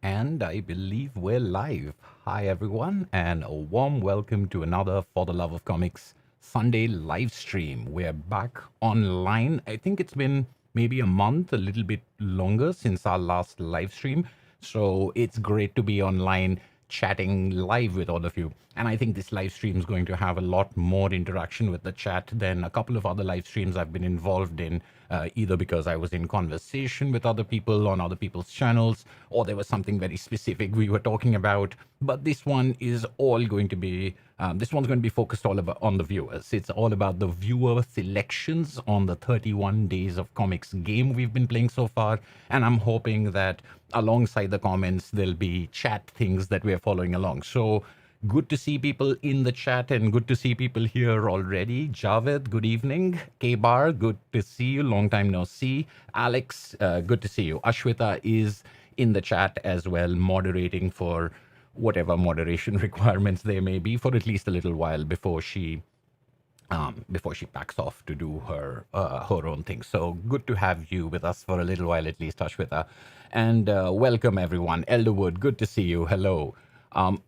And I believe we're live. Hi, everyone, and a warm welcome to another For the Love of Comics Sunday live stream. We're back online. I think it's been maybe a month, a little bit longer since our last live stream. So it's great to be online chatting live with all of you. And I think this live stream is going to have a lot more interaction with the chat than a couple of other live streams I've been involved in, either because I was in conversation with other people on other people's channels, or there was something very specific we were talking about. But this one is all going to be, this one's going to be focused all about on the viewers. It's all about the viewer selections on the 31 Days of Comics game we've been playing so far. And I'm hoping that alongside the comments, there'll be chat things that we're following along. So good to see people in the chat and good to see people here already. Javed, good evening. K-Bar, good to see you. Long time no see. Alex, good to see you. Ashwita is in the chat as well, moderating for whatever moderation requirements there may be for at least a little while before she packs off to do her own thing. So good to have you with us for a little while at least, Ashwita. And welcome everyone. Elderwood, good to see you. Hello.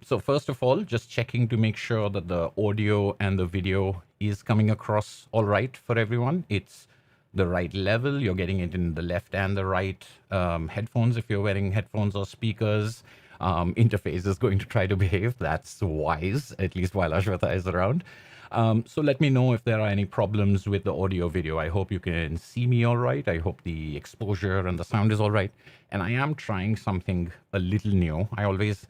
So first of all, just checking to make sure that the audio and the video is coming across all right for everyone. It's the right level. You're getting it in the left and the right headphones if you're wearing headphones or speakers. Interface is going to try to behave. That's wise, at least while Ashwata is around. So let me know if there are any problems with the audio video. I hope you can see me all right. I hope the exposure and the sound is all right. And I am trying something a little new. I always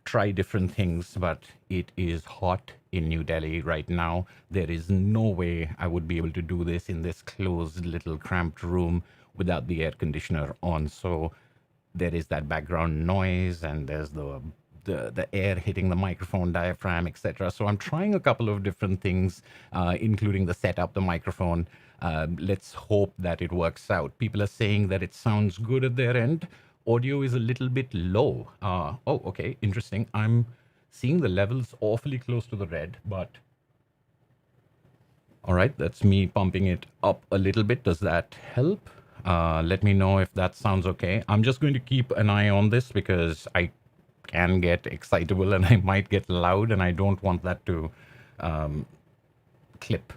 try different things, but it is hot in New Delhi right now. There is no way I would be able to do this in this closed little cramped room without the air conditioner on. So there is that background noise and there's the air hitting the microphone diaphragm, etc. So I'm trying a couple of different things, including the setup, the microphone. Let's hope that it works out. People are saying that it sounds good at their end. Audio is a little bit low. Oh, okay, interesting. I'm seeing the levels awfully close to the red, but all right, that's me pumping it up a little bit. Does that help? Let me know if that sounds okay. I'm just going to keep an eye on this because I can get excitable and I might get loud and I don't want that to clip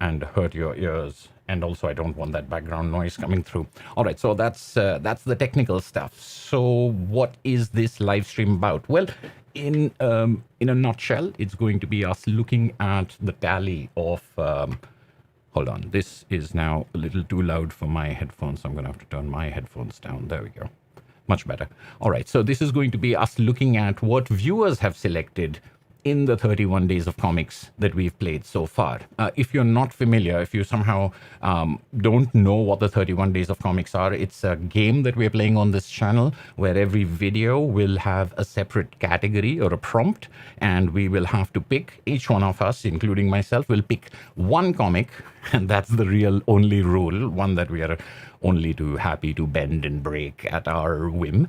and hurt your ears. And also I don't want that background noise coming through. All right, so that's the technical stuff. So what is this live stream about? Well, in a nutshell, it's going to be us looking at the tally of hold on, this is now a little too loud for my headphones. So I'm going to have to turn my headphones down. There we go. Much better. All right, so this is going to be us looking at what viewers have selected in the 31 Days of Comics that we've played so far. If you're not familiar, if you somehow don't know what the 31 Days of Comics are, it's a game that we're playing on this channel where every video will have a separate category or a prompt, and we will have to pick, each one of us, including myself, will pick one comic, and that's the real only rule, one that we are only too happy to bend and break at our whim,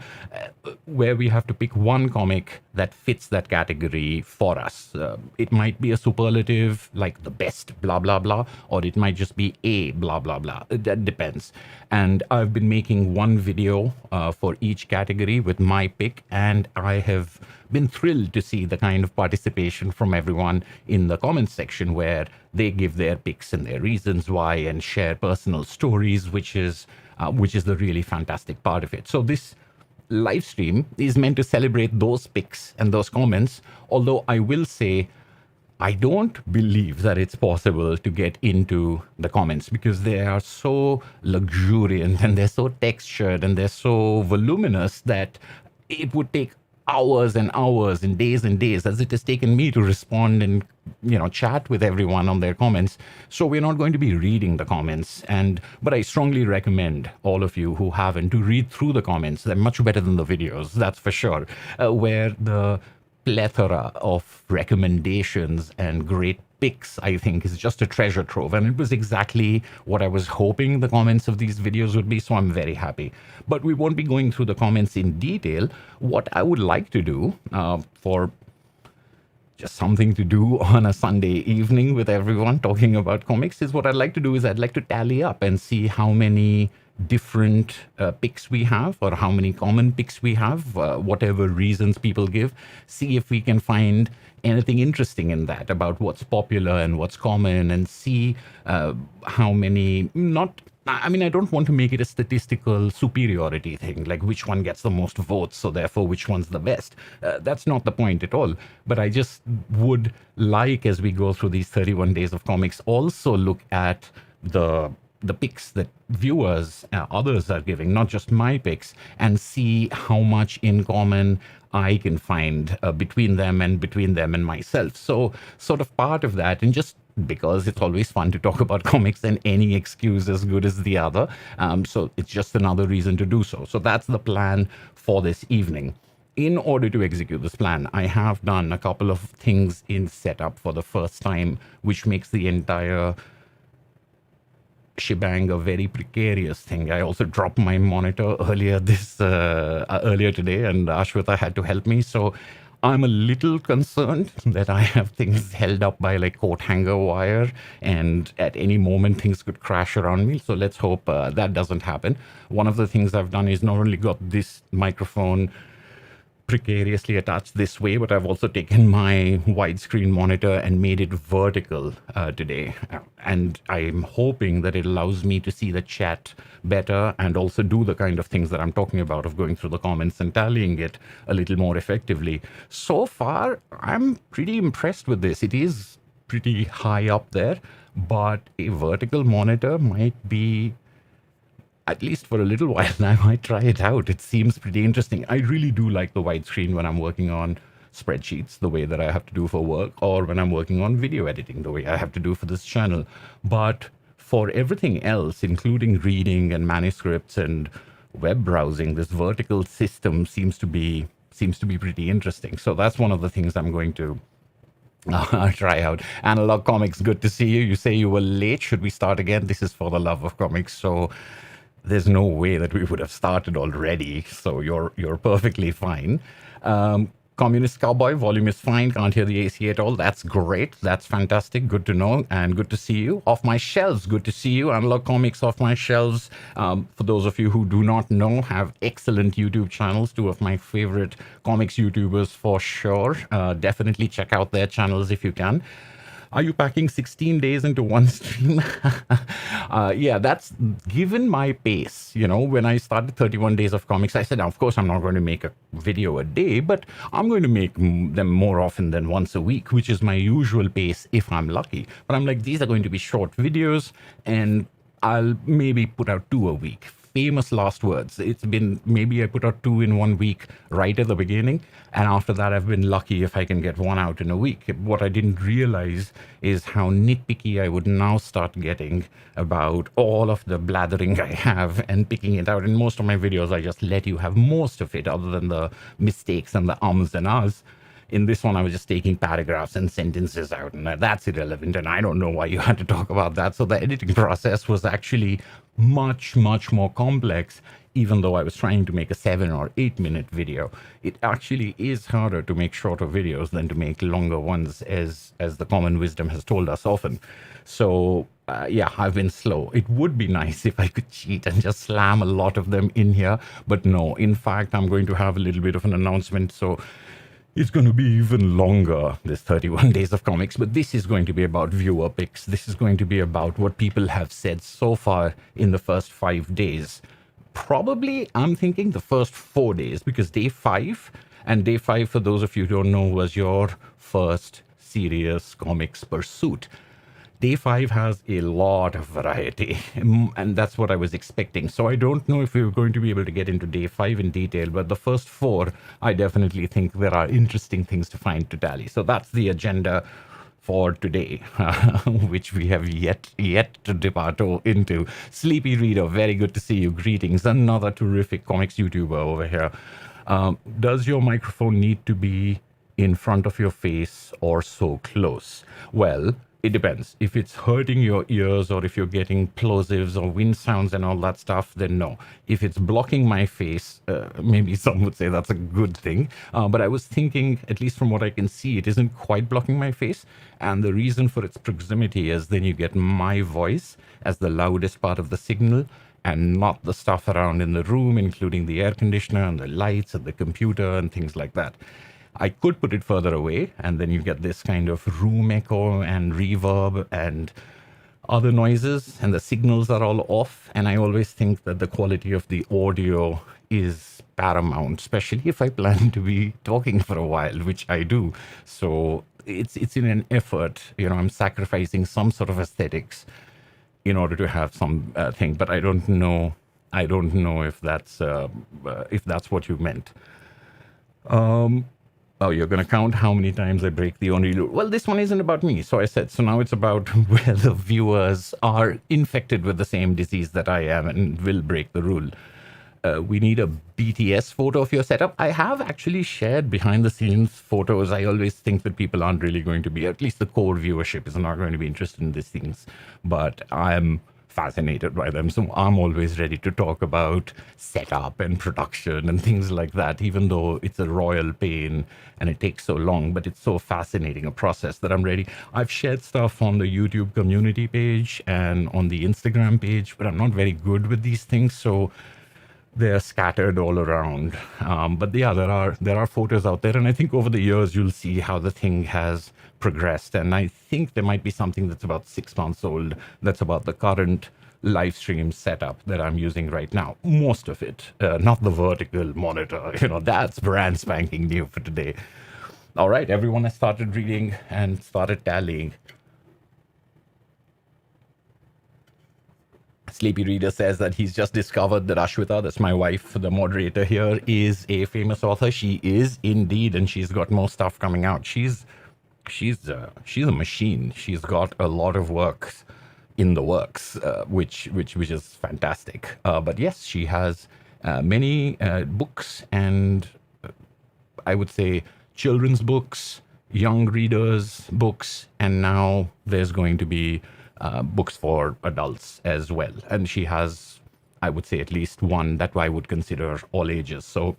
where we have to pick one comic that fits that category for us. It might be a superlative, like the best blah, blah, blah, or it might just be a blah, blah, blah. That depends. And I've been making one video for each category with my pick, and I have been thrilled to see the kind of participation from everyone in the comments section where they give their picks and their reasons why and share personal stories, which is the really fantastic part of it. So this live stream is meant to celebrate those picks and those comments, although I will say I don't believe that it's possible to get into the comments because they are so luxuriant and they're so textured and they're so voluminous that it would take hours and hours and days, as it has taken me to respond and chat with everyone on their comments. So we're not going to be reading the comments, but I strongly recommend all of you who haven't to read through the comments. They're much better than the videos, that's for sure, where the plethora of recommendations and great picks, I think, is just a treasure trove. And it was exactly what I was hoping the comments of these videos would be, so I'm very happy. But we won't be going through the comments in detail. What I would like to do for just something to do on a Sunday evening with everyone talking about comics is what I'd like to do is I'd like to tally up and see how many different picks we have or how many common picks we have, whatever reasons people give, see if we can find anything interesting in that about what's popular and what's common, and see how many, not, I mean, I don't want to make it a statistical superiority thing, like which one gets the most votes, so therefore which one's the best. That's not the point at all. But I just would like, as we go through these 31 days of comics, also look at the picks that viewers, others are giving, not just my picks, and see how much in common I can find between them and myself. So sort of part of that, and just because it's always fun to talk about comics, and any excuse as good as the other. So it's just another reason to do so. So that's the plan for this evening. In order to execute this plan, I have done a couple of things in setup for the first time, which makes the entire shebang a very precarious thing. I also dropped my monitor earlier today, and Ashwita had to help me. So I'm a little concerned that I have things held up by like coat hanger wire, and at any moment things could crash around me. So let's hope that doesn't happen. One of the things I've done is not only got this microphone precariously attached this way, but I've also taken my widescreen monitor and made it vertical today. And I'm hoping that it allows me to see the chat better and also do the kind of things that I'm talking about, of going through the comments and tallying it a little more effectively. So far, I'm pretty impressed with this. It is pretty high up there, but a vertical monitor might be, at least for a little while now, I might try it out. It seems pretty interesting. I really do like the widescreen when I'm working on spreadsheets, the way that I have to do for work, or when I'm working on video editing, the way I have to do for this channel. But for everything else, including reading and manuscripts and web browsing, this vertical system seems to be pretty interesting. So that's one of the things I'm going to try out. Analog Comics, good to see you. You say you were late. Should we start again? This is for the love of comics. So there's no way that we would have started already. So you're perfectly fine. Communist Cowboy, volume is fine. Can't hear the AC at all. That's great. That's fantastic. Good to know. And good to see you. Off My Shelves, good to see you. Analog Comics Off My Shelves, for those of you who do not know, have excellent YouTube channels. Two of my favorite comics YouTubers for sure. Definitely check out their channels if you can. Are you packing 16 days into one stream? Yeah, that's given my pace. You know, when I started 31 Days of Comics, I said, of course, I'm not going to make a video a day, but I'm going to make them more often than once a week, which is my usual pace if I'm lucky. But I'm like, these are going to be short videos, and I'll maybe put out 2 a week. Famous last words. It's been, maybe I put out 2 in 1 week right at the beginning, and after that I've been lucky if I can get 1 out in a week. What I didn't realize is how nitpicky I would now start getting about all of the blathering I have and picking it out. In most of my videos, I just let you have most of it, other than the mistakes and the ums and ahs. In this one, I was just taking paragraphs and sentences out, and that's irrelevant, and I don't know why you had to talk about that. So the editing process was actually much, much more complex, even though I was trying to make a 7 or 8 minute video. It actually is harder to make shorter videos than to make longer ones, as the common wisdom has told us often. So yeah, I've been slow. It would be nice if I could cheat and just slam a lot of them in here, but no. In fact, I'm going to have a little bit of an announcement. So it's going to be even longer, this 31 Days of Comics, but this is going to be about viewer picks. This is going to be about what people have said so far in the first 5 days. Probably, I'm thinking the first 4 days, because day 5, and day 5, for those of you who don't know, was your first serious comics pursuit. Day 5 has a lot of variety, and that's what I was expecting. So I don't know if we're going to be able to get into day 5 in detail, but the first 4, I definitely think there are interesting things to find to tally. So that's the agenda for today, which we have yet to depart into. Sleepy Reader, very good to see you. Greetings. Another terrific comics YouTuber over here. Does your microphone need to be in front of your face or so close? Well, it depends. If it's hurting your ears, or if you're getting plosives or wind sounds and all that stuff, then no. If it's blocking my face, maybe some would say that's a good thing. But I was thinking, at least from what I can see, it isn't quite blocking my face. And the reason for its proximity is then you get my voice as the loudest part of the signal, and not the stuff around in the room, including the air conditioner and the lights and the computer and things like that. I could put it further away, and then you get this kind of room echo and reverb and other noises, and the signals are all off. And I always think that the quality of the audio is paramount, especially if I plan to be talking for a while, which I do. So it's in an effort, I'm sacrificing some sort of aesthetics in order to have some thing, but I don't know. I don't know if that's what you meant. Oh, you're going to count how many times I break the only rule. Well, this one isn't about me. So I said, so now it's about whether viewers are infected with the same disease that I am and will break the rule. We need a BTS photo of your setup. I have actually shared behind the scenes photos. I always think that people aren't really going to be, at least the core viewership is not going to be interested in these things. But I'm fascinated by them. So I'm always ready to talk about setup and production and things like that, even though it's a royal pain and it takes so long, but it's so fascinating a process that I'm ready. I've shared stuff on the YouTube community page and on the Instagram page, but I'm not very good with these things. So they're scattered all around. But yeah, there are photos out there. And I think over the years, you'll see how the thing has progressed. And I think there might be something that's about 6 months old. That's about the current live stream setup that I'm using right now. Most of it, not the vertical monitor. That's brand spanking new for today. All right, everyone has started reading and started tallying. Sleepy Reader says that he's just discovered that Ashwita, that's my wife, the moderator here, is a famous author. She is indeed, and she's got more stuff coming out. She's a machine. She's got a lot of works in the works, which is fantastic. But yes, she has many books, and I would say children's books, young readers' books, and now there's going to be books for adults as well. And she has, I would say, at least one that I would consider all ages. So,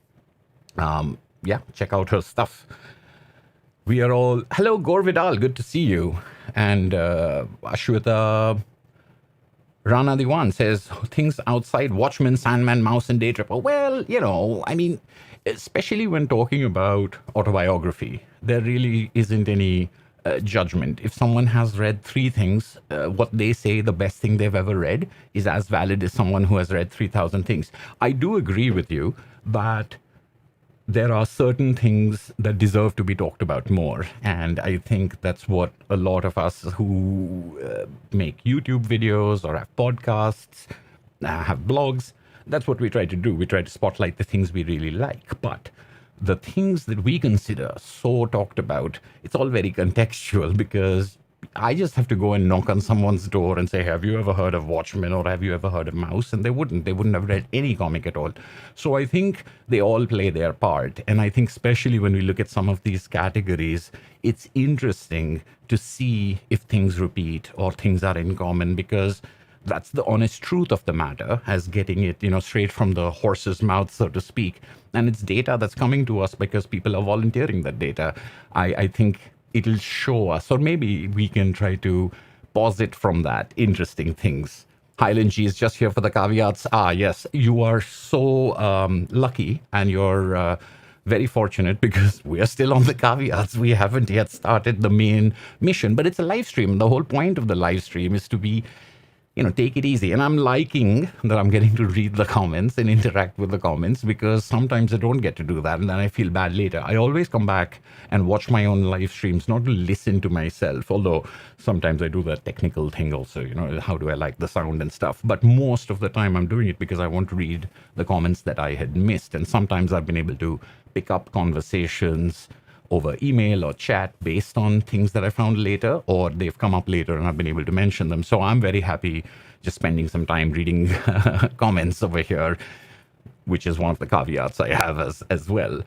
yeah, check out her stuff. We are all, hello, Gore Vidal, good to see you. And Ashwita Rana Diwan says, things outside Watchmen, Sandman, Mouse, and Day Tripper. Well, I mean, especially when talking about autobiography, there really isn't any judgment. If someone has read 3 things, what they say the best thing they've ever read is as valid as someone who has read 3,000 things. I do agree with you, but there are certain things that deserve to be talked about more. And I think that's what a lot of us who make YouTube videos or have podcasts, have blogs, that's what we try to do. We try to spotlight the things we really like. But the things that we consider so talked about, it's all very contextual, because I just have to go and knock on someone's door and say, have you ever heard of Watchmen, or have you ever heard of Mouse? And they wouldn't have read any comic at all. So I think they all play their part. And I think especially when we look at some of these categories, it's interesting to see if things repeat or things are in common, because that's the honest truth of the matter, as getting it, straight from the horse's mouth, so to speak. And it's data that's coming to us because people are volunteering that data. I think it'll show us, or maybe we can try to posit from that interesting things. Highland G is just here for the caveats. Yes, you are so lucky, and you're very fortunate, because we are still on the caveats. We haven't yet started the main mission, but it's a live stream. The whole point of the live stream is to be, take it easy. And I'm liking that I'm getting to read the comments and interact with the comments, because sometimes I don't get to do that, and then I feel bad later. I always come back and watch my own live streams, not to listen to myself, although sometimes I do that technical thing also, how do I like the sound and stuff. But most of the time I'm doing it because I want to read the comments that I had missed. And sometimes I've been able to pick up conversations over email or chat based on things that I found later, or they've come up later and I've been able to mention them. So I'm very happy just spending some time reading comments over here, which is one of the caveats I have as well.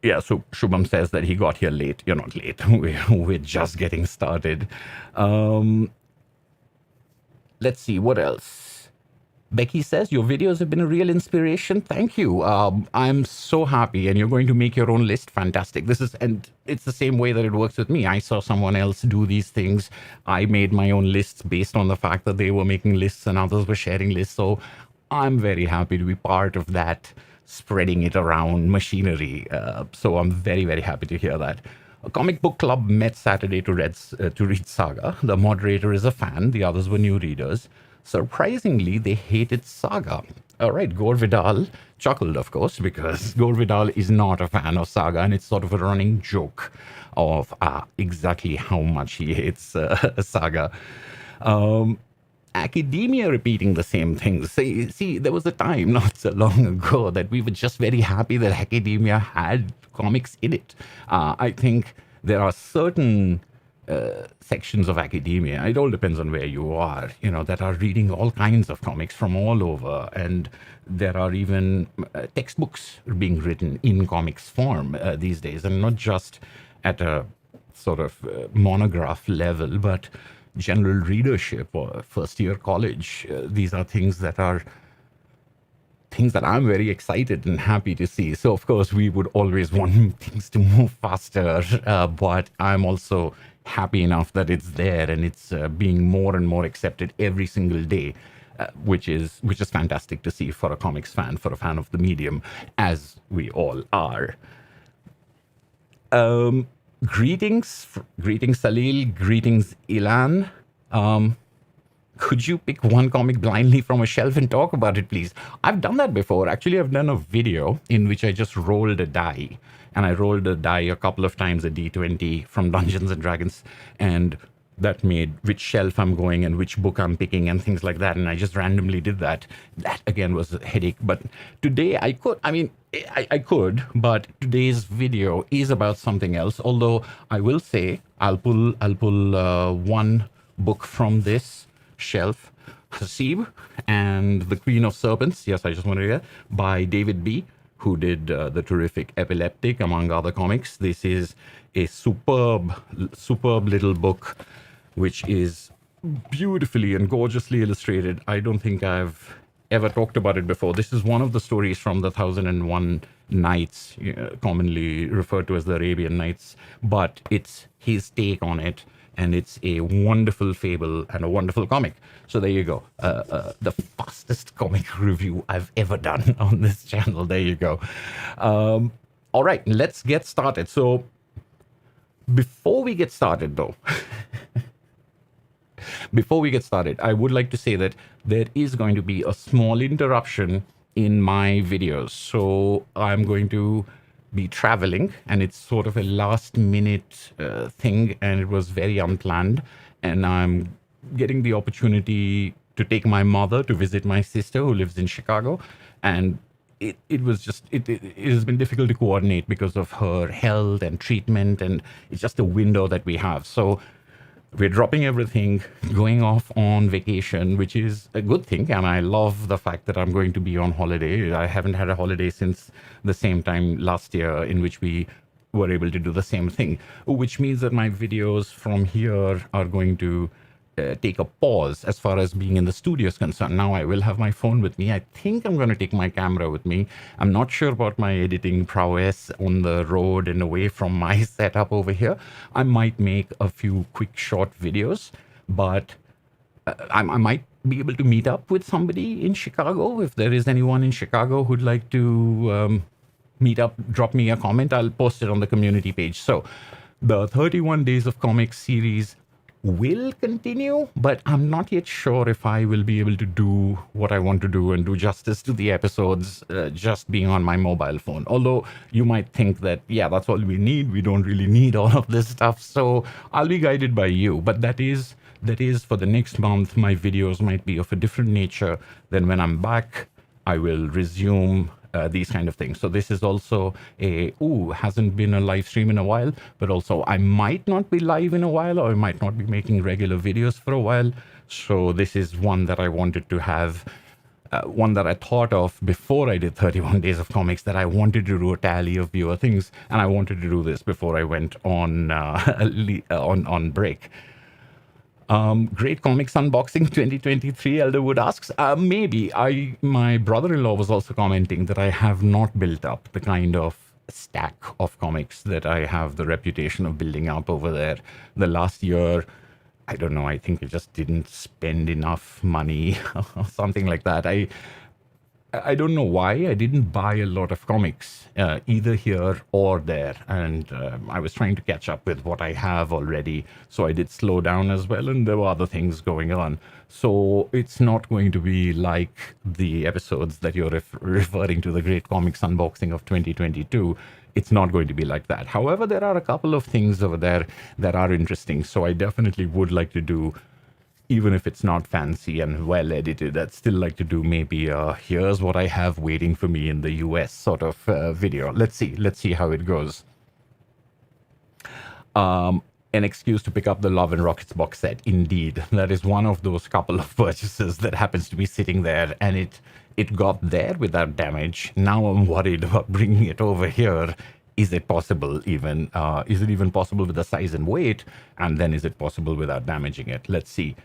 Yeah, so Shubham says that he got here late. You're not late. We're just getting started. Let's see, what else? Becky says, your videos have been a real inspiration. Thank you. I'm so happy. And you're going to make your own list. Fantastic. And it's the same way that it works with me. I saw someone else do these things. I made my own lists based on the fact that they were making lists and others were sharing lists. So I'm very happy to be part of that spreading it around machinery. So I'm very, very happy to hear that. A comic book club met Saturday to read Saga. The moderator is a fan. The others were new readers. Surprisingly, they hated Saga. All right, Gore Vidal chuckled, of course, because Gore Vidal is not a fan of Saga, and it's sort of a running joke of exactly how much he hates Saga. Academia repeating the same things. See, there was a time not so long ago that we were just very happy that academia had comics in it. I think there are certain sections of academia, it all depends on where you are, that are reading all kinds of comics from all over. And there are even textbooks being written in comics form these days, and not just at a sort of monograph level, but general readership or first year college. These are things that I'm very excited and happy to see. So, of course, we would always want things to move faster, but I'm also happy enough that it's there and it's being more and more accepted every single day, which is fantastic to see for a comics fan, for a fan of the medium, as we all are. Greetings, Salil, greetings, Ilan. Could you pick one comic blindly from a shelf and talk about it, please? I've done that before. Actually, I've done a video in which I just rolled a die. And I rolled a die a couple of times, a D20 from Dungeons and Dragons. And that made which shelf I'm going and which book I'm picking and things like that. And I just randomly did that. That, again, was a headache. But today I could, but today's video is about something else. Although I will say I'll pull one book from this shelf, Hasib and the Queen of Serpents. Yes, I just wanted to hear, by David B., who did the terrific Epileptic, among other comics. This is a superb little book, which is beautifully and gorgeously illustrated. I don't think I've ever talked about it before. This is one of the stories from the 1001 Nights, commonly referred to as the Arabian Nights, but it's his take on it. And it's a wonderful fable and a wonderful comic. So there you go. The fastest comic review I've ever done on this channel. There you go. All right, let's get started. So before we get started, though, I would like to say that there is going to be a small interruption in my videos. So I'm going to be traveling, and it's sort of a last minute thing, and it was very unplanned, and I'm getting the opportunity to take my mother to visit my sister who lives in Chicago, and it has been difficult to coordinate because of her health and treatment, and it's just a window that we have. So we're dropping everything, going off on vacation, which is a good thing. And I love the fact that I'm going to be on holiday. I haven't had a holiday since the same time last year in which we were able to do the same thing, which means that my videos from here are going to take a pause as far as being in the studio is concerned. Now I will have my phone with me. I think I'm going to take my camera with me. I'm not sure about my editing prowess on the road and away from my setup over here. I might make a few quick short videos, but I might be able to meet up with somebody in Chicago. If there is anyone in Chicago who'd like to meet up, drop me a comment. I'll post it on the community page. So the 31 Days of Comics series will continue, but I'm not yet sure if I will be able to do what I want to do and do justice to the episodes just being on my mobile phone. Although you might think that, yeah, that's all we need. We don't really need all of this stuff. So I'll be guided by you. But that is for the next month. My videos might be of a different nature. Then when I'm back, I will resume these kind of things. So this is also hasn't been a live stream in a while, but also I might not be live in a while, or I might not be making regular videos for a while. So this is one that I wanted to have, one that I thought of before I did 31 Days of Comics, that I wanted to do a tally of viewer things, and I wanted to do this before I went on on break. Great comics unboxing 2023. Elderwood asks. Maybe my brother-in-law was also commenting that I have not built up the kind of stack of comics that I have the reputation of building up over there. The last year, I don't know. I think I just didn't spend enough money or something like that. I don't know why I didn't buy a lot of comics, either here or there. And I was trying to catch up with what I have already. So I did slow down as well. And there were other things going on. So it's not going to be like the episodes that you're referring to, the Great Comics Unboxing of 2022. It's not going to be like that. However, there are a couple of things over there that are interesting. So I definitely would like to do, even if it's not fancy and well edited, I'd still like to do maybe here's what I have waiting for me in the US sort of video. Let's see how it goes. An excuse to pick up the Love and Rockets box set. Indeed, that is one of those couple of purchases that happens to be sitting there, and it got there without damage. Now I'm worried about bringing it over here. Is it possible even? Is it even possible with the size and weight? And then is it possible without damaging it? Let's see.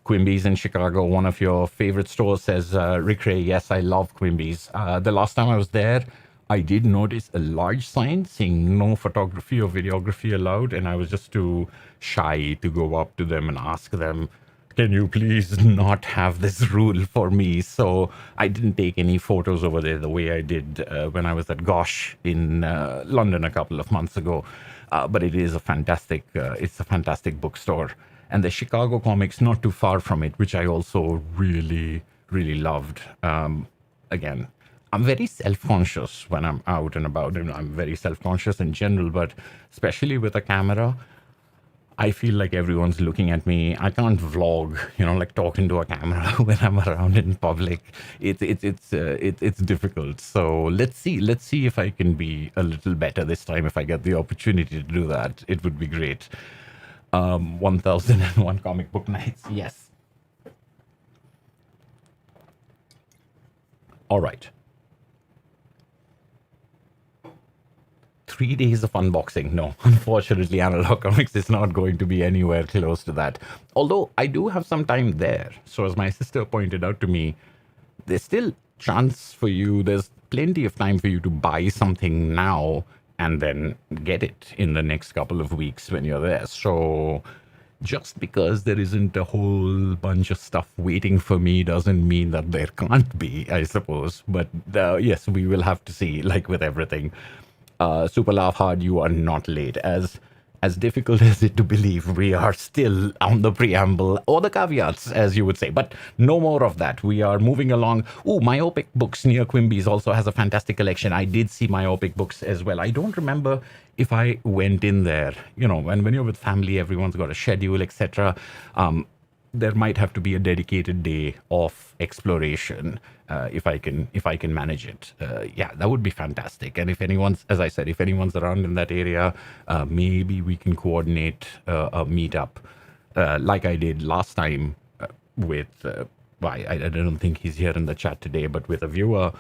Quimby's in Chicago, one of your favorite stores, says, Rick Ray, yes, I love Quimby's. The last time I was there, I did notice a large sign saying no photography or videography allowed, and I was just too shy to go up to them and ask them, can you please not have this rule for me? So I didn't take any photos over there the way I did when I was at Gosh in London a couple of months ago. But it is a fantastic, it's a fantastic bookstore. And the Chicago comics not too far from it, which I also really, really loved. Again, I'm very self-conscious when I'm out and about, and I'm very self-conscious in general, but especially with a camera, I feel like everyone's looking at me. I can't vlog, like talking to a camera when I'm around in public. It's difficult. So let's see if I can be a little better this time. If I get the opportunity to do that, it would be great. 1001 comic book nights. Yes. All right. 3 days of unboxing. No, unfortunately, Analog Comics is not going to be anywhere close to that. Although I do have some time there. So as my sister pointed out to me, there's still chance for you. There's plenty of time for you to buy something now and then get it in the next couple of weeks when you're there. So just because there isn't a whole bunch of stuff waiting for me doesn't mean that there can't be, I suppose. But yes, we will have to see, like with everything. Super Laugh Hard, you are not late. As difficult as it to believe, we are still on the preamble or the caveats, as you would say. But no more of that. We are moving along. Oh, Myopic Books near Quimby's also has a fantastic collection. I did see Myopic Books as well. I don't remember if I went in there. When you're with family, everyone's got a schedule, etc. There might have to be a dedicated day of exploration if I can manage it. Yeah, that would be fantastic. And if anyone's, as I said, if anyone's around in that area, maybe we can coordinate a meetup like I did last time with. I don't think he's here in the chat today, but with a viewer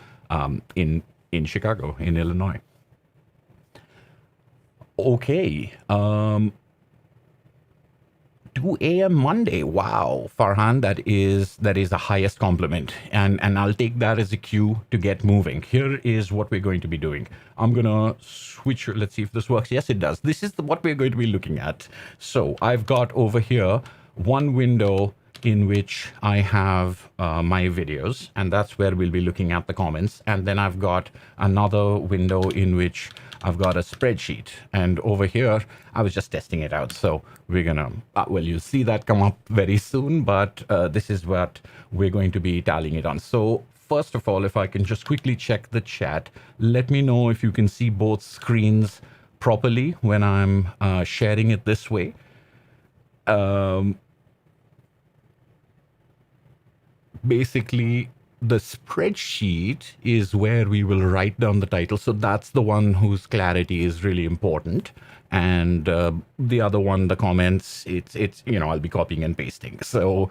in Chicago, in Illinois. Okay. 2 a.m. Monday. Wow, Farhan, that is the highest compliment, and I'll take that as a cue to get moving. Here is what we're going to be doing. I'm gonna switch. Let's see if this works. Yes, it does. This is what we're going to be looking at. So I've got over here one window in which I have my videos, and that's where we'll be looking at the comments. And then I've got another window in which I've got a spreadsheet, and over here I was just testing it out. So we're gonna well, you'll see that come up very soon, but this is what we're going to be tallying it on. So first of all, if I can just quickly check the chat, let me know if you can see both screens properly when I'm sharing it this way. Basically, the spreadsheet is where we will write down the title. So that's the one whose clarity is really important. And the other one, the comments, it's I'll be copying and pasting. So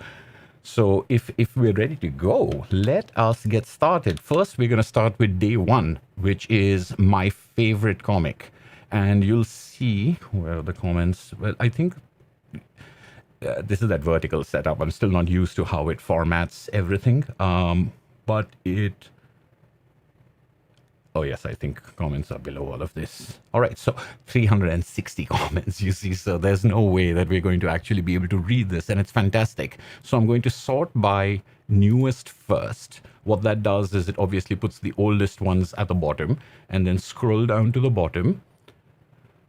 if we're ready to go, let us get started. First, we're going to start with day one, which is my favorite comic. And you'll see where the comments, well, I think This is that vertical setup. I'm still not used to how it formats everything. But it, oh yes, I think comments are below all of this. All right, so 360 comments, you see, so there's no way that we're going to actually be able to read this, and it's fantastic. So I'm going to sort by newest first. What that does is it obviously puts the oldest ones at the bottom, and then scroll down to the bottom.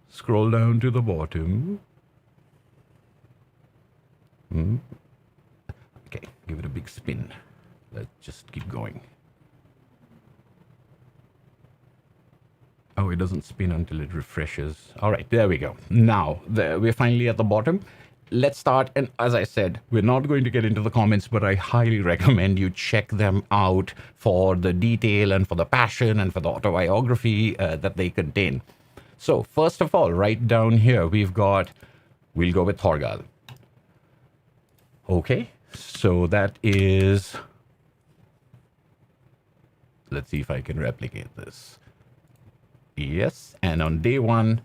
Scroll down to the bottom. Okay, give it a big spin. Let's just keep going. Oh, it doesn't spin until it refreshes. All right, there we go. Now, we're finally at the bottom. Let's start. And as I said, we're not going to get into the comments, but I highly recommend you check them out for the detail and for the passion and for the autobiography that they contain. So first of all, right down here, we've got, we'll go with Thorgal. Okay, so that is, let's see if I can replicate this. Yes, and on day one,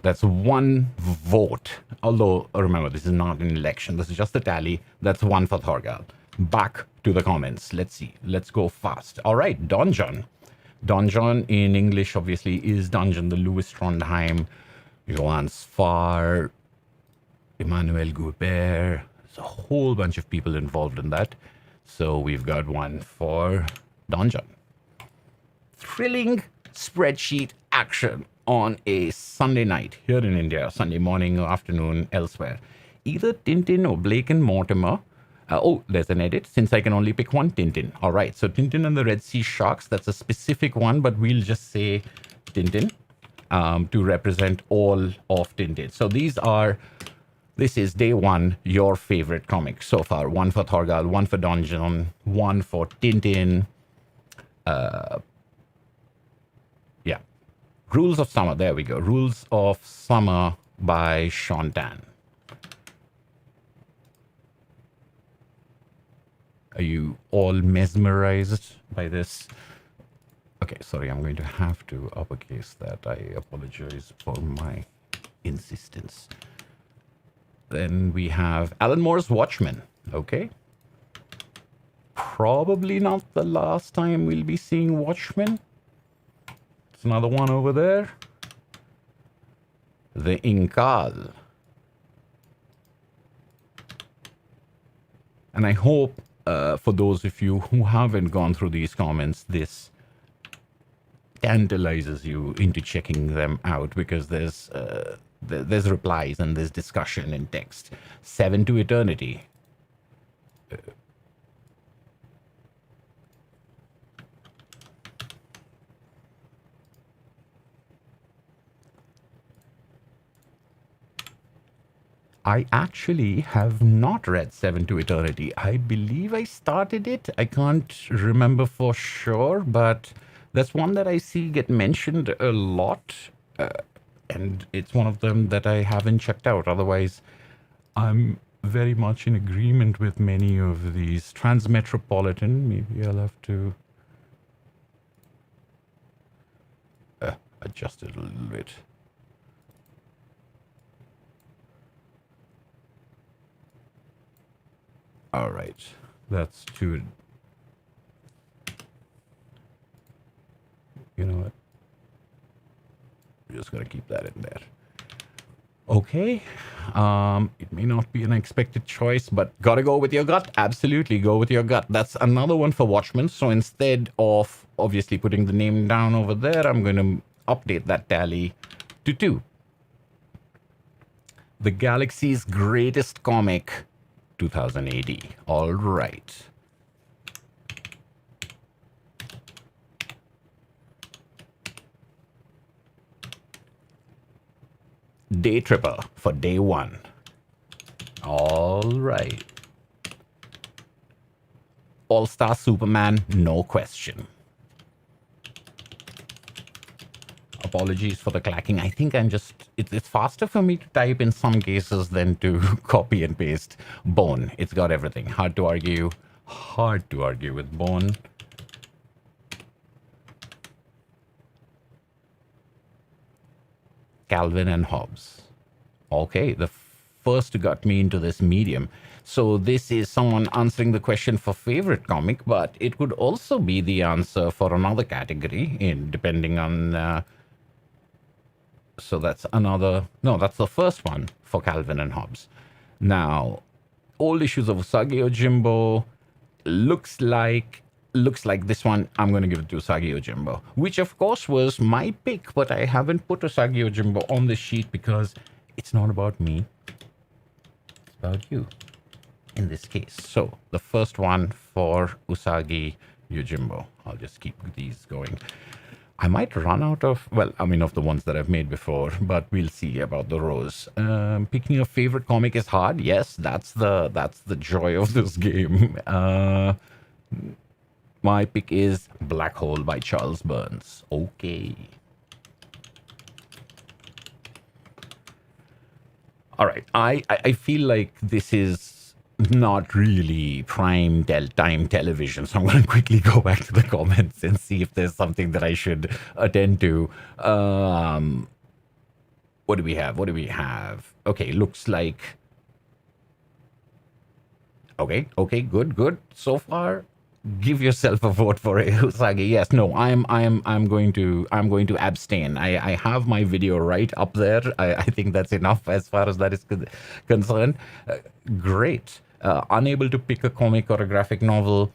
that's one vote. Although, remember, this is not an election. This is just a tally. That's one for Thorgal. Back to the comments. Let's see. Let's go fast. All right, Donjon. Donjon in English, obviously, is Dungeon. The Louis Trondheim, Johan Sfar, Emmanuel Goubert. There's a whole bunch of people involved in that. So we've got one for Donjon. Thrilling spreadsheet action on a Sunday night here in India, Sunday morning or afternoon elsewhere. Either Tintin or Blake and Mortimer. Oh, there's an edit. Since I can only pick one, Tintin. All right, so Tintin and the Red Sea Sharks, that's a specific one, but we'll just say Tintin to represent all of Tintin. So these are, this is day one, your favorite comic so far. One for Thorgal, one for Donjon, one for Tintin. Yeah. Rules of Summer. There we go. Rules of Summer by Sean Tan. Are you all mesmerized by this? Okay, sorry, I'm going to have to uppercase that. I apologize for my insistence. Then we have Alan Moore's Watchmen. Okay. Probably not the last time we'll be seeing Watchmen. There's another one over there. The Incal. And I hope for those of you who haven't gone through these comments, this tantalizes you into checking them out, because there's replies and there's discussion in text. 7 to Eternity. I actually have not read 7 to Eternity. I believe I started it. I can't remember for sure, but that's one that I see get mentioned a lot. And it's one of them that I haven't checked out. Otherwise, I'm very much in agreement with many of these. Transmetropolitan, maybe I'll have to adjust it a little bit. All right, that's too. You know what? We're just gonna keep that in there. Okay. It may not be an expected choice, but gotta go with your gut. Absolutely, go with your gut. That's another one for Watchmen. So instead of obviously putting the name down over there, I'm going to update that tally to 2. The Galaxy's Greatest Comic, 2000 AD. All right. Day Tripper for day 1. All right. All-Star Superman, no question. Apologies for the clacking. I think I'm just, it's faster for me to type in some cases than to copy and paste. Bone, it's got everything. Hard to argue with Bone. Calvin and Hobbes. Okay, the first got me into this medium. So this is someone answering the question for favorite comic, but it could also be the answer for another category, in depending on. So that's another. No, that's the first one for Calvin and Hobbes. Now, old issues of Usagi Yojimbo looks like this one. I'm going to give it to Usagi Yojimbo, which of course was my pick, but I haven't put Usagi Yojimbo on the sheet because it's not about me. It's about you in this case. So the first one for Usagi Yojimbo. I'll just keep these going. I might run out of, well, I mean, of the ones that I've made before, but we'll see about the rows. Picking a favorite comic is hard. Yes, that's the joy of this game. My pick is Black Hole by Charles Burns. Okay. All right. I feel like this is not really prime time television, so I'm going to quickly go back to the comments and see if there's something that I should attend to. What do we have? Okay, looks like. Okay, good. So far, give yourself a vote for Usagi. Yes, no, I'm going to abstain. I have my video right up there. I think that's enough as far as that is concerned. Great. Unable to pick a comic or a graphic novel.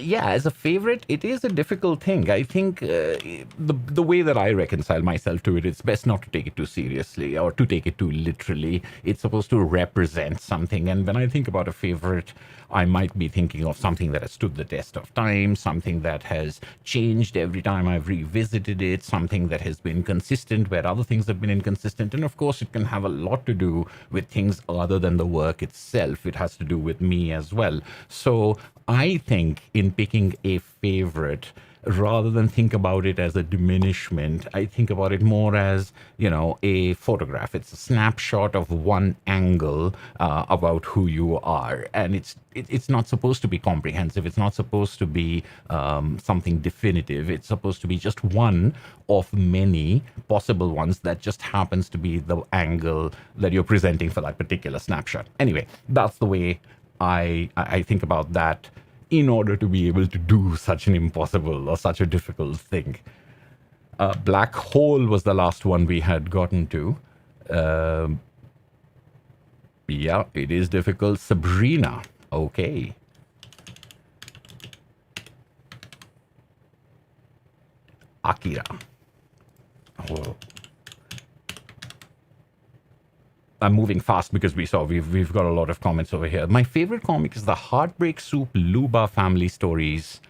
Yeah, as a favorite, it is a difficult thing. I think the way that I reconcile myself to it, it's best not to take it too seriously or to take it too literally. It's supposed to represent something. And when I think about a favorite, I might be thinking of something that has stood the test of time, something that has changed every time I've revisited it, something that has been consistent where other things have been inconsistent. And of course, it can have a lot to do with things other than the work itself. It has to do with me as well. So I think in picking a favorite, rather than think about it as a diminishment, I think about it more as, a photograph. It's a snapshot of one angle about who you are. And it's not supposed to be comprehensive. It's not supposed to be something definitive. It's supposed to be just one of many possible ones that just happens to be the angle that you're presenting for that particular snapshot. Anyway, that's the way I think about that in order to be able to do such an impossible or such a difficult thing. Black Hole was the last one we had gotten to. Yeah, it is difficult. Sabrina. Okay. Akira. Oh. I'm moving fast because we've got a lot of comments over here. My favorite comic is the Heartbreak Soup Luba family stories.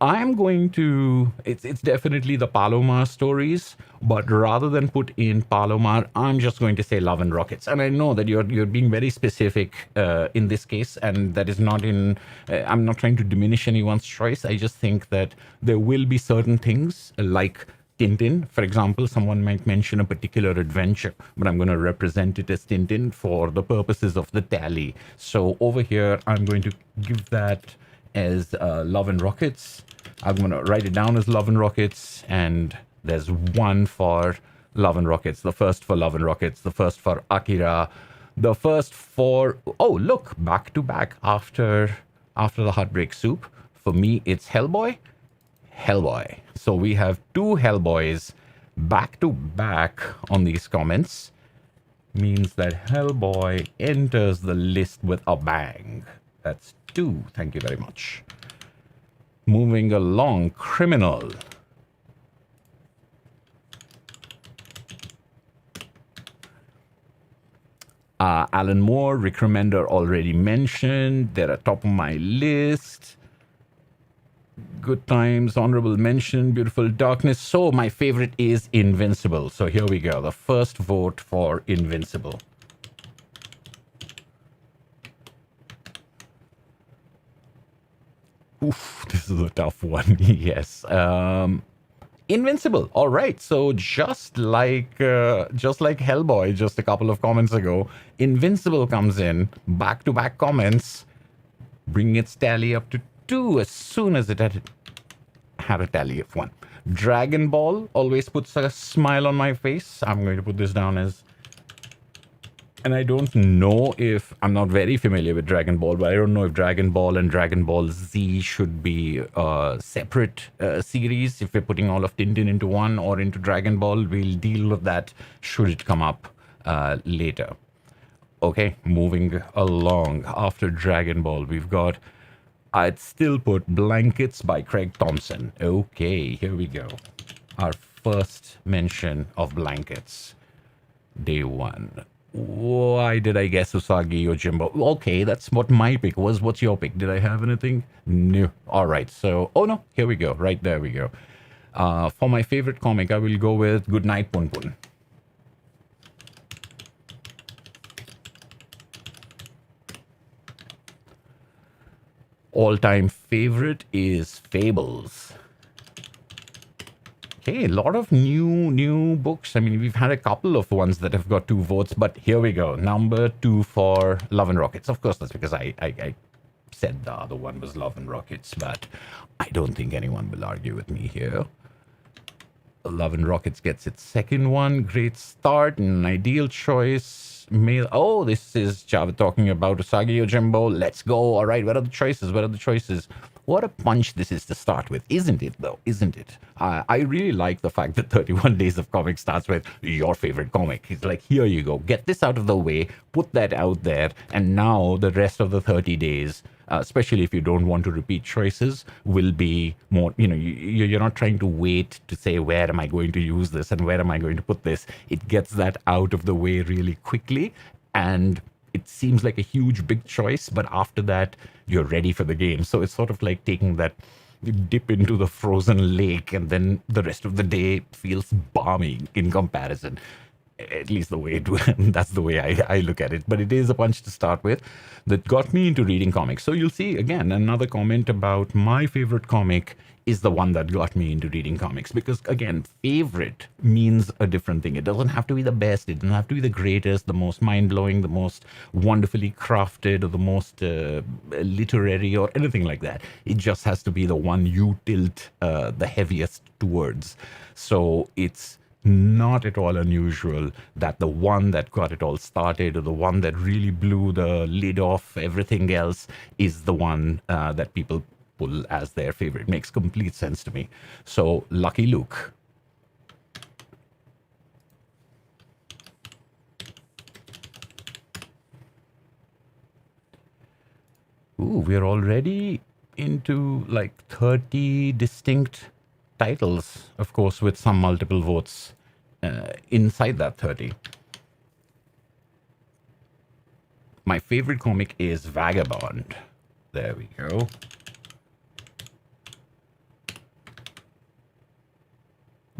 I'm going to, it's definitely the Palomar stories, but rather than put in Palomar, I'm just going to say Love and Rockets. And I know that you're being very specific in this case, and that is not I'm not trying to diminish anyone's choice. I just think that there will be certain things like Tintin, for example. Someone might mention a particular adventure, but I'm going to represent it as Tintin for the purposes of the tally. So over here, I'm going to give that as Love and Rockets. I'm going to write it down as Love and Rockets, and there's one for Love and Rockets, the first for Love and Rockets, the first for Akira, the first for, oh, look, back to back after the Heartbreak Soup. For me, it's Hellboy. So we have two Hellboys back to back on these comments. Means that Hellboy enters the list with a bang. That's two. Thank you very much. Moving along, Criminal. Alan Moore, Rick Remender already mentioned. They're at top of my list. Good Times, honorable mention, Beautiful Darkness. So my favorite is Invincible. So here we go. The first vote for Invincible. Oof, this is a tough one. Yes. Invincible. All right. So just like Hellboy, just a couple of comments ago, Invincible comes in back-to-back comments, bringing its tally up to 2 as soon as it had a tally of 1. Dragon Ball always puts a smile on my face. I'm going to put this down as And I don't know if I'm not very familiar with Dragon Ball, but I don't know if Dragon Ball and Dragon Ball Z should be separate series. If we're putting all of Tintin into one or into Dragon Ball, we'll deal with that should it come up later. Okay, moving along. After Dragon Ball, we've got I'd Still Put Blankets by Craig Thompson. Okay, here we go. Our first mention of blankets. Day one. Why did I guess Usagi Yojimbo? Okay, that's what my pick was. What's your pick? Did I have anything? No. All right. So, oh no, here we go. Right there we go. For my favorite comic, I will go with Goodnight Pun Pun. All-time favorite is Fables. Okay, a lot of new books. I mean, we've had a couple of ones that have got 2 votes, but here we go. Number 2 for Love and Rockets. Of course, that's because I said the other one was Love and Rockets, but I don't think anyone will argue with me here. Love and Rockets gets its second one. Great start, an ideal choice. Male. Oh, this is Javed talking about Usagi Yojimbo. Let's go. All right, what are the choices? What are the choices? What a punch this is to start with, isn't it, though? Isn't it? I really like the fact that 31 Days of Comics starts with your favorite comic. It's like, here you go. Get this out of the way, put that out there, and now the rest of the 30 days, especially if you don't want to repeat choices, will be more, you're not trying to wait to say, where am I going to use this and where am I going to put this? It gets that out of the way really quickly, and it seems like a huge, big choice, but after that, you're ready for the game. So it's sort of like taking that dip into the frozen lake, and then the rest of the day feels balmy in comparison. At least the way that's the way I look at it. But it is a punch to start with that got me into reading comics. So you'll see, again, another comment about my favorite comic is the one that got me into reading comics. Because, again, favorite means a different thing. It doesn't have to be the best. It doesn't have to be the greatest, the most mind-blowing, the most wonderfully crafted, or the most literary, or anything like that. It just has to be the one you tilt the heaviest towards. So it's not at all unusual that the one that got it all started, or the one that really blew the lid off everything else, is the one that people pull as their favorite. Makes complete sense to me. So, Lucky Luke. Ooh, we're already into like 30 distinct titles, of course, with some multiple votes inside that 30. My favorite comic is Vagabond. There we go.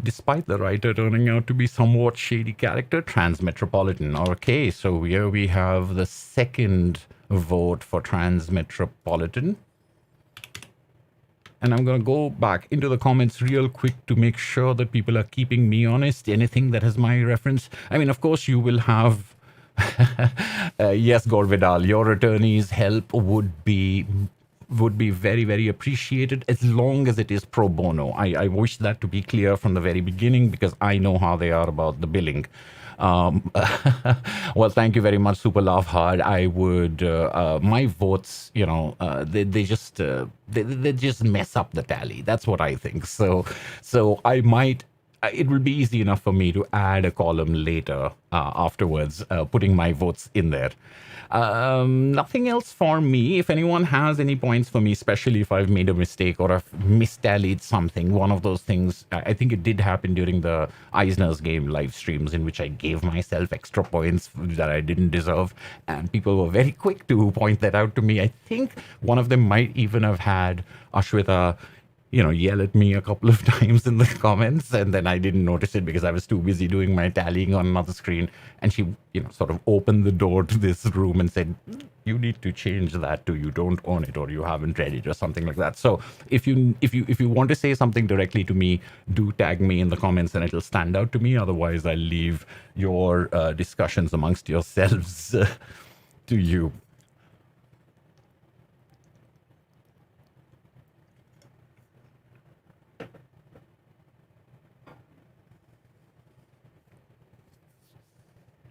Despite the writer turning out to be somewhat shady character, Transmetropolitan. Okay, so here we have the second vote for Transmetropolitan. And I'm going to go back into the comments real quick to make sure that people are keeping me honest. Anything that has my reference. I mean, of course, you will have... yes, Gorvidal, your attorney's help would be very, very appreciated, as long as it is pro bono. I wish that to be clear from the very beginning, because I know how they are about the billing. Well, thank you very much, Super Laugh Hard. I would, my votes, they just mess up the tally. That's what I think. So I might, it will be easy enough for me to add a column later afterwards, putting my votes in there. Nothing else for me. If anyone has any points for me, especially if I've made a mistake or I've mistallied something, one of those things, I think it did happen during the Eisner's Game live streams, in which I gave myself extra points that I didn't deserve, and people were very quick to point that out to me. I think one of them might even have had Ashwita yell at me a couple of times in the comments, and then I didn't notice it because I was too busy doing my tallying on another screen. And she, sort of opened the door to this room and said, you need to change that to you don't own it, or you haven't read it, or something like that. So if you want to say something directly to me, do tag me in the comments and it'll stand out to me. Otherwise, I'll leave your discussions amongst yourselves to you.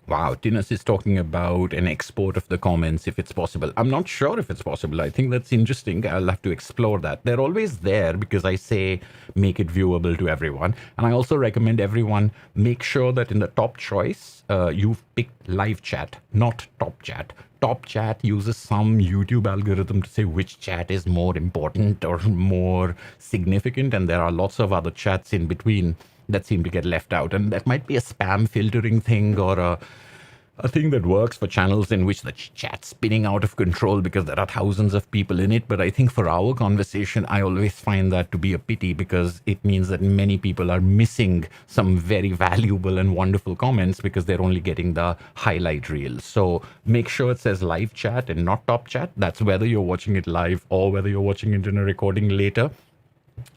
Wow, Tinus is talking about an export of the comments if it's possible. I'm not sure if it's possible. I think that's interesting. I'll have to explore that. They're always there because I say make it viewable to everyone. And I also recommend everyone make sure that in the top choice, you've picked live chat, not top chat. Top chat uses some YouTube algorithm to say which chat is more important or more significant. And there are lots of other chats in between that seem to get left out. And that might be a spam filtering thing or a thing that works for channels in which the chat's spinning out of control because there are thousands of people in it. But I think for our conversation, I always find that to be a pity because it means that many people are missing some very valuable and wonderful comments because they're only getting the highlight reel. So make sure it says live chat and not top chat. That's whether you're watching it live or whether you're watching it in a recording later.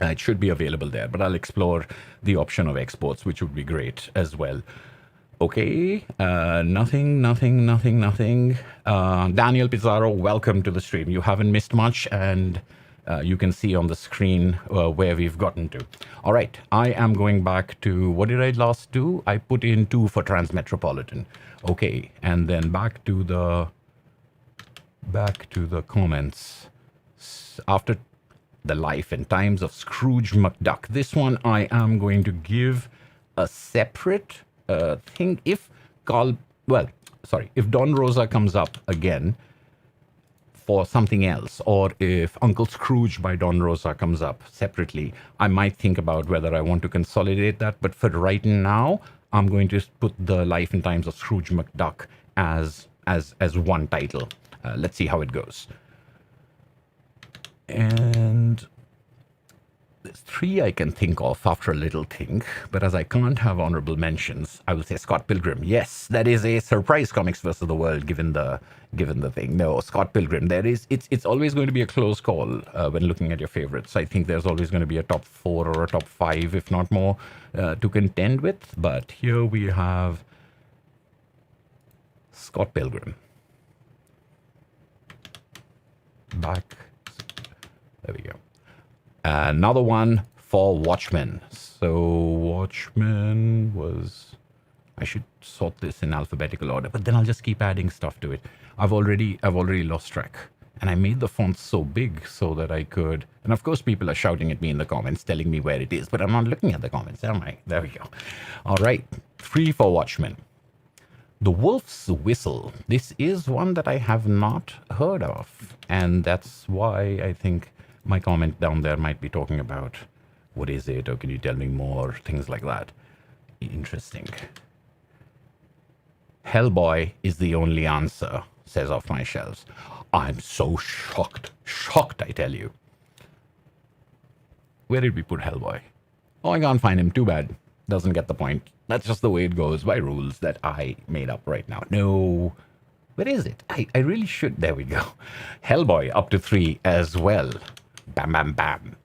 It should be available there, but I'll explore the option of exports, which would be great as well. Okay, nothing. Daniel Pizarro, welcome to the stream. You haven't missed much, and you can see on the screen where we've gotten to. All right, I am going back to, what did I last do? I put in 2 for Transmetropolitan. Okay, and then back to the comments. After the life and times of Scrooge McDuck. This one I am going to give a separate thing. If Don Rosa comes up again for something else, or if Uncle Scrooge by Don Rosa comes up separately, I might think about whether I want to consolidate that. But for right now, I'm going to put the life and times of Scrooge McDuck as one title. Let's see how it goes. And there's 3 I can think of after a little think, but as I can't have honorable mentions, I will say Scott Pilgrim. Yes, that is a surprise comics versus the world, given the thing. No, Scott Pilgrim. It's always going to be a close call when looking at your favorites. I think there's always going to be a top 4 or a top 5, if not more, to contend with. But here we have Scott Pilgrim. Back. There we go. Another one for Watchmen. So Watchmen was... I should sort this in alphabetical order, but then I'll just keep adding stuff to it. I've already lost track. And I made the font so big so that I could... And of course people are shouting at me in the comments, telling me where it is, but I'm not looking at the comments, am I? There we go. All right. 3 for Watchmen. The Wolf's Whistle. This is one that I have not heard of. And that's why I think my comment down there might be talking about what is it, or can you tell me more, things like that. Interesting. Hellboy is the only answer, says Off My Shelves. I'm so shocked. Shocked, I tell you. Where did we put Hellboy? Oh, I can't find him. Too bad. Doesn't get the point. That's just the way it goes by rules that I made up right now. No. Where is it? I really should. There we go. Hellboy up to 3 as well. Bam, bam, bam.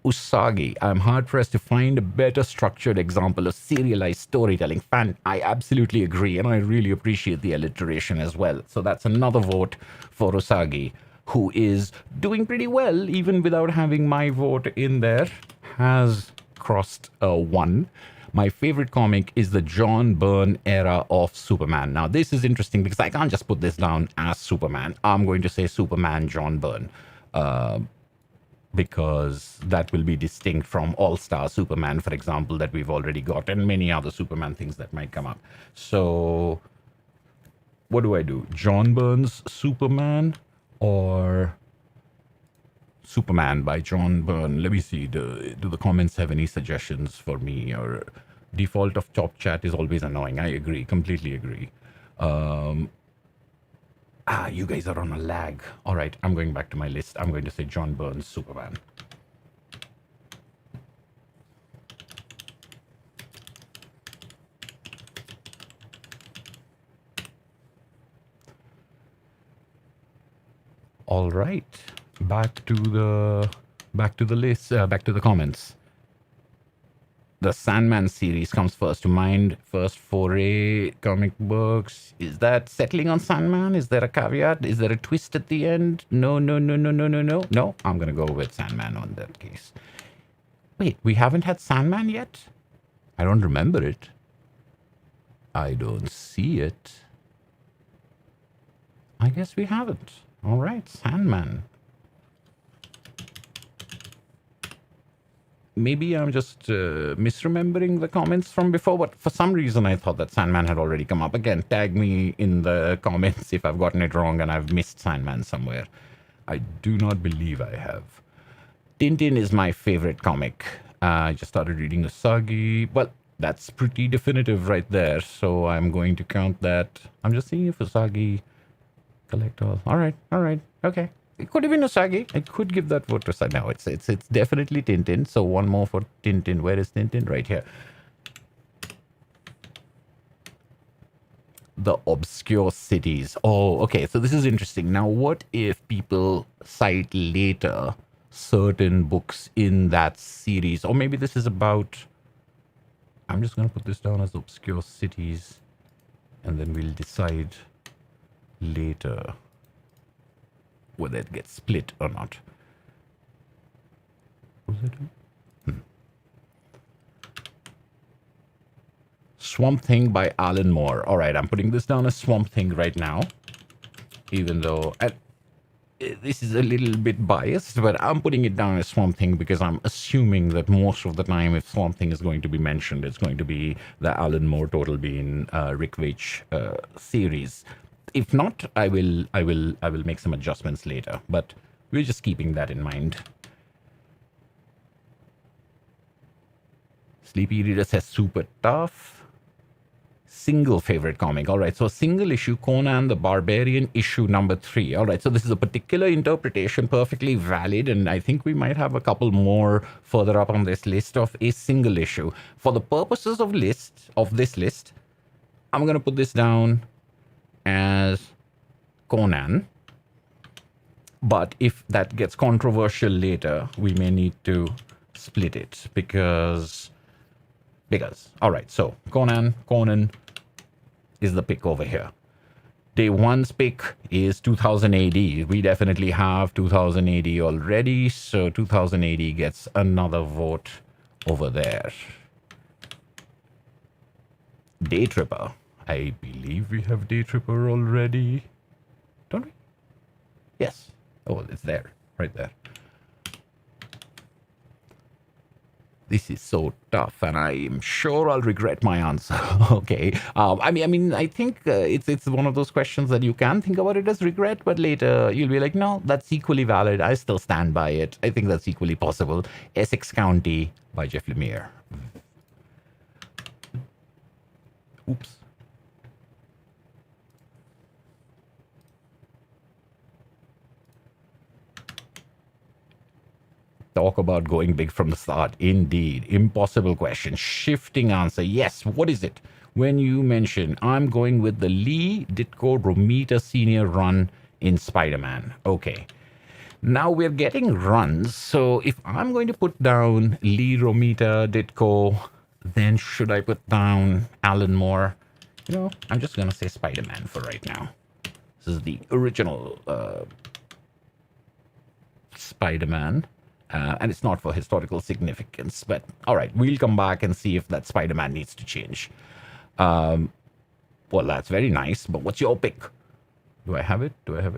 Usagi. I'm hard-pressed to find a better structured example of serialized storytelling. Fan, I absolutely agree, and I really appreciate the alliteration as well. So that's another vote for Usagi, who is doing pretty well, even without having my vote in there. Has crossed 1. My favorite comic is the John Byrne era of Superman. Now, this is interesting because I can't just put this down as Superman. I'm going to say Superman John Byrne. Because that will be distinct from All-Star Superman, for example, that we've already got, and many other Superman things that might come up. So, what do? John Byrne's Superman or Superman by John Byrne? Let me see. Do the comments have any suggestions for me? Or default of top chat is always annoying. I agree. Completely agree. You guys are on a lag. All right, I'm going back to my list. I'm going to say John Byrne's Superman. All right, back to the list. Back to the comments. The Sandman series comes first to mind. First foray comic books. Is that settling on Sandman? Is there a caveat? Is there a twist at the end? No. No, I'm going to go with Sandman on that case. Wait, we haven't had Sandman yet? I don't remember it. I don't see it. I guess we haven't. All right, Sandman. Maybe I'm just misremembering the comments from before, but for some reason I thought that Sandman had already come up. Again, tag me in the comments if I've gotten it wrong and I've missed Sandman somewhere. I do not believe I have. Tintin is my favorite comic. I just started reading Usagi. Well, that's pretty definitive right there, so I'm going to count that. I'm just seeing if Usagi collect all. All right, okay. It could have been Usagi. I could give that vote to Usagi. No, it's definitely Tintin. So one more for Tintin. Where is Tintin? Right here. The obscure cities. Oh, okay. So this is interesting. Now, what if people cite later certain books in that series? Or maybe this is about... I'm just going to put this down as obscure cities. And then we'll decide later whether it gets split or not. What was it? Swamp Thing by Alan Moore. All right, I'm putting this down as Swamp Thing right now. Even though this is a little bit biased, but I'm putting it down as Swamp Thing because I'm assuming that most of the time if Swamp Thing is going to be mentioned, it's going to be the Alan Moore Total Bean Rick Veitch series. If not, I will make some adjustments later, but we're just keeping that in mind. Sleepy Reader says super tough. Single favorite comic. All right, so single issue Conan the Barbarian issue number 3. All right, so this is a particular interpretation, perfectly valid, and I think we might have a couple more further up on this list of a single issue. For the purposes of this list, I'm going to put this down as Conan. But if that gets controversial later, we may need to split it because all right, so Conan is the pick over here. Day one's pick is 2000 AD. We definitely have 2000 AD already, so 2000 AD gets another vote over there. Day Tripper. I believe we have Day Tripper already. Don't we? Yes. Oh, it's there. Right there. This is so tough, and I'm sure I'll regret my answer. Okay. I mean, I think it's one of those questions that you can think about it as regret, but later you'll be like, no, that's equally valid. I still stand by it. I think that's equally possible. Essex County by Jeff Lemire. Oops. Talk about going big from the start. Indeed. Impossible question. Shifting answer. Yes. What is it? When you mention, I'm going with the Lee Ditko Romita Senior run in Spider-Man. Okay. Now we're getting runs. So if I'm going to put down Lee Romita Ditko, then should I put down Alan Moore? You know, I'm just going to say Spider-Man for right now. This is the original Spider-Man. And it's not for historical significance. But all right, we'll come back and see if that Spider-Man needs to change. Well, that's very nice. But what's your pick? Do I have it?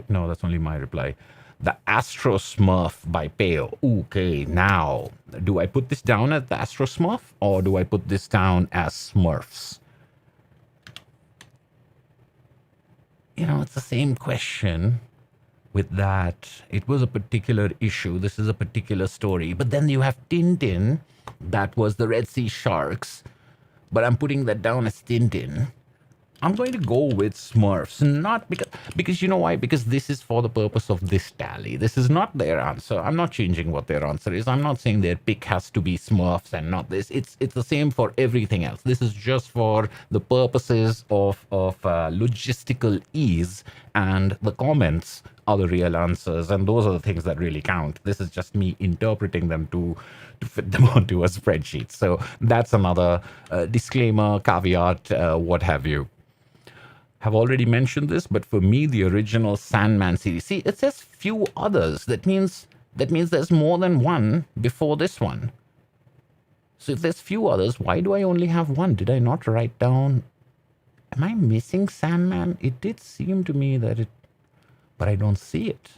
No, that's only my reply. The Astro Smurf by Peo. Okay, now, do I put this down as the Astro Smurf? Or do I put this down as Smurfs? You know, it's the same question. With that, it was a particular issue. This is a particular story. But then you have Tintin. That was the Red Sea Sharks. But I'm putting that down as Tintin. I'm going to go with Smurfs. Not because you know why? Because this is for the purpose of this tally. This is not their answer. I'm not changing what their answer is. I'm not saying their pick has to be Smurfs and not this. It's the same for everything else. This is just for the purposes of logistical ease, and the comments are the real answers, and those are the things that really count. This is just me interpreting them to fit them onto a spreadsheet. So that's another disclaimer, caveat, what have you. Have already mentioned this, but for me, the original Sandman series. See, it says few others. That means there's more than one before this one. So if there's few others, why do I only have one? Did I not write down Am I missing Sandman? It did seem to me that it, but I don't see it.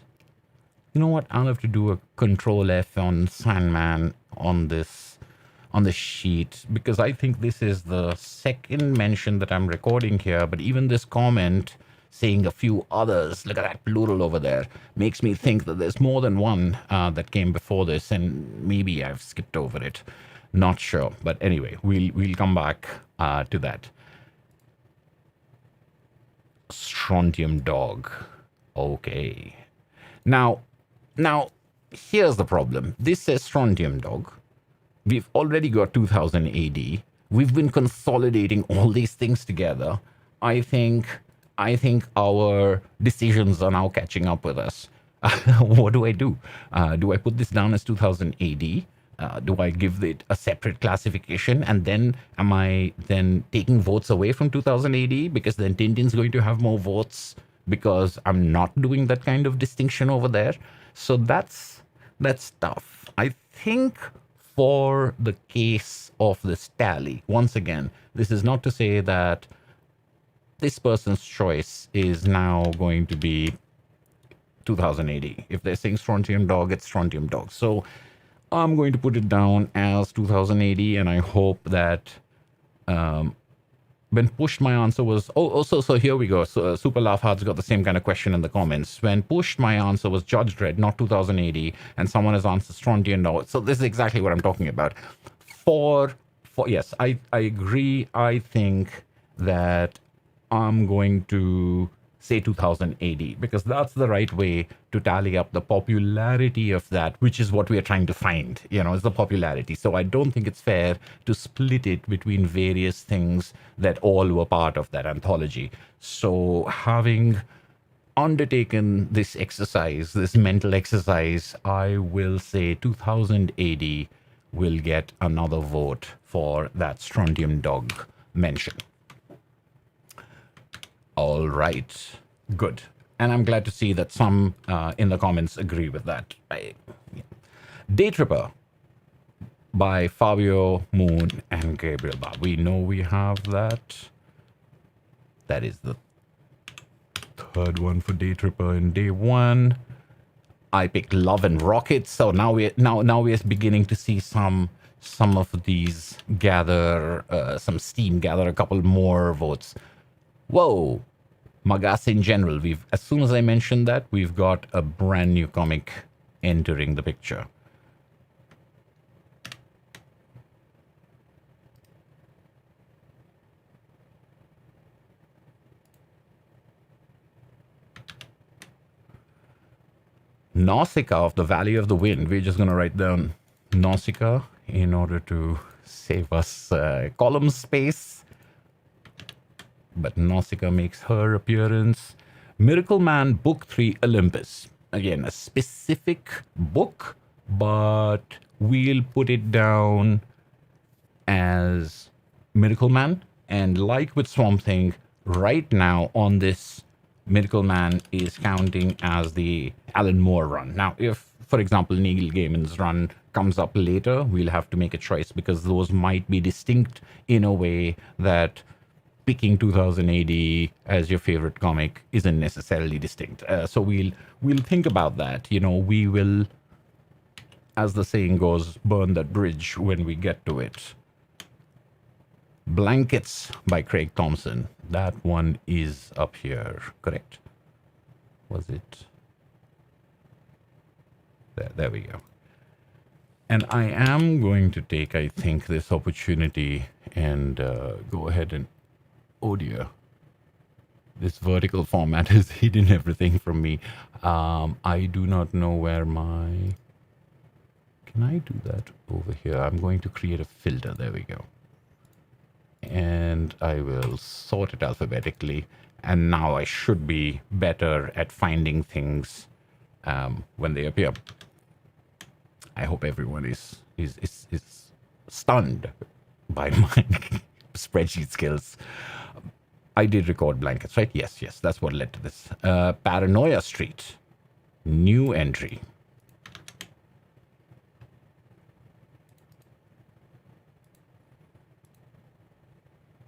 You know what? I'll have to do a control F on Sandman on the sheet, because I think this is the second mention that I'm recording here. But even this comment saying a few others, look at that plural over there, makes me think that there's more than one that came before this, and maybe I've skipped over it. Not sure, but anyway, we'll come back to that. Strontium dog. Okay. Now, here's the problem. This says Strontium dog. We've already got 2000 AD. We've been consolidating all these things together. I think our decisions are now catching up with us. What do I do? Do I put this down as 2000 AD? Do I give it a separate classification? And then am I then taking votes away from 2000 AD? Because then Tintin's going to have more votes because I'm not doing that kind of distinction over there. So that's tough. I think for the case of this tally, once again, this is not to say that this person's choice is now going to be 2000 AD. If they're saying Strontium dog, it's Strontium dog. So I'm going to put it down as 2000 AD, and I hope that when pushed, my answer was, so here we go. So Super Laugh Hard's got the same kind of question in the comments. When pushed, my answer was Judge Dredd, not 2000 AD, and someone has answered Strontium dog. So this is exactly what I'm talking about. For yes, I agree. I think that I'm going to say 2000 AD, because that's the right way to tally up the popularity of that, which is what we are trying to find, is the popularity. So I don't think it's fair to split it between various things that all were part of that anthology. So having undertaken this exercise, this mental exercise, I will say 2000 AD will get another vote for that Strontium dog mention. All right, good. And I'm glad to see that some in the comments agree with that. Day Tripper by Fabio Moon and Gabriel Ba. We know we have that. That is the third one for Day Tripper in day one. I picked Love and Rockets. So now we're beginning to see some of these gather some steam, gather a couple more votes. Whoa, Magas in general. As soon as I mentioned that, we've got a brand new comic entering the picture. Nausicaa of the Valley of the Wind. We're just going to write down Nausicaa in order to save us column space. But Nausicaa makes her appearance. Miracle Man Book 3 Olympus. Again, a specific book, but we'll put it down as Miracle Man. And like with Swamp Thing, right now on this, Miracle Man is counting as the Alan Moore run. Now, if, for example, Neil Gaiman's run comes up later, we'll have to make a choice, because those might be distinct in a way that picking 2000 AD as your favorite comic isn't necessarily distinct. So we'll think about that. We will, as the saying goes, burn that bridge when we get to it. Blankets by Craig Thompson. That one is up here, correct? Was it? There we go. And I am going to take, I think, this opportunity and go ahead and, oh dear, this vertical format has hidden everything from me. I do not know where my... Can I do that over here? I'm going to create a filter. There we go. And I will sort it alphabetically. And now I should be better at finding things when they appear. I hope everyone is stunned by my spreadsheet skills. I did record blankets, right? Yes, that's what led to this. Paranoia Street, new entry.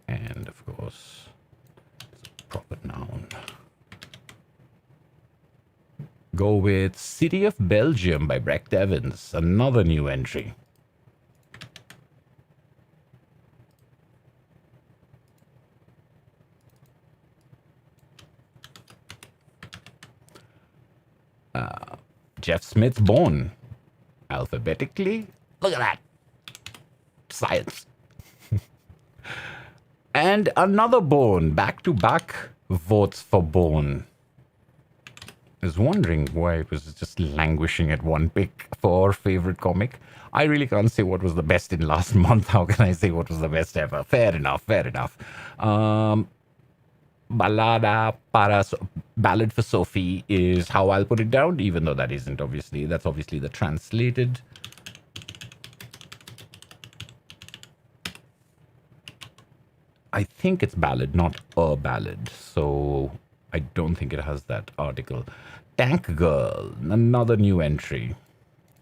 And of course, go with City of Belgium by Brecht Evans, another new entry. Jeff Smith's Bone, alphabetically. Look at that. Science. And another Bone, back-to-back votes for Bone. I was wondering why it was just languishing at one pick for favorite comic. I really can't say what was the best in last month. How can I say what was the best ever? Fair enough, fair enough. Ballad for Sophie is how I'll put it down, even though that isn't obviously, that's obviously the translated. I think it's ballad, not a ballad. So I don't think it has that article. Tank Girl, another new entry.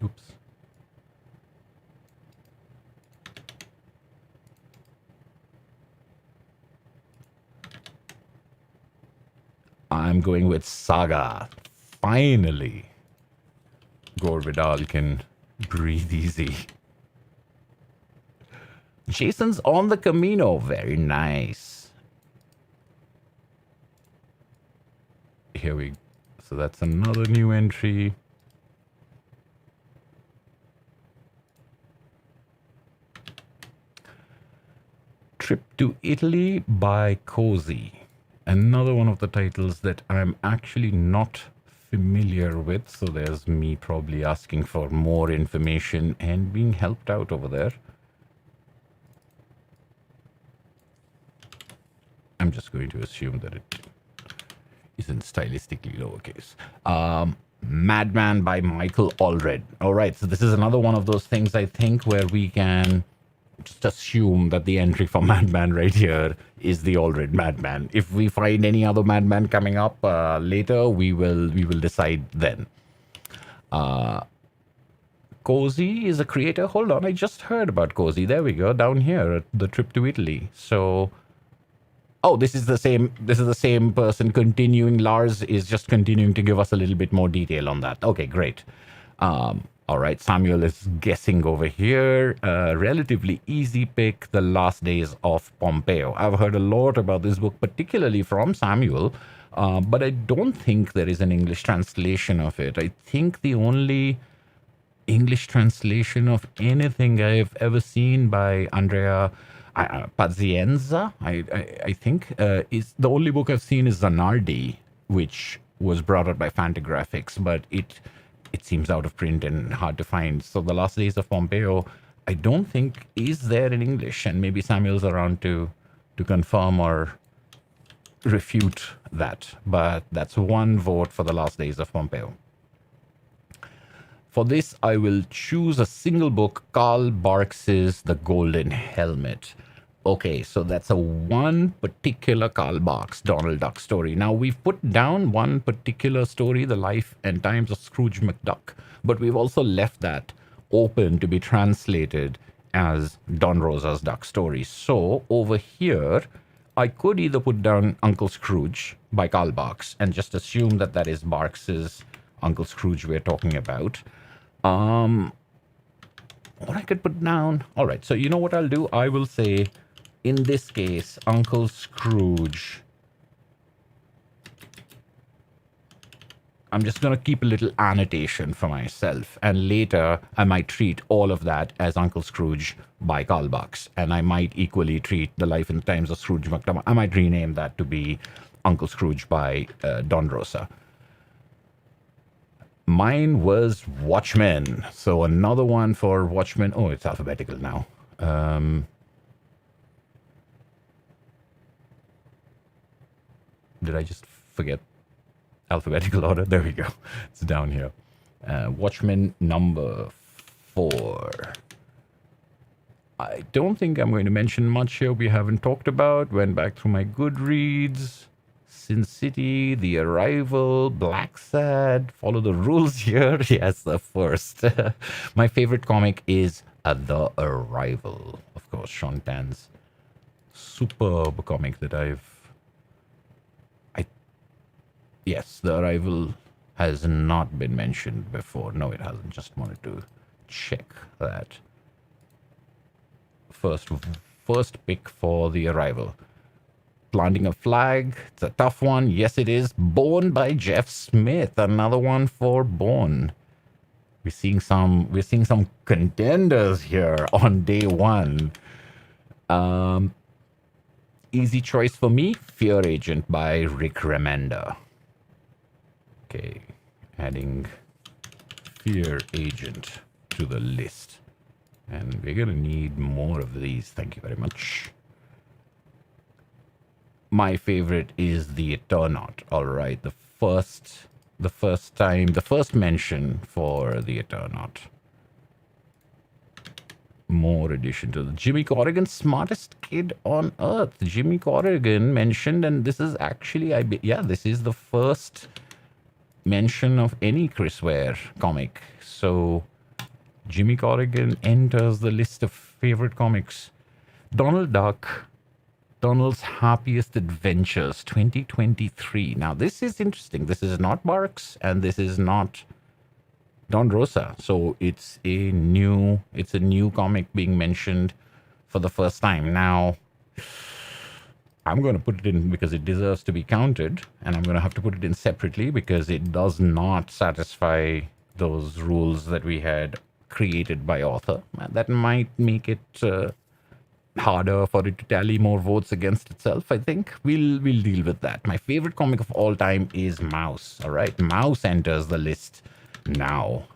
Oops. I'm going with Saga. Finally, Gore Vidal can breathe easy. Jason's on the Camino. Very nice. Here we go. So that's another new entry. Trip to Italy by Cozy. Another one of the titles that I'm actually not familiar with. So there's me probably asking for more information and being helped out over there. I'm just going to assume that it isn't stylistically lowercase. Madman by Michael Allred. All right, so this is another one of those things, I think, where we can just assume that the entry for Madman right here is the Allred Madman. If we find any other Madman coming up later, we will decide then. Cozy is a creator. Hold on, I just heard about Cozy. There we go, down here at the Trip to Italy. So, oh, this is the same person continuing. Lars is just continuing to give us a little bit more detail on that. Okay, great. All right, Samuel is guessing over here. Relatively easy pick, The Last Days of Pompeo. I've heard a lot about this book, particularly from Samuel, but I don't think there is an English translation of it. I think the only English translation of anything I've ever seen by Andrea Pazienza, I think, is the only book I've seen is Zanardi, which was brought out by Fantagraphics, but it seems out of print and hard to find. So The Last Days of Pompeo, I don't think is there in English, and maybe Samuel's around to confirm or refute that. But that's one vote for The Last Days of Pompeo. For this, I will choose a single book, Karl Barks's The Golden Helmet. Okay, so that's a one particular Karl Barks Donald Duck story. Now, we've put down one particular story, The Life and Times of Scrooge McDuck, but we've also left that open to be translated as Don Rosa's Duck Story. So, over here, I could either put down Uncle Scrooge by Karl Barks and just assume that that is Barks's Uncle Scrooge we're talking about. What I could put down... All right, so you know what I'll do? I will say... In this case, Uncle Scrooge. I'm just going to keep a little annotation for myself. And later, I might treat all of that as Uncle Scrooge by Karl Barks. And I might equally treat The Life and Times of Scrooge McDuck. I might rename that to be Uncle Scrooge by Don Rosa. Mine was Watchmen. So another one for Watchmen. Oh, it's alphabetical now. Did I just forget alphabetical order? There we go. It's down here. Watchmen number 4. I don't think I'm going to mention much here we haven't talked about. Went back through my Goodreads. Sin City, The Arrival, Black Sad. Follow the rules here. Yes, the first. My favorite comic is The Arrival. Of course, Sean Tan's superb comic that Yes, The Arrival has not been mentioned before. No, it hasn't. Just wanted to check that. First pick for the arrival. Planting a flag. It's a tough one. Yes, it is. Born by Jeff Smith. Another one for Born. We're seeing some contenders here on day one. Easy choice for me. Fear Agent by Rick Remender. Okay, adding Fear Agent to the list. And we're going to need more of these. Thank you very much. My favorite is the Eternaut. All right, the first mention for the Eternaut. More addition to the Jimmy Corrigan, smartest kid on earth. Jimmy Corrigan mentioned, and this is actually, this is the first mention of any Chris Ware comic. So Jimmy Corrigan enters the list of favorite comics. Donald Duck, Donald's Happiest Adventures 2023. Now this is interesting. This is not Barks and this is not Don Rosa. So it's a new comic being mentioned for the first time. Now I'm going to put it in because it deserves to be counted, and I'm going to have to put it in separately because it does not satisfy those rules that we had created by author. That might make it harder for it to tally more votes against itself. I think we'll deal with that. My favorite comic of all time is Mouse. All right, Mouse enters the list now.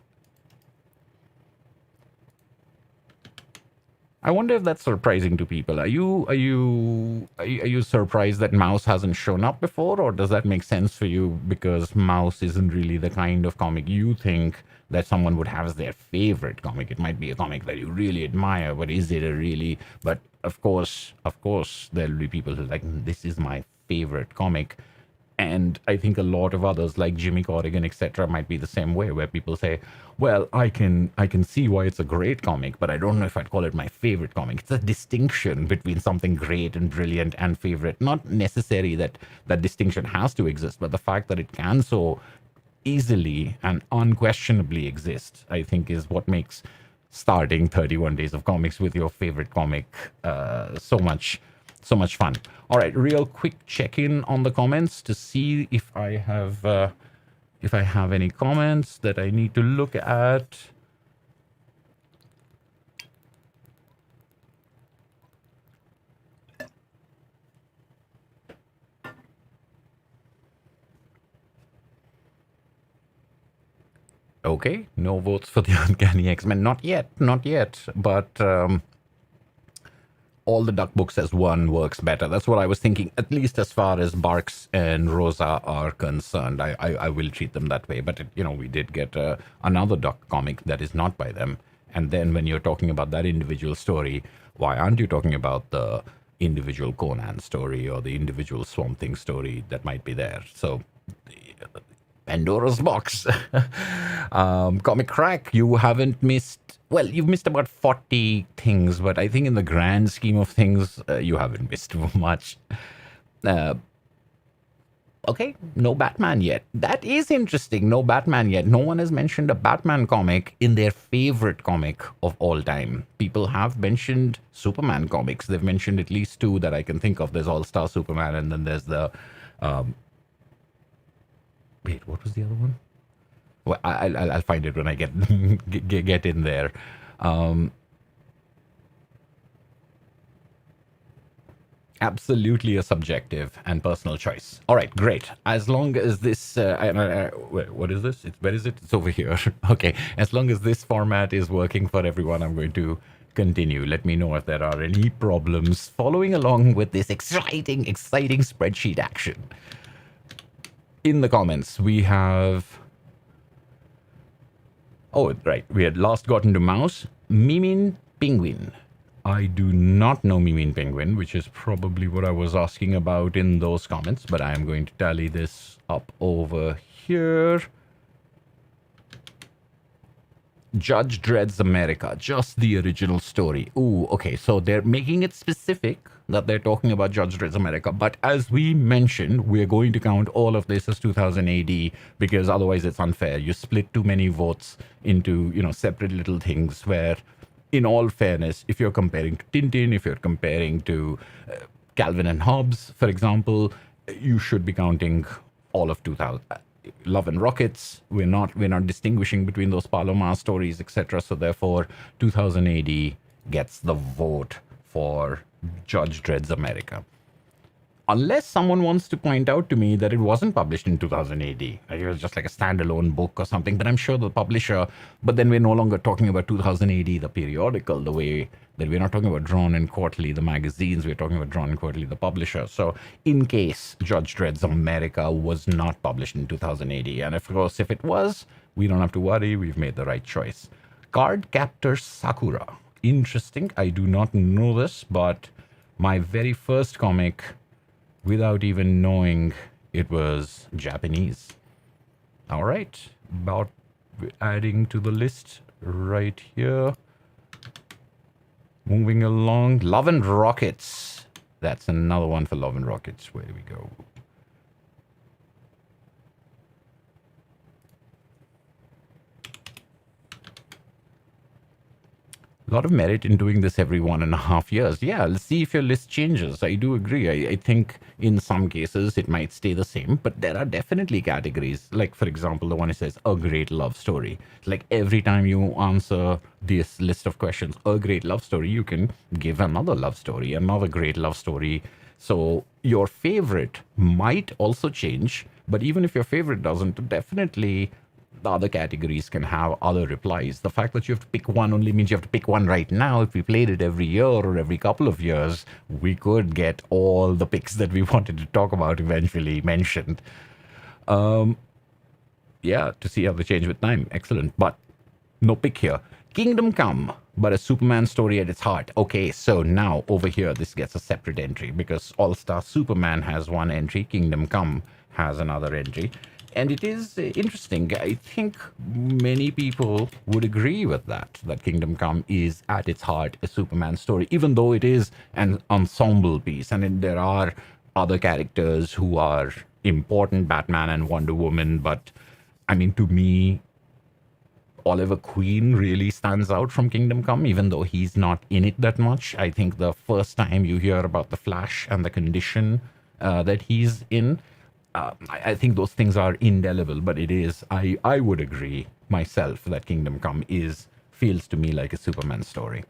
I wonder if that's surprising to people. Are you surprised that Mouse hasn't shown up before, or does that make sense for you because Mouse isn't really the kind of comic you think that someone would have as their favorite comic? It might be a comic that you really admire, but is it a really? But of course, there'll be people who are like, this is my favorite comic. And I think a lot of others like Jimmy Corrigan, etc., might be the same way, where people say, well, I can see why it's a great comic, but I don't know if I'd call it my favorite comic. It's a distinction between something great and brilliant and favorite. Not necessary that that distinction has to exist, but the fact that it can so easily and unquestionably exist, I think, is what makes starting 31 Days of Comics with your favorite comic so much fun. All right, real quick check-in on the comments to see if I have any comments that I need to look at. Okay, no votes for the Uncanny X-Men. Not yet, but all the Duck books as one works better. That's what I was thinking, at least as far as Barks and Rosa are concerned. I will treat them that way. But, we did get another Duck comic that is not by them. And then when you're talking about that individual story, why aren't you talking about the individual Conan story or the individual Swamp Thing story that might be there? So Pandora's box. Comic Crack, you haven't missed. Well, you've missed about 40 things, but I think in the grand scheme of things, you haven't missed much. Okay, no Batman yet. That is interesting. No Batman yet. No one has mentioned a Batman comic in their favorite comic of all time. People have mentioned Superman comics. They've mentioned at least two that I can think of. There's All-Star Superman, and then there's the... wait, what was the other one? Well, I'll find it when I get in there. Absolutely a subjective and personal choice. All right, great. As long as this, what is this? Where is it? It's over here. Okay. As long as this format is working for everyone, I'm going to continue. Let me know if there are any problems following along with this exciting spreadsheet action. In the comments, we have... Oh, right. We had last gotten to Mouse. Mimin Penguin. I do not know Mimin Penguin, which is probably what I was asking about in those comments, but I am going to tally this up over here. Judge Dredd's America, just the original story. Ooh, okay. So they're making it specific that they're talking about Judge Dredd's America. But as we mentioned, we're going to count all of this as 2000 AD because otherwise it's unfair. You split too many votes into, separate little things where, in all fairness, if you're comparing to Tintin, if you're comparing to Calvin and Hobbes, for example, you should be counting all of 2000. Love and Rockets. We're not distinguishing between those Palomar stories, etc. So therefore, 2000 AD gets the vote for Judge Dredd's America. Unless someone wants to point out to me that it wasn't published in 2000 AD, it was just like a standalone book or something, then I'm sure the publisher, but then we're no longer talking about 2000 AD, the periodical, the way that we're not talking about Drawn and Quarterly, the magazines, we're talking about Drawn and Quarterly, the publisher. So in case Judge Dredd's America was not published in 2000 AD, and of course, if it was, we don't have to worry, we've made the right choice. Card Captor Sakura. Interesting. I do not know this, but my very first comic, without even knowing it was Japanese. All right, about adding to the list right here. Moving along, Love and Rockets. That's another one for Love and Rockets. Where do we go? A lot of merit in doing this every 1.5 years. Yeah, let's see if your list changes. I do agree. I think in some cases it might stay the same, but there are definitely categories. Like, for example, the one that says a great love story. Like every time you answer this list of questions, a great love story, you can give another love story, another great love story. So your favorite might also change, but even if your favorite doesn't, definitely the other categories can have other replies. The fact that you have to pick one only means you have to pick one right now. If we played it every year or every couple of years, we could get all the picks that we wanted to talk about eventually mentioned. Yeah, to see how they change with time. Excellent. But no pick here. Kingdom Come, but a Superman story at its heart. Okay, so now over here, this gets a separate entry because All Star Superman has one entry. Kingdom Come has another entry. And it is interesting. I think many people would agree with that Kingdom Come is at its heart a Superman story, even though it is an ensemble piece. And there are other characters who are important, Batman and Wonder Woman. But I mean, to me, Oliver Queen really stands out from Kingdom Come, even though he's not in it that much. I think the first time you hear about the Flash and the condition that he's in, I think those things are indelible, but it is, I would agree myself that Kingdom Come feels to me like a Superman story.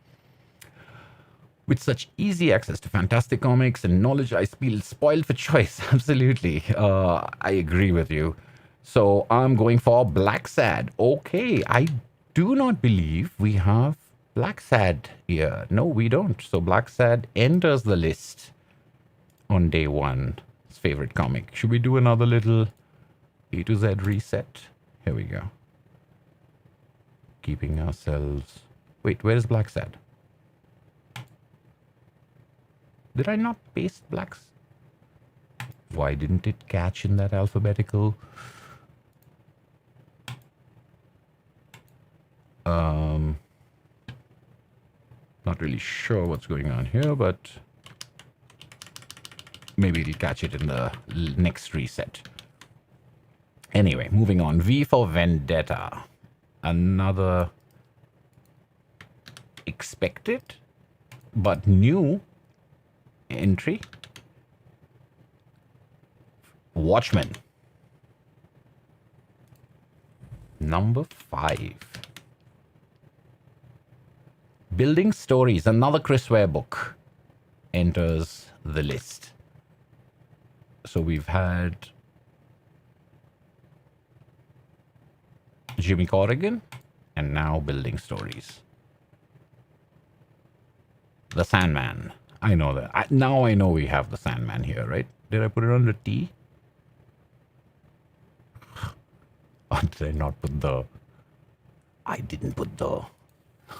With such easy access to fantastic comics and knowledge, I feel spoiled for choice. Absolutely. I agree with you. So I'm going for Black Sad. Okay, I do not believe we have Black Sad here. No, we don't. So Black Sad enters the list on day one. Favorite comic. Should we do another little A to Z reset? Here we go. Keeping ourselves... Wait, where is Black Sad? Did I not paste Blacks? Why didn't it catch in that alphabetical? Not really sure what's going on here, but maybe it'll catch it in the next reset. Anyway, moving on. V for Vendetta. Another expected but new entry. Watchmen. Number 5. Building Stories. Another Chris Ware book enters the list. So we've had Jimmy Corrigan and now Building Stories. The Sandman. I know that. Now I know we have the Sandman here, right? Did I put it under T? Or did I not put the... I didn't put the...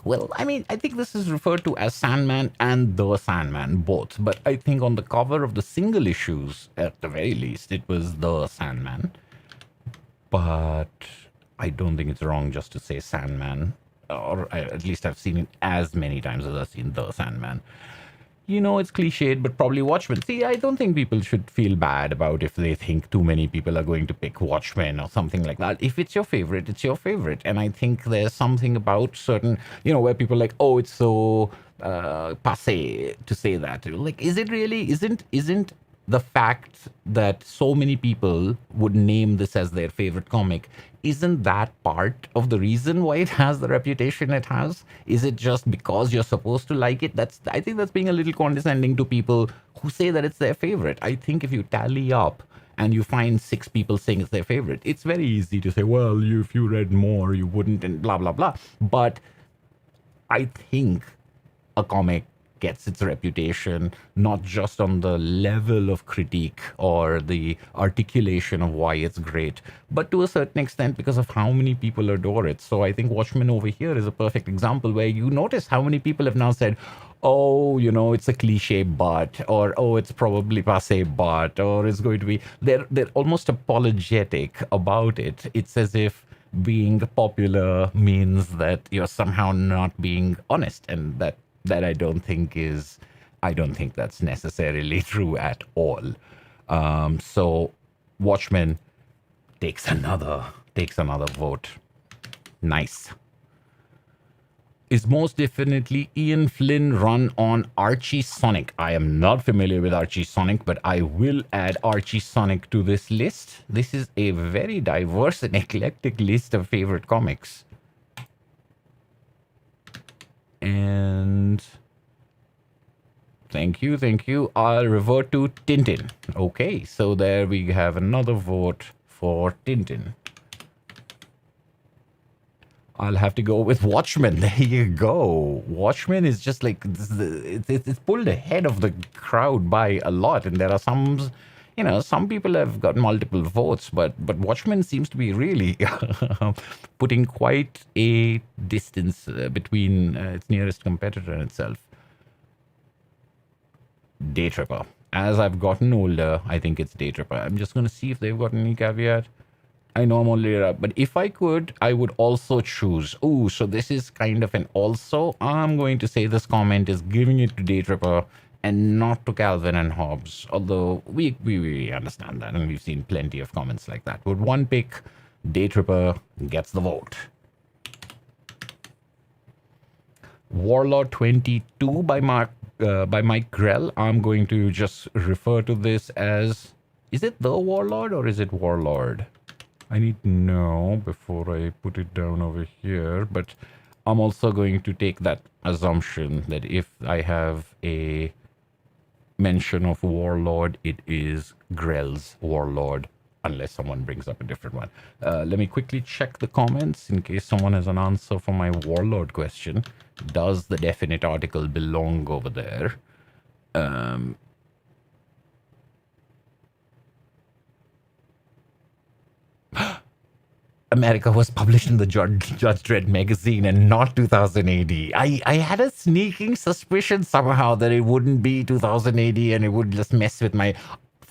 Well, I mean, I think this is referred to as Sandman and the Sandman, both. But I think on the cover of the single issues, at the very least, it was the Sandman. But I don't think it's wrong just to say Sandman. or at least I've seen it as many times as I've seen The Sandman. You know, it's cliched, but probably Watchmen. See, I don't think people should feel bad about if they think too many people are going to pick Watchmen or something like that. If it's your favorite, it's your favorite. And I think there's something about certain, where people are like, oh, it's so passe to say that. Like, is it really? Isn't the fact that so many people would name this as their favorite comic, isn't that part of the reason why it has the reputation it has? Is it just because you're supposed to like it? I think that's being a little condescending to people who say that it's their favorite. I think if you tally up and you find 6 people saying it's their favorite, it's very easy to say, well, if you read more, you wouldn't, and blah, blah, blah. But I think a comic gets its reputation not just on the level of critique or the articulation of why it's great, but to a certain extent because of how many people adore it. So I think Watchmen over here is a perfect example where you notice how many people have now said, oh, it's a cliche but, or oh, it's probably passe but, or it's going to be, they're almost apologetic about it. It's as if being popular means that you're somehow not being honest, and that I don't think that's necessarily true at all. So Watchmen takes another vote. Nice. Is most definitely Ian Flynn run on Archie Sonic. I am not familiar with Archie Sonic, but I will add Archie Sonic to this list. This is a very diverse and eclectic list of favorite comics. And thank you. I'll revert to Tintin. Okay, so there we have another vote for Tintin. I'll have to go with Watchmen. There you go. Watchmen is just like, it's pulled ahead of the crowd by a lot. And there are some people have got multiple votes, but Watchmen seems to be really putting quite a distance between its nearest competitor and itself. Day Tripper. As I've gotten older, I think it's Day Tripper. I'm just going to see if they've got any caveat. I know I'm only up, but if I could, I would also choose. Ooh, so this is kind of an also. I'm going to say this comment is giving it to Day Tripper and not to Calvin and Hobbes. Although we understand that, and we've seen plenty of comments like that. With one pick, Day Tripper gets the vote. Warlord 22 by Mike Grell. I'm going to just refer to this as, is it the Warlord or is it Warlord? I need to know before I put it down over here, but I'm also going to take that assumption that if I have a mention of Warlord, it is Grell's Warlord, unless someone brings up a different one. Let me quickly check the comments in case someone has an answer for my Warlord question. Does the definite article belong over there? America was published in the Judge Dredd magazine and not 2000 AD. I had a sneaking suspicion somehow that it wouldn't be 2000 AD and it would just mess with my...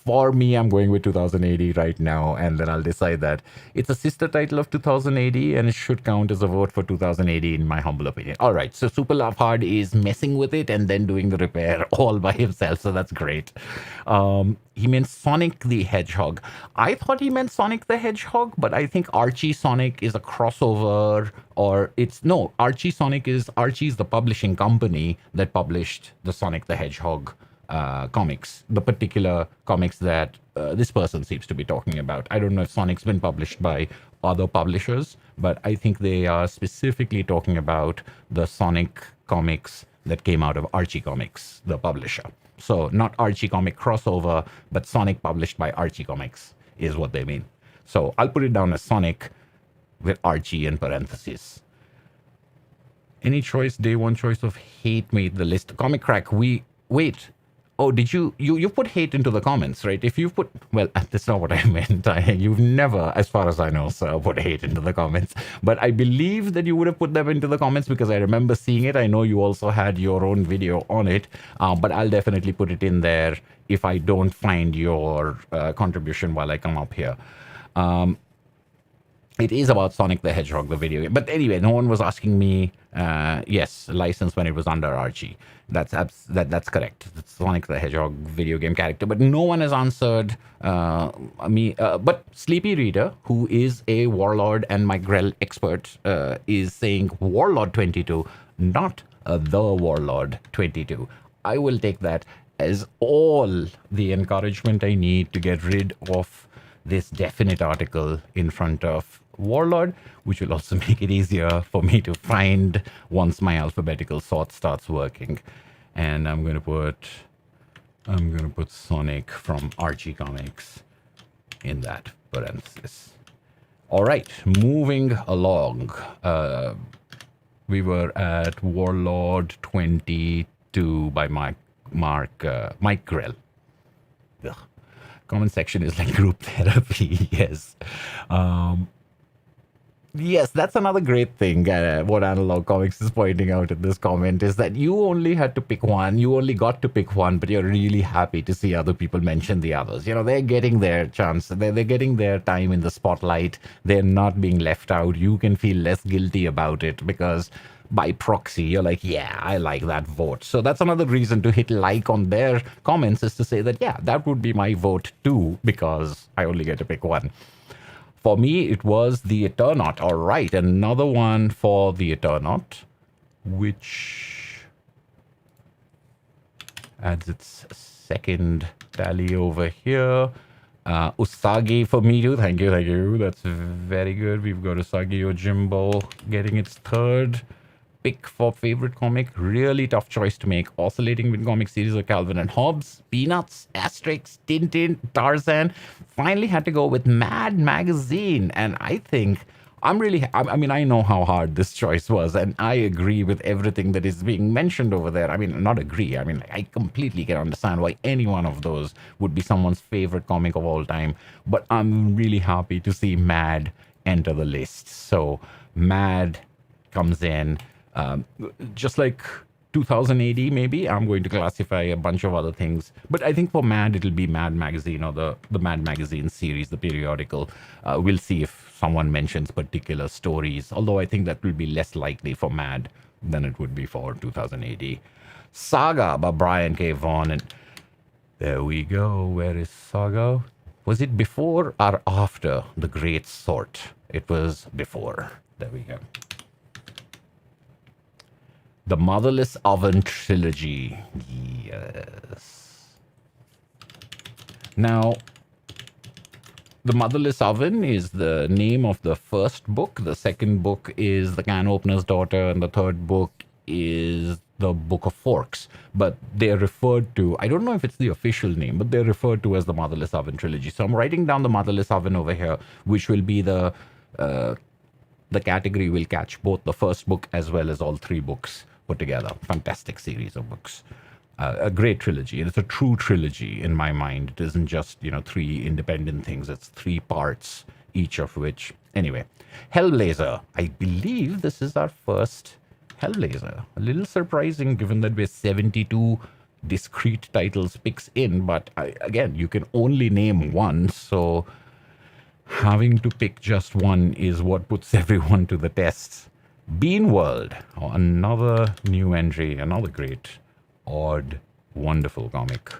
For me, I'm going with 2000 AD right now, and then I'll decide that it's a sister title of 2000 AD and it should count as a vote for 2000 AD in my humble opinion. All right, so Super Love Hard is messing with it and then doing the repair all by himself, so that's great. He meant Sonic the Hedgehog. I thought he meant Sonic the Hedgehog, but I think Archie Sonic is a crossover, or it's... No, Archie's the publishing company that published the Sonic the Hedgehog comics, the particular comics that this person seems to be talking about. I don't know if Sonic's been published by other publishers, but I think they are specifically talking about the Sonic comics that came out of Archie Comics, the publisher. So not Archie comic crossover, but Sonic published by Archie Comics is what they mean. So I'll put it down as Sonic with Archie in parentheses. Any choice, day one choice of hate made the list. Comic Crack, wait. Oh, did you put hate into the comments, right? If you put, well, that's not what I meant. You've never, as far as I know, sir, put hate into the comments. But I believe that you would have put them into the comments because I remember seeing it. I know you also had your own video on it, but I'll definitely put it in there if I don't find your contribution while I come up here. It is about Sonic the Hedgehog, the video game. But anyway, no one was asking me. Yes, license when it was under Archie. That's correct. It's Sonic the Hedgehog video game character. But no one has answered me. But Sleepy Reader, who is a Warlord and my Grell expert, is saying Warlord 22, not the Warlord 22. I will take that as all the encouragement I need to get rid of this definite article in front of Warlord, which will also make it easier for me to find once my alphabetical sort starts working. And I'm gonna put Sonic from Archie Comics in that parenthesis. All right, moving along. We were at Warlord 22 by Mike Grell. Ugh. Comment section is like group therapy. Yes. Yes, that's another great thing. What Analog Comics is pointing out in this comment is that you only had to pick one. You only got to pick one, but you're really happy to see other people mention the others. You know, they're getting their chance. They're getting their time in the spotlight. They're not being left out. You can feel less guilty about it because by proxy, you're like, yeah, I like that vote. So that's another reason to hit like on their comments, is to say that, yeah, that would be my vote too, because I only get to pick one. For me, it was the Eternaut. All right, another one for the Eternaut, which adds its second tally over here. Usagi for me too. Thank you, thank you. That's very good. We've got Usagi Yojimbo getting its third pick for favorite comic. Really tough choice to make. Oscillating with comic series of Calvin and Hobbes, Peanuts, Asterix, Tintin, Tarzan. Finally had to go with Mad Magazine. And I think I mean, I know how hard this choice was, and I agree with everything that is being mentioned over there. I mean, not agree. I mean, I completely can understand why any one of those would be someone's favorite comic of all time. But I'm really happy to see Mad enter the list. So Mad comes in. Just like 2000 AD, maybe, I'm going to classify a bunch of other things. But I think for Mad, it'll be Mad Magazine or the Mad Magazine series, the periodical. We'll see if someone mentions particular stories, although I think that will be less likely for Mad than it would be for 2000 AD. Saga by Brian K. Vaughan. And there we go. Where is Saga? Was it before or after The Great Sort? It was before. There we go. The Motherless Oven Trilogy. Yes. Now, The Motherless Oven is the name of the first book. The second book is The Can Opener's Daughter, and the third book is The Book of Forks. But they're referred to, I don't know if it's the official name, but they're referred to as the Motherless Oven Trilogy. So I'm writing down the Motherless Oven over here, which will be the category will catch both the first book as well as all three books put together. Fantastic series of books. A great trilogy. And it's a true trilogy in my mind. It isn't just, three independent things. It's three parts, each of which. Anyway, Hellblazer. I believe this is our first Hellblazer. A little surprising given that we're 72 discrete titles picks in. But again, you can only name one. So having to pick just one is what puts everyone to the test. Bean World, another new entry, another great, odd, wonderful comic.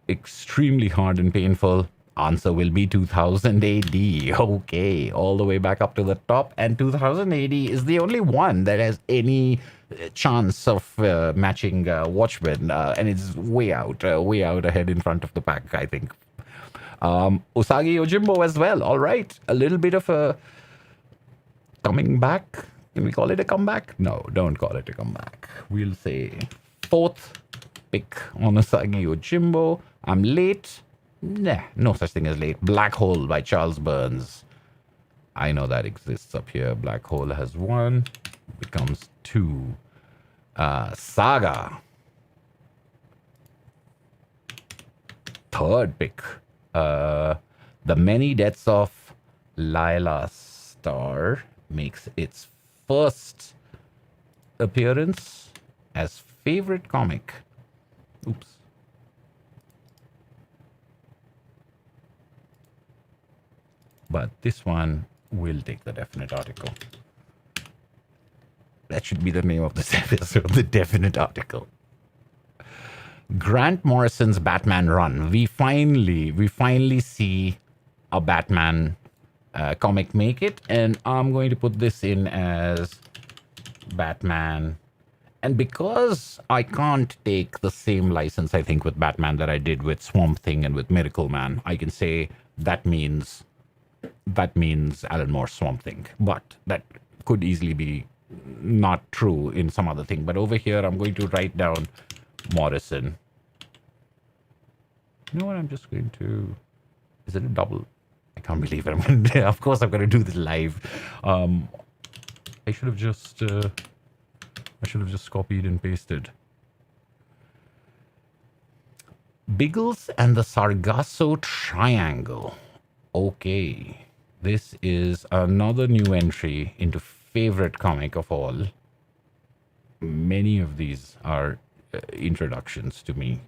Extremely hard and painful. Answer will be 2000 AD. Okay, all the way back up to the top. And 2000 AD is the only one that has any chance of matching Watchmen. And it's way out ahead in front of the pack, I think. Usagi Yojimbo as well. All right, a little bit of a coming back. Can we call it a comeback? No, don't call it a comeback. We'll say fourth pick on Usagi Yojimbo. I'm late. Nah, no such thing as late. Black Hole by Charles Burns. I know that exists up here. Black Hole has one. Becomes two. Saga. Third pick. The Many Deaths of Lila Star makes its first appearance as favorite comic. Oops. But this one will take the definite article. That should be the name of this episode, the definite article. Grant Morrison's Batman run. We finally see a Batman comic make it, and I'm going to put this in as Batman. And because I can't take the same license, I think, with Batman that I did with Swamp Thing and with Miracle Man, I can say that means Alan Moore's Swamp Thing. But that could easily be not true in some other thing. But over here, I'm going to write down Morrison. You know what? I'm just going to... Is it a double? I can't believe it. Of course, I'm going to do this live. I should have just copied and pasted. Biggles and the Sargasso Triangle. Okay. This is another new entry into favorite comic of all. Many of these are introductions to me.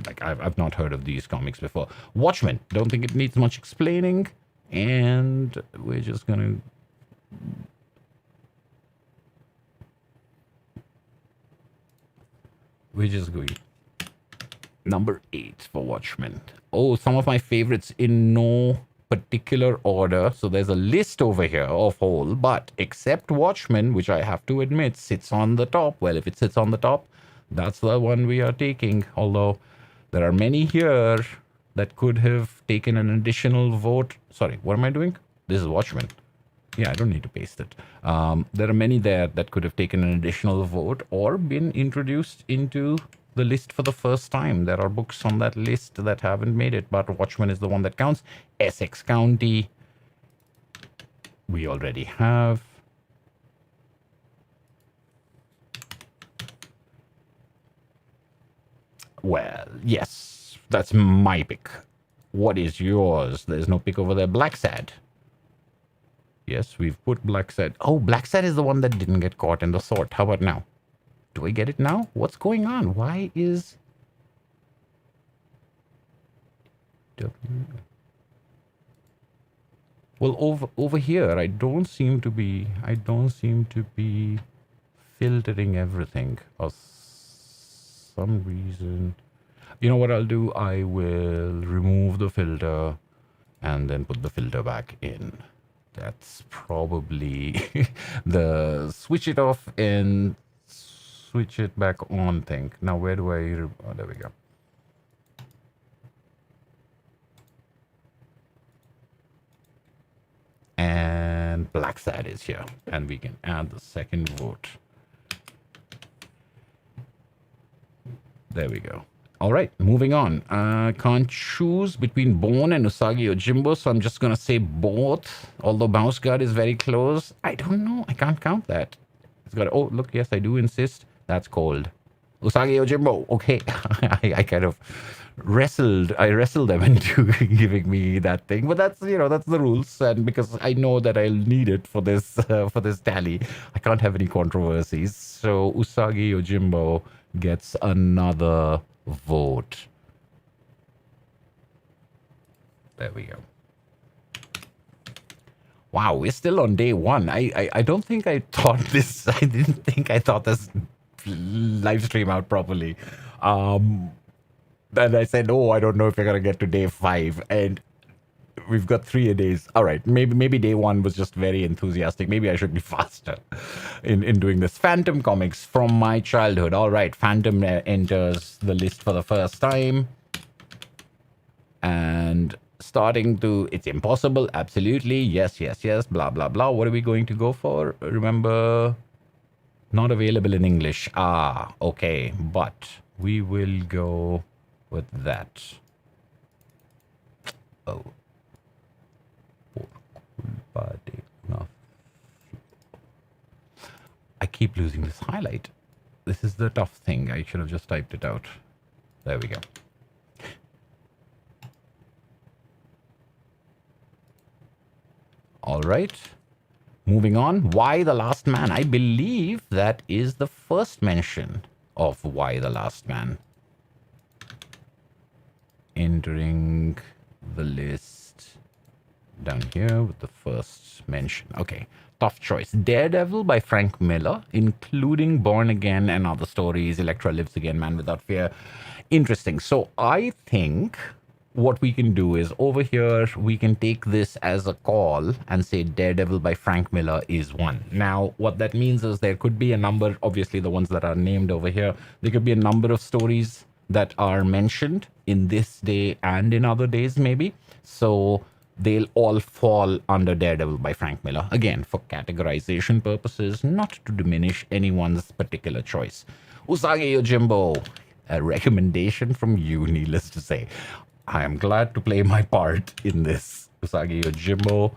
Like, I've not heard of these comics before. Watchmen. Don't think it needs much explaining. And we're just gonna... We're just going... Number 8 for Watchmen. Oh, some of my favorites in no particular order. So there's a list over here of whole, but except Watchmen, which I have to admit sits on the top. Well, if it sits on the top, that's the one we are taking. Although there are many here that could have taken an additional vote. Sorry, what am I doing? This is Watchmen. Yeah, I don't need to paste it. There are many there that could have taken an additional vote or been introduced into the list for the first time. There are books on that list that haven't made it, but Watchmen is the one that counts. Essex County, we already have. Well, yes, that's my pick. What is yours? There's no pick over there. Black Sad. Yes, we've put Black Sad. Oh, Black Sad is the one that didn't get caught in the sort. How about now? Do I get it now? What's going on? Why is... Well, over here, I don't seem to be filtering everything for some reason. You know what I'll do? I will remove the filter and then put the filter back in. That's probably the switch it off and switch it back on thing. Now, where do I... Oh, there we go. And Black Sad is here. And we can add the second vote. There we go. All right, moving on. Can't choose between Bone and Usagi Yojimbo, so I'm just going to say both. Although Mouse Guard is very close. I don't know. I can't count that. It's got... Oh, look, yes, I do insist. That's cold. Usagi Yojimbo. Okay. I kind of wrestled them into giving me that thing. But that's, you know, that's the rules. And because I know that I'll need it for this tally, I can't have any controversies. So Usagi Yojimbo gets another vote. There we go. Wow, we're still on day one. I don't think I thought this. I didn't think I thought this live stream out properly. Then I said, oh, I don't know if we're gonna get to day 5, and we've got 3 days. All right, maybe day 1 was just very enthusiastic. Maybe I should be faster in doing this. Phantom comics from my childhood. All right, Phantom enters the list for the first time, and starting to... It's impossible. Absolutely. Yes. Blah blah blah. What are we going to go for? Remember, not available in English. Ah, okay, but we will go with that. Oh. I keep losing this highlight. This is the tough thing. I should have just typed it out. There we go. All right. Moving on. Why the Last Man? I believe that is the first mention of Why the Last Man. Entering the list down here with the first mention. Okay, tough choice. Daredevil by Frank Miller, including Born Again and other stories. Elektra Lives Again, Man Without Fear. Interesting. So I think what we can do is over here, we can take this as a call and say Daredevil by Frank Miller is one. Now, what that means is there could be a number, obviously the ones that are named over here, there could be a number of stories that are mentioned in this day and in other days maybe. So they'll all fall under Daredevil by Frank Miller. Again, for categorization purposes, not to diminish anyone's particular choice. Usagi Yojimbo, a recommendation from you, needless to say. I am glad to play my part in this, Usagi Yojimbo.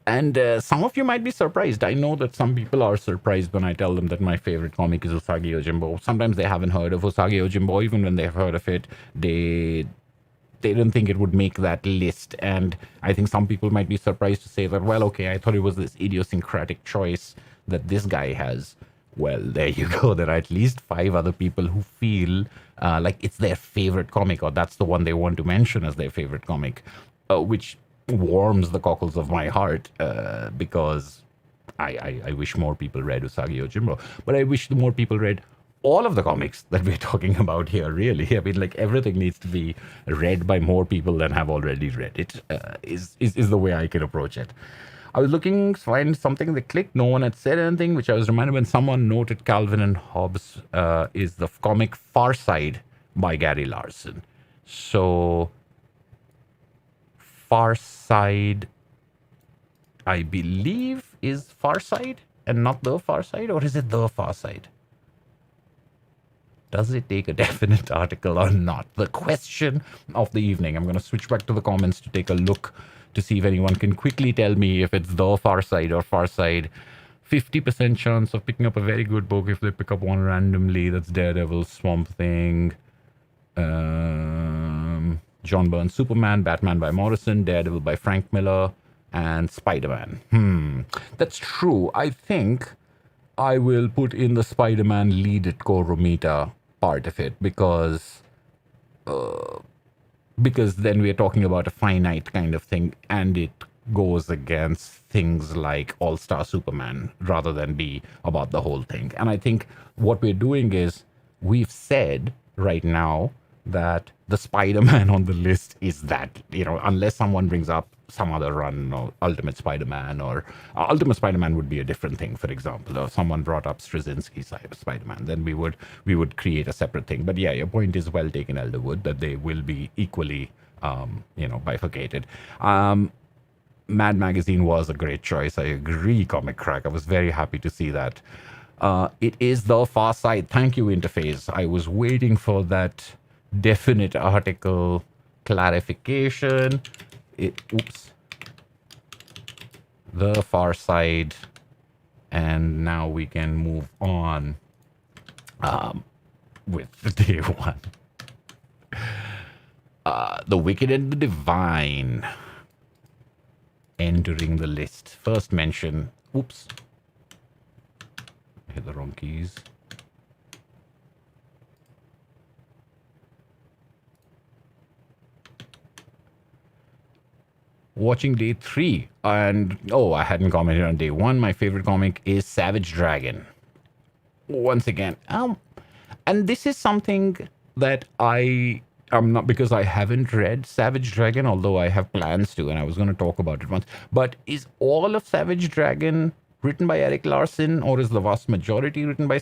And some of you might be surprised. I know that some people are surprised when I tell them that my favorite comic is Usagi Yojimbo. Sometimes they haven't heard of Usagi Yojimbo. Even when they've heard of it, they didn't think it would make that list. And I think some people might be surprised to say that, well, okay, I thought it was this idiosyncratic choice that this guy has. Well, there you go. There are at least 5 other people who feel like it's their favorite comic, or that's the one they want to mention as their favorite comic, which warms the cockles of my heart because I wish more people read Usagi Yojimbo. But I wish more people read all of the comics that we're talking about here, really. I mean, like, everything needs to be read by more people than have already read it, is the way I can approach it. I was looking to find something that clicked. No one had said anything, which I was reminded when someone noted Calvin and Hobbes is the comic Far Side by Gary Larson. So, Far Side, I believe, is Far Side and not The Far Side, or is it The Far Side? Does it take a definite article or not? The question of the evening. I'm going to switch back to the comments to take a look to see if anyone can quickly tell me if it's The Far Side or Far Side. 50% chance of picking up a very good book if they pick up one randomly. That's Daredevil, Swamp Thing, John Byrne's Superman, Batman by Morrison, Daredevil by Frank Miller, and Spider-Man. That's true. I think I will put in the Spider-Man lead it Koromita part of it because then we're talking about a finite kind of thing, and it goes against things like All-Star Superman rather than be about the whole thing. And I think what we're doing is we've said right now that the Spider-Man on the list is that, unless someone brings up some other run or Ultimate Spider-Man, or Ultimate Spider-Man would be a different thing, for example, or someone brought up Straczynski's Spider-Man, then we would create a separate thing. But yeah, your point is well taken, Elderwood, that they will be equally, bifurcated. Mad Magazine was a great choice. I agree, Comic Crack. I was very happy to see that. It is The Far Side. Thank you, Interface. I was waiting for that definite article clarification. The Far Side. And now we can move on with day one. The Wicked and the Divine entering the list. First mention. Oops. Hit the wrong keys. Watching day 3, and I hadn't commented on day 1. My favorite comic is Savage Dragon. Once again, and this is something that I'm not, because I haven't read Savage Dragon, although I have plans to, and I was going to talk about it once. But is all of Savage Dragon written by Eric Larson, or is the vast majority written by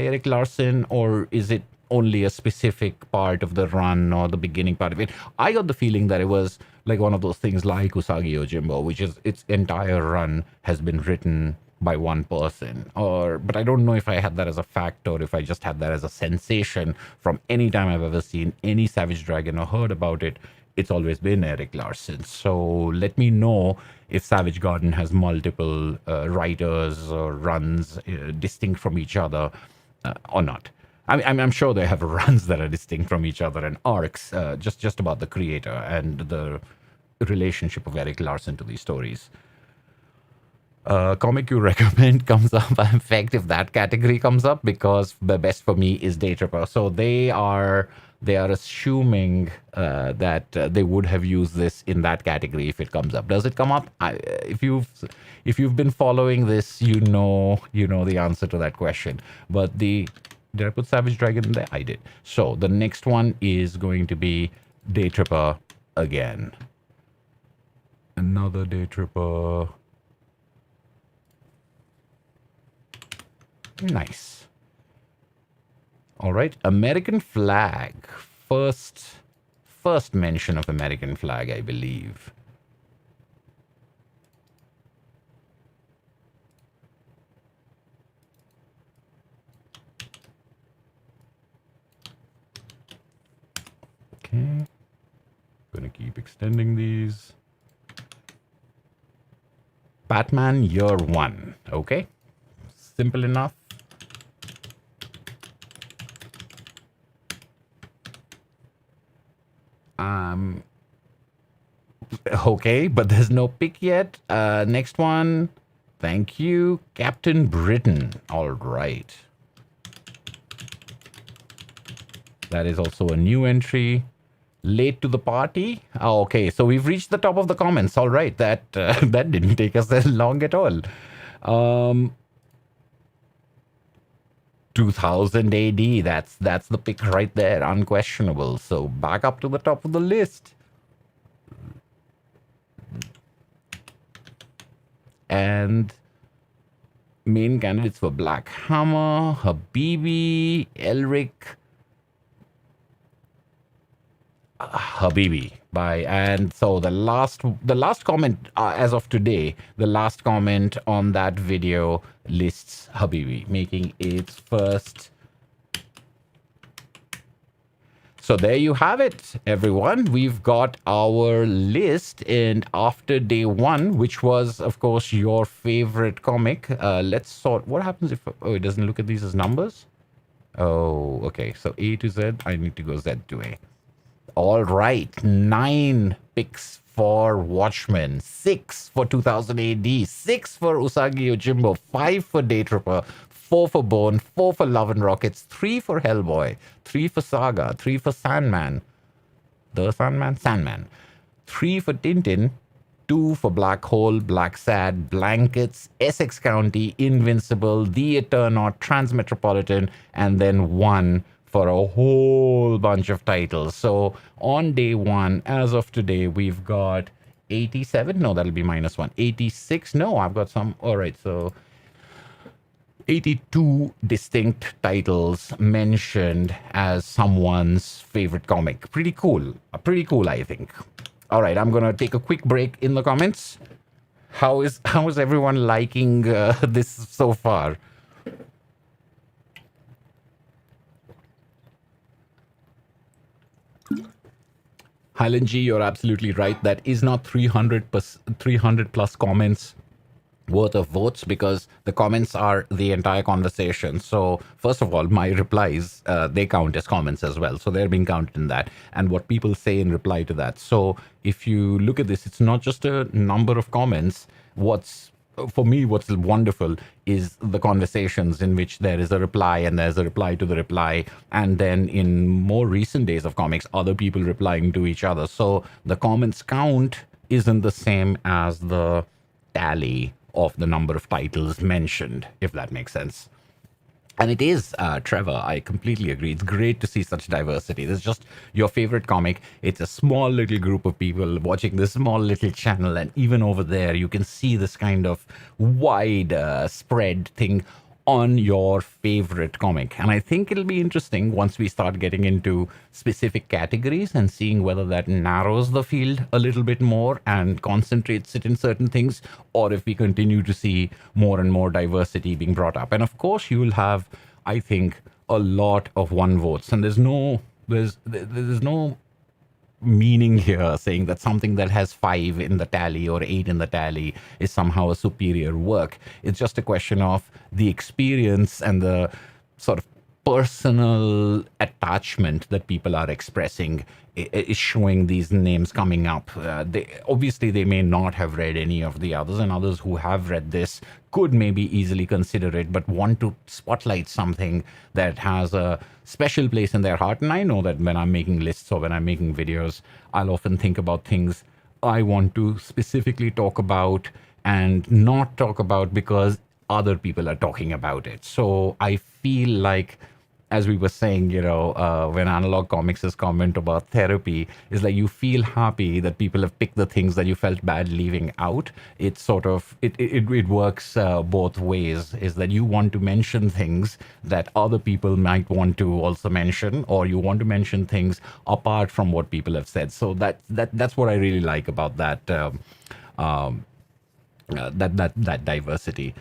Eric Larson, or is it only a specific part of the run or the beginning part of it? I got the feeling that it was like one of those things like Usagi Yojimbo, which is its entire run has been written by one person. But I don't know if I had that as a fact or if I just had that as a sensation from any time I've ever seen any Savage Dragon or heard about it. It's always been Eric Larson. So let me know if Savage Garden has multiple writers or runs distinct from each other or not. I'm sure they have runs that are distinct from each other and arcs, just about the creator and the relationship of Eric Larson to these stories. Comic you recommend comes up. In fact, if that category comes up, because the best for me is Day Tripper. So they are they are assuming that they would have used this in that category if it comes up. Does it come up? If you've been following this, you know the answer to that question. But did I put Savage Dragon in there? I did. So the next one is going to be Day Tripper again. Another Day Tripper. Nice. All right, American flag. First mention of American flag, I believe. Okay. Gonna keep extending these. Batman Year One. Okay. Simple enough. Okay, but there's no pick yet. Next one. Thank you. Captain Britain. All right. That is also a new entry. Late to the party. Oh, okay, so we've reached the top of the comments. All right, that that didn't take us that long at all. 2000 AD. That's the pick right there, unquestionable. So back up to the top of the list. And main candidates were Black Hammer, Habibi, Elric, Habibi. And so the last comment as of today, the last comment on that video lists Habibi, making its first. So there you have it, everyone. We've got our list, and after day one, which was, of course, your favorite comic, let's sort. What happens if? Oh, it doesn't look at these as numbers. Oh, okay. So A to Z. I need to go Z to A. All right, 9 picks for Watchmen, 6 for 2000 AD, 6 for Usagi Yojimbo, 5 for Day Tripper, 4 for Bone, 4 for Love and Rockets, 3 for Hellboy, 3 for Saga, 3 for Sandman, Sandman, 3 for Tintin, 2 for Black Hole, Black Sad, Blankets, Essex County, Invincible, The Eternaut, Transmetropolitan, and then 1 for a whole bunch of titles. So on day one, as of today, we've got 87. No, that'll be -1. 86. No, I've got some. All right, so 82 distinct titles mentioned as someone's favorite comic. Pretty cool. Pretty cool, I think. All right, I'm gonna take a quick break in the comments. How is everyone liking this so far? Highland G, you're absolutely right. That is not 300 plus comments worth of votes, because the comments are the entire conversation. So first of all, my replies, they count as comments as well. So they're being counted in that, and what people say in reply to that. So if you look at this, it's not just a number of comments. For me, what's wonderful is the conversations in which there is a reply and there's a reply to the reply. And then in more recent days of comics, other people replying to each other. So the comments count isn't the same as the tally of the number of titles mentioned, if that makes sense. And it is, Trevor, I completely agree. It's great to see such diversity. This is just your favorite comic. It's a small little group of people watching this small little channel. And even over there, you can see this kind of wide spread thing on your favorite comic. And I think it'll be interesting once we start getting into specific categories and seeing whether that narrows the field a little bit more and concentrates it in certain things, or if we continue to see more and more diversity being brought up. And of course, you will have, I think, a lot of one votes. And there's no meaning here saying that something that has 5 in the tally or 8 in the tally is somehow a superior work. It's just a question of the experience and the sort of personal attachment that people are expressing is showing these names coming up. They may not have read any of the others, and others who have read this could maybe easily consider it, but want to spotlight something that has a special place in their heart. And I know that when I'm making lists or when I'm making videos, I'll often think about things I want to specifically talk about and not talk about because other people are talking about it. So I feel like, as we were saying, when Analog Comics' comment about therapy is like, you feel happy that people have picked the things that you felt bad leaving out. It's sort of, it works both ways, is that you want to mention things that other people might want to also mention, or you want to mention things apart from what people have said. So that's what I really like about that, that diversity.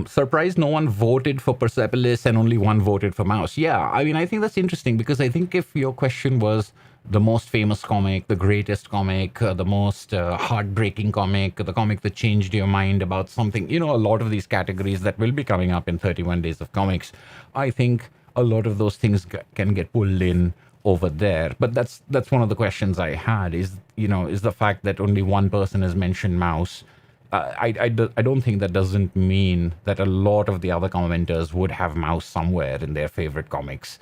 Surprised no one voted for Persepolis and only one voted for Mouse. Yeah, I mean, I think that's interesting, because I think if your question was the most famous comic, the greatest comic, the most heartbreaking comic, the comic that changed your mind about something, a lot of these categories that will be coming up in 31 Days of Comics, I think a lot of those things can get pulled in over there. But that's one of the questions I had, is the fact that only one person has mentioned Mouse. I don't think that doesn't mean that a lot of the other commenters would have Mouse somewhere in their favorite comics.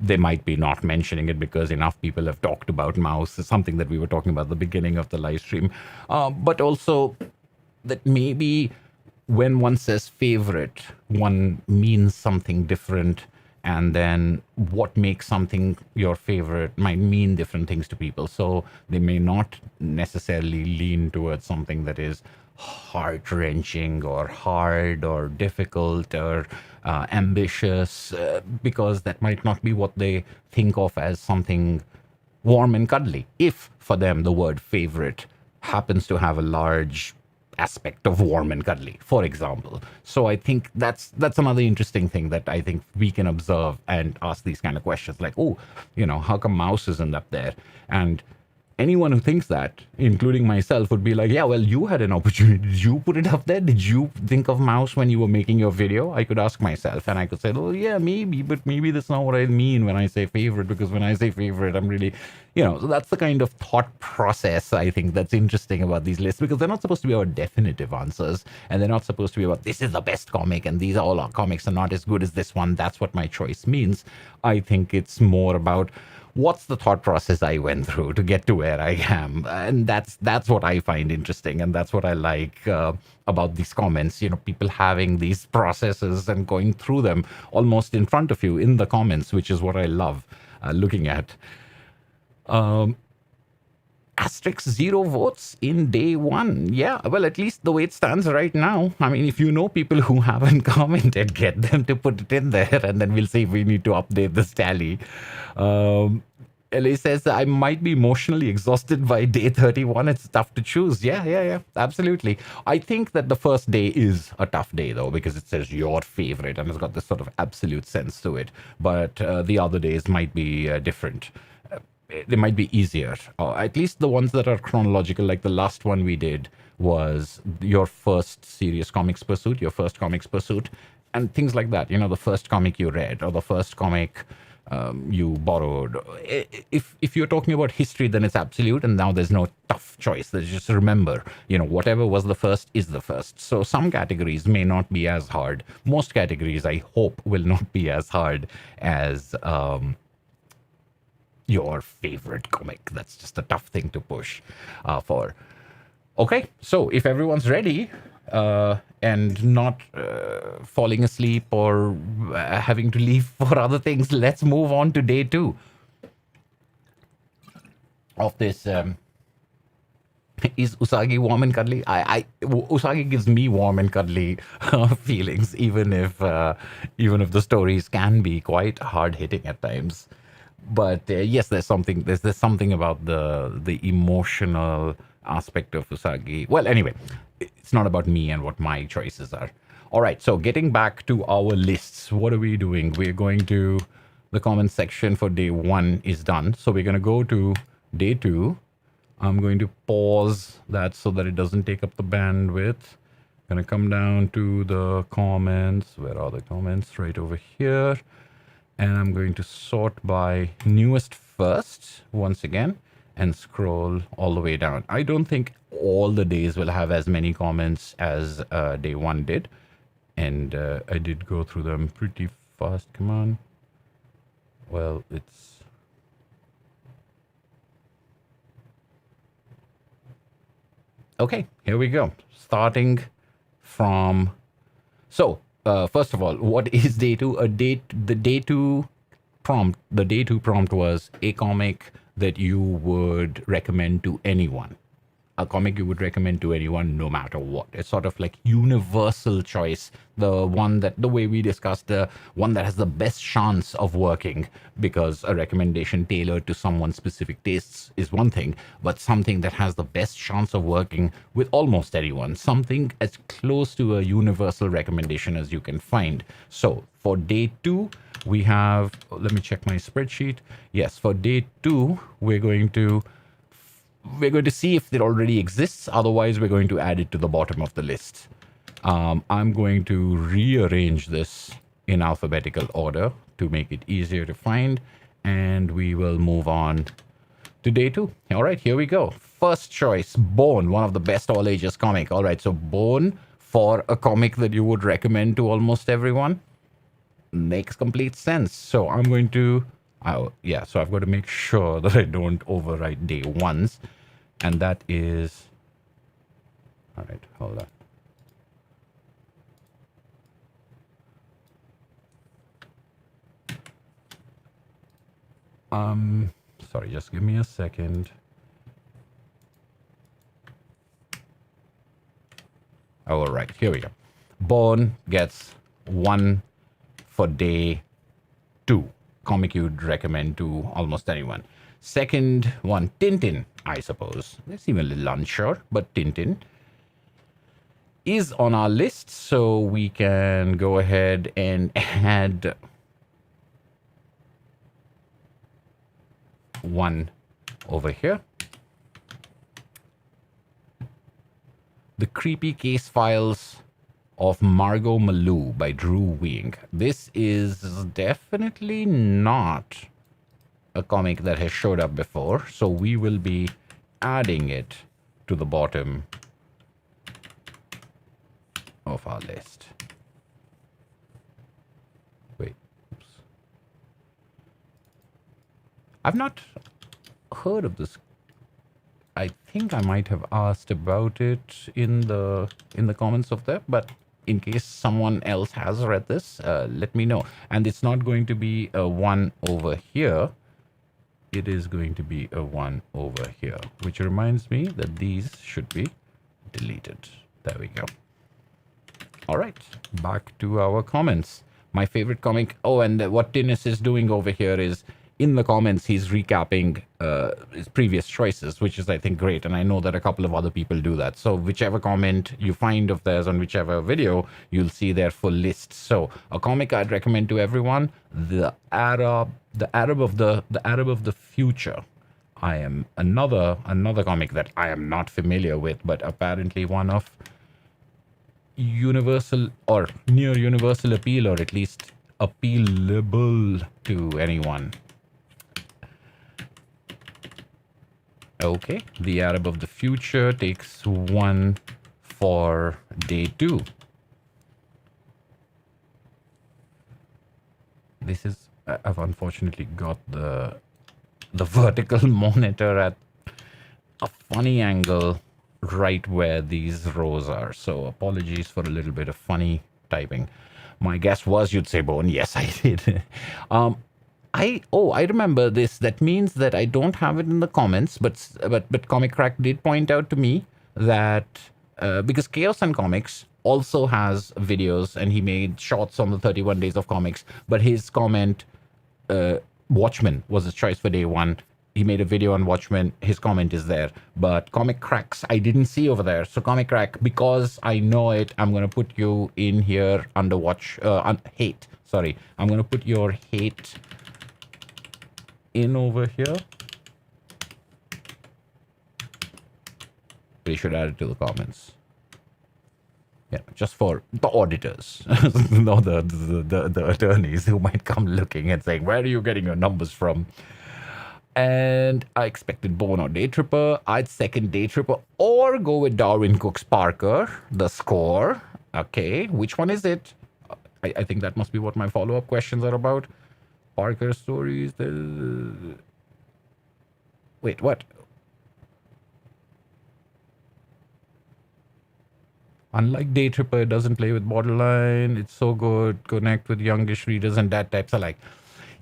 They might be not mentioning it because enough people have talked about Mouse. It's something that we were talking about at the beginning of the live stream. But also that maybe when one says favorite, one means something different. And then what makes something your favorite might mean different things to people. So they may not necessarily lean towards something that is heart-wrenching or hard or difficult or ambitious, because that might not be what they think of as something warm and cuddly. If for them the word favorite happens to have a large aspect of warm and cuddly, for example. So I think that's another interesting thing that I think we can observe and ask these kind of questions, like, oh, how come Mouse isn't up there? And anyone who thinks that, including myself, would be like, yeah, well, you had an opportunity. Did you put it up there? Did you think of Mouse when you were making your video? I could ask myself, and I could say, oh, yeah, maybe, but maybe that's not what I mean when I say favorite, because when I say favorite, I'm really, so that's the kind of thought process I think that's interesting about these lists, because they're not supposed to be about definitive answers, and they're not supposed to be about, this is the best comic, and these are all our comics are not as good as this one. That's what my choice means. I think it's more about, what's the thought process I went through to get to where I am? And that's what I find interesting, and that's what I like about these comments. People having these processes and going through them almost in front of you in the comments, which is what I love looking at. Asterisk 0 votes in day one. Yeah, well, at least the way it stands right now. I mean, if you know people who haven't commented, get them to put it in there, and then we'll see if we need to update this tally. LA says, I might be emotionally exhausted by day 31. It's tough to choose. Yeah, absolutely. I think that the first day is a tough day, though, because it says your favorite, and it's got this sort of absolute sense to it. But the other days might be different. They might be easier, or at least the ones that are chronological, like the last one we did was your first serious comics pursuit, your first comics pursuit, and things like that. The first comic you read, or the first comic you borrowed. If you're talking about history, then it's absolute, and now there's no tough choice. There's just remember, whatever was the first is the first. So some categories may not be as hard. Most categories, I hope, will not be as hard as your favorite comic. That's just a tough thing to push for. Okay, so if everyone's ready and not falling asleep or having to leave for other things, let's move on to day 2 of this. Is Usagi warm and cuddly? Usagi gives me warm and cuddly feelings, even if the stories can be quite hard hitting at times. But yes, there's something about the emotional aspect of Usagi. Well, anyway, it's not about me and what my choices are. All right, so getting back to our lists, what are we doing? We're going to the comment section for day 1 is done. So we're going to go to day 2. I'm going to pause that so that it doesn't take up the bandwidth. Gonna come down to the comments. Where are the comments? Right over here. And I'm going to sort by newest first once again and scroll all the way down. I don't think all the days will have as many comments as day one did. And I did go through them pretty fast. Come on. Well, it's... Okay, here we go. Starting from... So, first of all, what is day two? The day two prompt was a comic that you would recommend to anyone. A comic you would recommend to anyone no matter what. It's sort of like universal choice. The way we discussed, the one that has the best chance of working, because a recommendation tailored to someone's specific tastes is one thing, but something that has the best chance of working with almost anyone. Something as close to a universal recommendation as you can find. So for day two, we have, let me check my spreadsheet. Yes, for day two, we're going to see if it already exists. Otherwise, we're going to add it to the bottom of the list. I'm going to rearrange this in alphabetical order to make it easier to find. And we will move on to day two. All right, here we go. First choice, Bone, one of the best all ages comic. All right, so Bone for a comic that you would recommend to almost everyone makes complete sense. So I'm going to... so I've got to make sure that I don't overwrite day ones. And that is... All right, hold on. Sorry, just give me a second. All right, here we go. Born gets 1 for day 2. Comic you'd recommend to almost anyone. Second one, Tintin, I suppose. They seem a little unsure, but Tintin is on our list, so we can go ahead and add 1 over here. The Creepy Case Files of Margot Malou by Drew Wing. This is definitely not a comic that has showed up before, so we will be adding it to the bottom of our list. Wait, oops. I've not heard of this. I think I might have asked about it in the comments of that, but in case someone else has read this, let me know. And it's not going to be a 1 over here. It is going to be a 1 over here, which reminds me that these should be deleted. There we go. All right, back to our comments. My favorite comic. Oh, and what Dennis is doing over here is, in the comments, he's recapping his previous choices, which is, I think, great. And I know that a couple of other people do that. So whichever comment you find of theirs on whichever video, you'll see their full list. So a comic I'd recommend to everyone, the Arab of the Future. I am another comic that I am not familiar with, but apparently one of universal or near universal appeal, or at least appealable to anyone. Okay, the Arab of the Future takes 1 for day 2. This is, I've unfortunately got the vertical monitor at a funny angle right where these rows are. So apologies for a little bit of funny typing. My guess was you'd say Bone. Yes, I did. I remember this. That means that I don't have it in the comments, but Comic Crack did point out to me that because Chaos and Comics also has videos, and he made shorts on the 31 days of comics, but his comment, Watchmen was his choice for day 1. He made a video on Watchmen. His comment is there, but Comic Cracks I didn't see over there. So Comic Crack, because I know it, I'm gonna put you in here under hate. Sorry, I'm gonna put your hate in over here. We should add it to the comments. Yeah, just for the auditors, no, the attorneys who might come looking and saying, "Where are you getting your numbers from?" And I expected Bone or Day Tripper. I'd second Day Tripper or go with Darwin Cook's Parker, the score. Okay, which one is it? I think that must be what my follow-up questions are about. Parker stories. Wait, what? Unlike Day Tripper, it doesn't play with borderline. It's so good. Connect with youngish readers and that types alike.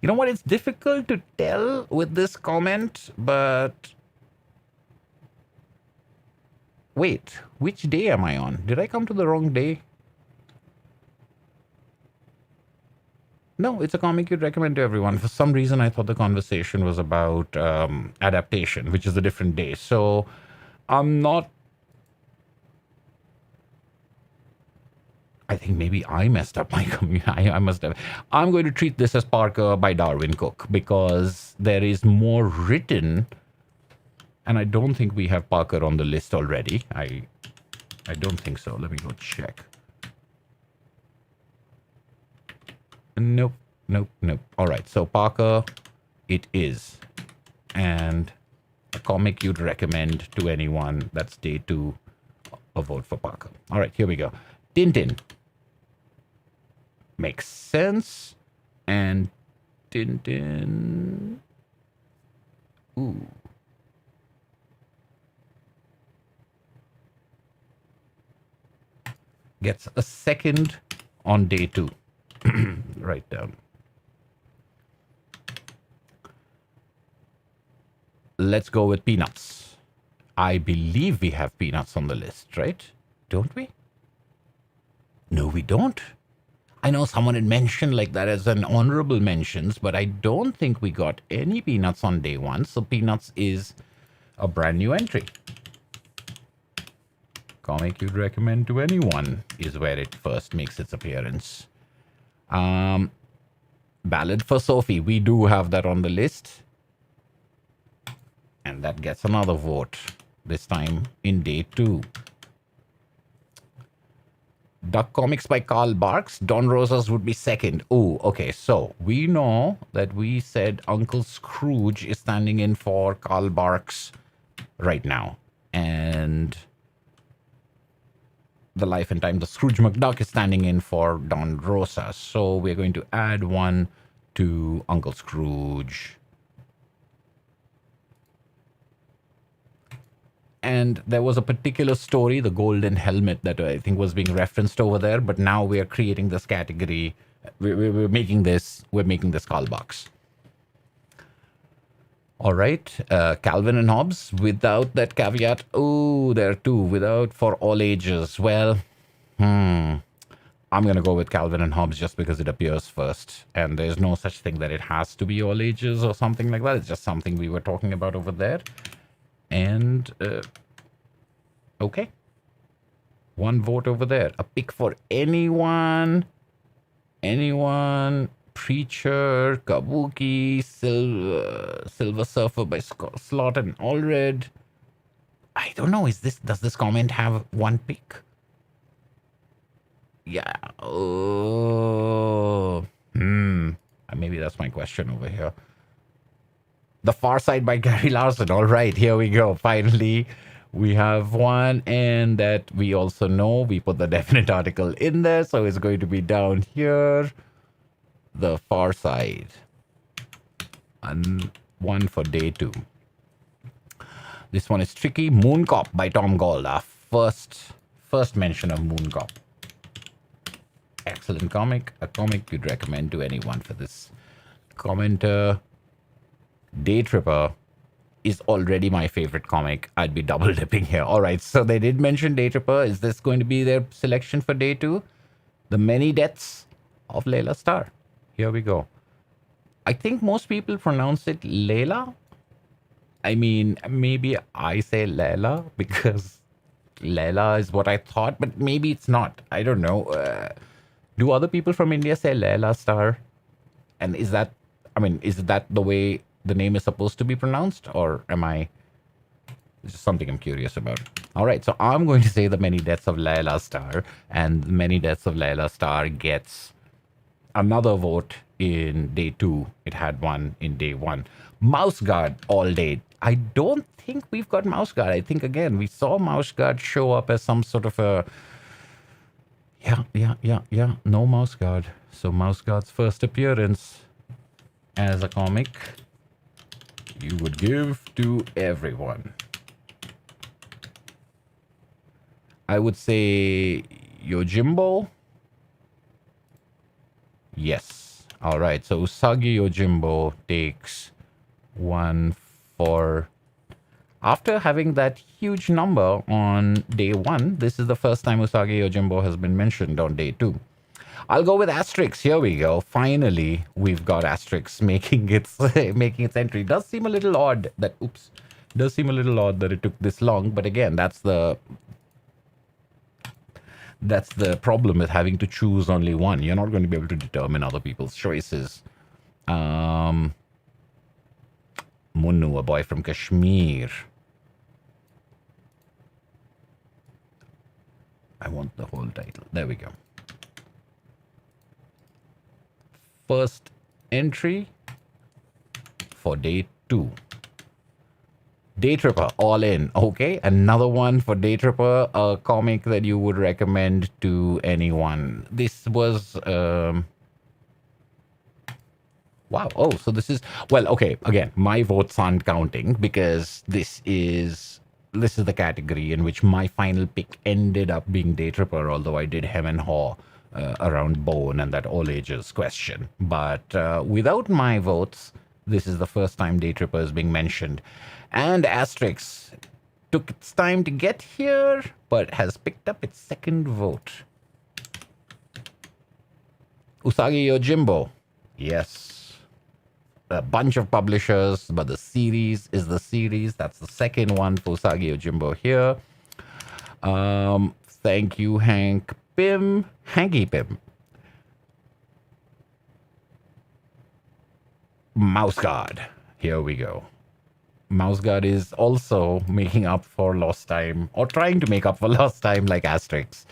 You know what? It's difficult to tell with this comment, but wait, which day am I on? Did I come to the wrong day? No, it's a comic you'd recommend to everyone. For some reason, I thought the conversation was about adaptation, which is a different day. So I'm not. I think maybe I messed up my community. I must have. I'm going to treat this as Parker by Darwin Cook because there is more written, and I don't think we have Parker on the list already. I don't think so. Let me go check. Nope, nope, nope. All right, so Parker, it is, and a comic you'd recommend to anyone. That's day 2. A vote for Parker. All right, here we go. Tintin. Makes sense. And Tintin. Ooh. Gets a second on day 2. Write down. Let's go with Peanuts. I believe we have Peanuts on the list, right? Don't we? No, we don't. I know someone had mentioned like that as an honorable mentions, but I don't think we got any Peanuts on day 1. So Peanuts is a brand new entry. Comic you'd recommend to anyone is where it first makes its appearance. Ballad for Sophie. We do have that on the list. And that gets another vote. This time in day 2. Duck Comics by Carl Barks. Don Rosa's would be second. Oh, okay. So we know that we said Uncle Scrooge is standing in for Carl Barks right now. And The Life and Time, the Scrooge McDuck is standing in for Don Rosa. So we're going to add one to Uncle Scrooge. And there was a particular story, the Golden Helmet, that I think was being referenced over there. But now we are creating this category. We're making this Carl Barks. All right, Calvin and Hobbes without that caveat. Oh, there are 2 without for all ages. Well, I'm going to go with Calvin and Hobbes just because it appears first. And there's no such thing that it has to be all ages or something like that. It's just something we were talking about over there. And, okay. 1 vote over there. A pick for anyone. Anyone. Preacher, Kabuki, Silver Surfer by Slot and Allred. I don't know. Does this comment have 1 pick? Yeah. Oh. Maybe that's my question over here. The Far Side by Gary Larson. All right, here we go. Finally, we have one, and that we also know. We put the definite article in there, so it's going to be down here. The Far Side. And 1 for day 2. This one is tricky. Moon Cop by Tom Gold. Our first mention of Moon Cop. Excellent comic. A comic you'd recommend to anyone for this. Commenter. Day Tripper is already my favorite comic. I'd be double dipping here. All right, so they did mention Day Tripper. Is this going to be their selection for day 2? The Many Deaths of Layla Starr. Here we go. I think most people pronounce it Layla. I mean, maybe I say Layla because Layla is what I thought, but maybe it's not. I don't know. Do other people from India say Layla Starr? And is that the way the name is supposed to be pronounced, or am I? This is something I'm curious about. All right, so I'm going to say The Many Deaths of Layla Star, and Many Deaths of Layla Star gets another vote in day 2. It had one in day 1. Mouse Guard all day. I don't think we've got Mouse Guard. I think, again, we saw Mouse Guard show up as some sort of a... Yeah. No Mouse Guard. So Mouse Guard's first appearance as a comic you would give to everyone. I would say Yojimbo. Yes. All right. So Usagi Yojimbo takes 1 for... After having that huge number on day 1, this is the first time Usagi Yojimbo has been mentioned on day 2. I'll go with Asterix. Here we go. Finally, we've got Asterix making its entry. Does seem a little odd that it took this long, but again, that's the problem with having to choose only one. You're not going to be able to determine other people's choices. Munnu, a boy from Kashmir. I want the whole title. There we go. First entry for day 2. Day Tripper, all in. Okay, another one for Day Tripper, a comic that you would recommend to anyone. This was... wow. Oh, so this is... Well, okay, again, my votes aren't counting because this is the category in which my final pick ended up being Day Tripper, although I did hem and haw around Bone and that all ages question. But without my votes, this is the first time Day Tripper is being mentioned. And Asterix took its time to get here, but has picked up its second vote. Usagi Yojimbo. Yes. A bunch of publishers, but the series is the series. That's the second one for Usagi Yojimbo here. Thank you, Hanky Pim. Mouse Guard. Here we go. Mouse Guard is also making up for lost time, or trying to make up for lost time like Asterix.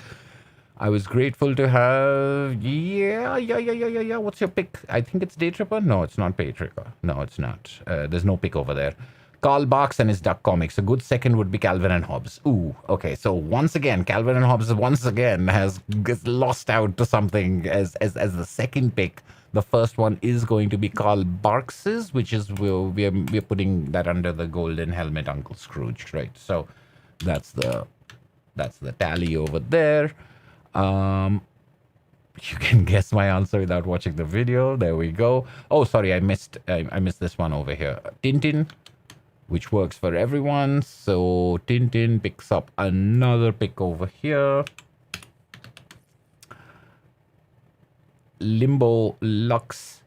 I was grateful to have... Yeah. What's your pick? I think it's Day Tripper? No, it's not Day Tripper. No, it's not. There's no pick over there. Karl Barks and his Duck Comics. A good second would be Calvin and Hobbes. Ooh, okay. So once again, Calvin and Hobbes has lost out to something as the second pick. The first one is going to be Karl Barks's, which is we're putting that under the golden helmet Uncle Scrooge, right? So that's the tally over there. You can guess my answer without watching the video. There we go. Oh, sorry, I missed this one over here. Tintin, which works for everyone. So Tintin picks up another pick over here. Limbo Lux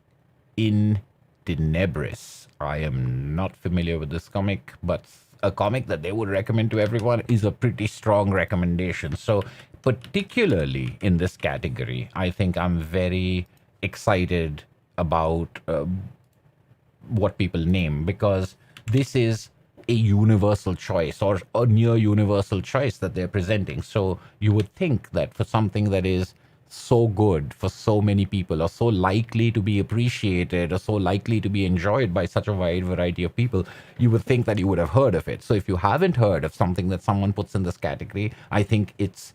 in Tenebris. I am not familiar with this comic, but a comic that they would recommend to everyone is a pretty strong recommendation. So particularly in this category, I think I'm very excited about what people name, because this is a universal choice or a near universal choice that they're presenting. So you would think that for something that is so good for so many people, or so likely to be appreciated, or so likely to be enjoyed by such a wide variety of people, you would think that you would have heard of it. So if you haven't heard of something that someone puts in this category, I think it's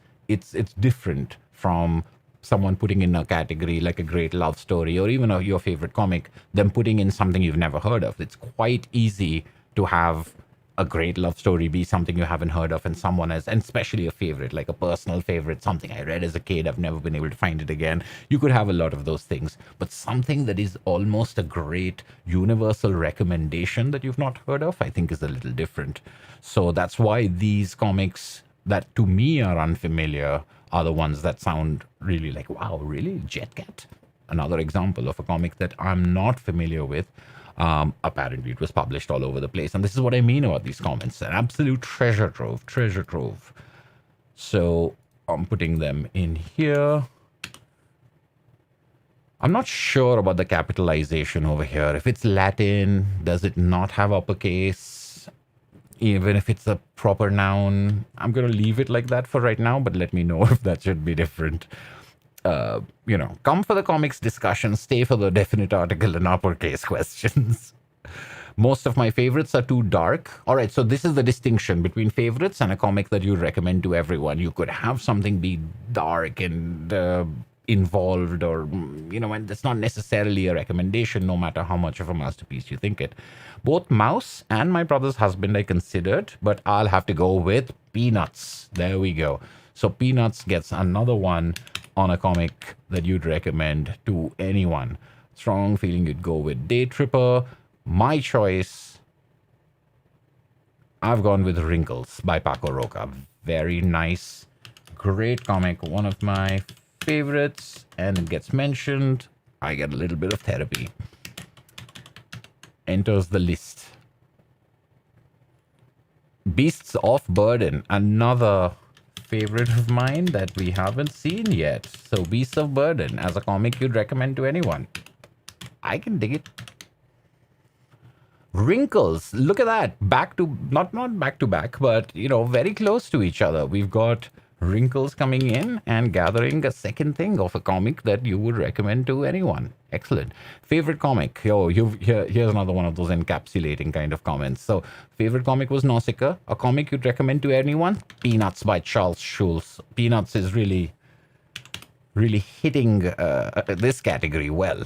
different from someone putting in a category like a great love story or even your favorite comic, them putting in something you've never heard of. It's quite easy to have a great love story be something you haven't heard of, and someone else, and especially a favorite, like a personal favorite, something I read as a kid, I've never been able to find it again. You could have a lot of those things, but something that is almost a great universal recommendation that you've not heard of, I think is a little different. So that's why these comics that to me are unfamiliar are the ones that sound really like, wow, really? Jetcat? Another example of a comic that I'm not familiar with. Apparently it was published all over the place. And this is what I mean about these comments. An absolute treasure trove. So I'm putting them in here. I'm not sure about the capitalization over here. If it's Latin, does it not have uppercase? even if it's a proper noun. I'm going to leave it like that for right now, but let me know if that should be different. Come for the comics discussion, stay for the definite article and uppercase questions. Most of my favorites are too dark. All right, so this is the distinction between favorites and a comic that you recommend to everyone. You could have something be dark and involved, or, and that's not necessarily a recommendation, no matter how much of a masterpiece you think it. Both Mouse and My Brother's Husband I considered, but I'll have to go with Peanuts. There we go. So Peanuts gets another one on a comic that you'd recommend to anyone. Strong feeling you'd go with Day Tripper. My choice, I've gone with Wrinkles by Paco Roca. Very nice, great comic, one of my favorites, and it gets mentioned. I get a little bit of therapy. Enters the list. Beasts of Burden, another favorite of mine that we haven't seen yet. So Beasts of Burden as a comic you'd recommend to anyone. I can dig it. Wrinkles, look at that. Back to, not back to back, but, very close to each other. We've got Wrinkles coming in and gathering a second thing of a comic that you would recommend to anyone. Excellent. Favorite comic? Here's another one of those encapsulating kind of comments. So, favorite comic was Nausicaa. A comic you'd recommend to anyone? Peanuts by Charles Schulz. Peanuts is really, really hitting this category well.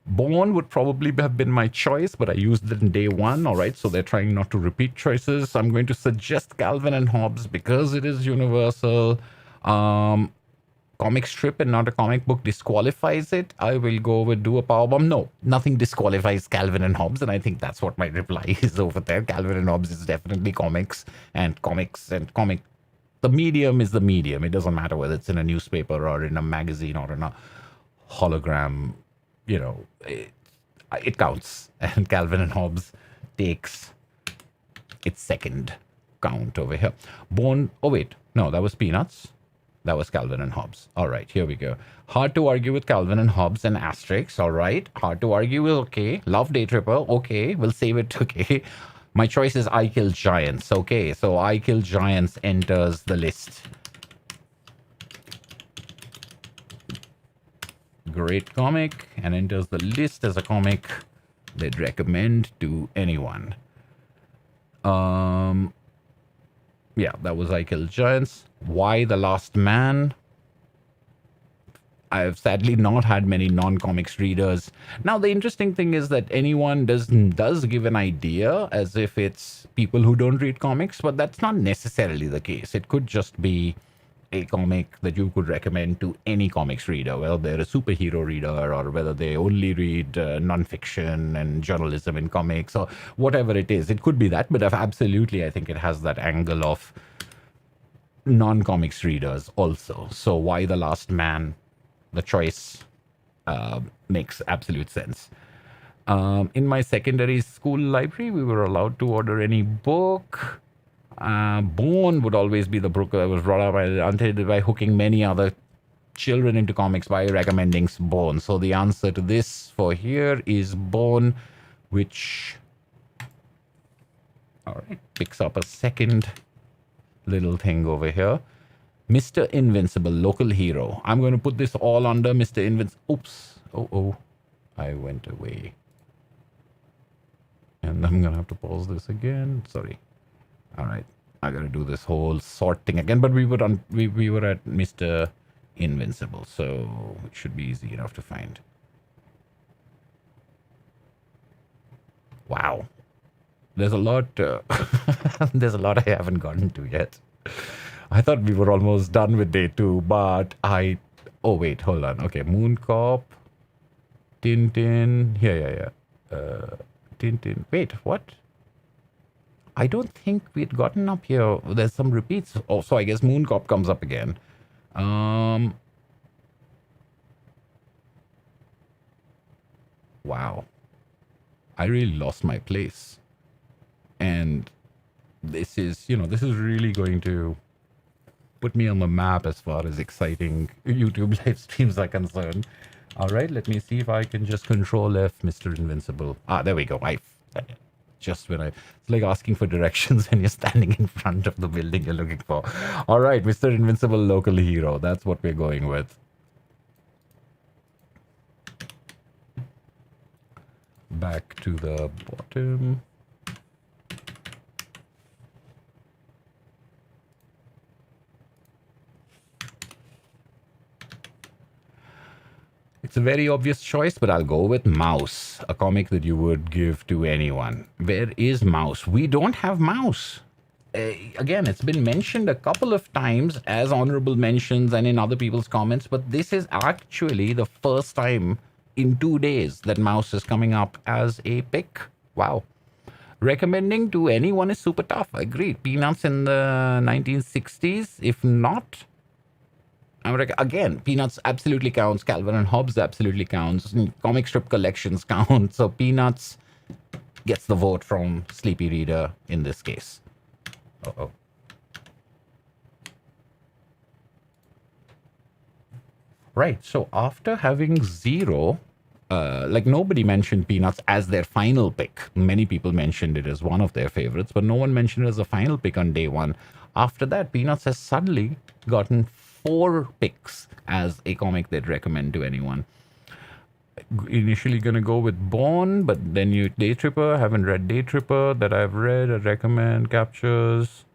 Born would probably have been my choice, but I used it in day one. All right, so they're trying not to repeat choices. I'm going to suggest Calvin and Hobbes because it is universal. Comic strip and not a comic book disqualifies it. I will go with Do a Powerbomb. No, nothing disqualifies Calvin and Hobbes, and I think that's what my reply is over there. Calvin and Hobbes is definitely comics. The medium is the medium. It doesn't matter whether it's in a newspaper or in a magazine or in a hologram. It counts, and Calvin and Hobbes takes its second count over here. That was Peanuts. That was Calvin and Hobbes. All right, here we go. Hard to argue with Calvin and Hobbes and Asterix. All right, hard to argue with. Okay, love Day Tripper. Okay, we'll save it. Okay, my choice is I Kill Giants. Okay, so I Kill Giants enters the list. Great comic, and enters the list as a comic they'd recommend to anyone. Yeah, that was I Kill Giants. Why the Last Man? I've sadly not had many non-comics readers. Now, the interesting thing is that anyone does give an idea as if it's people who don't read comics, but that's not necessarily the case. It could just be a comic that you could recommend to any comics reader, whether they're a superhero reader or whether they only read nonfiction and journalism in comics or whatever it is. It could be that, but absolutely, I think it has that angle of non-comics readers also. So Why the Last Man? The choice makes absolute sense. In my secondary school library, we were allowed to order any book. Bone would always be the book that was brought up by hooking many other children into comics by recommending Bone. So the answer to this for here is Bone, which, all right, picks up a second little thing over here. Mr. Invincible, local hero. I'm going to put this all under Mr. Invincible. Oops. Oh, I went away. And I'm going to have to pause this again. Sorry. All right, I gotta do this whole sort thing again. But we were at Mr. Invincible, so it should be easy enough to find. Wow, there's a lot. There's a lot I haven't gotten to yet. I thought we were almost done with day 2, but oh wait, hold on. Okay, Moon Cop, Tintin. Yeah. Tintin. Wait, what? I don't think we'd gotten up here. There's some repeats. Oh, so I guess Moon Cop comes up again. Wow. I really lost my place. And this is really going to put me on the map as far as exciting YouTube live streams are concerned. All right, let me see if I can just Control F, Mr. Invincible. There we go. just when it's like asking for directions when you're standing in front of the building you're looking for. All right, Mr. Invincible Local Hero. That's what we're going with. Back to the bottom. It's a very obvious choice, but I'll go with Mouse, a comic that you would give to anyone. Where is Mouse? We don't have Mouse. Again, it's been mentioned a couple of times as honorable mentions and in other people's comments, but this is actually the first time in 2 days that Mouse is coming up as a pick. Wow. Recommending to anyone is super tough. Agreed. Peanuts in the 1960s. If not, again, Peanuts absolutely counts. Calvin and Hobbes absolutely counts. Comic strip collections count. So Peanuts gets the vote from Sleepy Reader in this case. Uh-oh. Right. So after having zero, like nobody mentioned Peanuts as their final pick. Many people mentioned it as one of their favorites, but no one mentioned it as a final pick on day one. After that, Peanuts has suddenly gotten 4 picks as a comic they'd recommend to anyone. Initially gonna go with Born, but then you Day Tripper. Haven't read Day Tripper that I've read. I recommend Captures,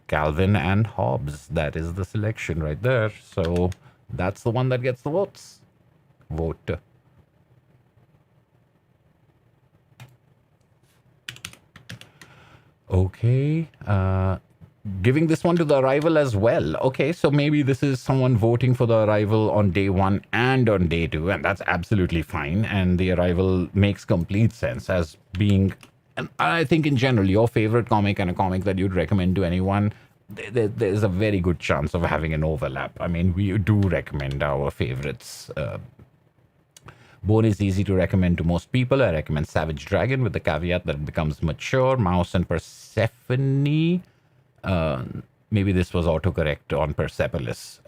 Calvin and Hobbes. That is the selection right there. So that's the one that gets the votes. Vote. Okay. Giving this one to the Arrival as well. Okay, so maybe this is someone voting for the Arrival on day 1 and on day 2, and that's absolutely fine. And the Arrival makes complete sense as being, and I think in general, your favorite comic and a comic that you'd recommend to anyone, there's a very good chance of having an overlap. I mean, we do recommend our favorites. Bone is easy to recommend to most people. I recommend Savage Dragon with the caveat that it becomes mature. Mouse and Persephone. Maybe this was autocorrect on Persepolis.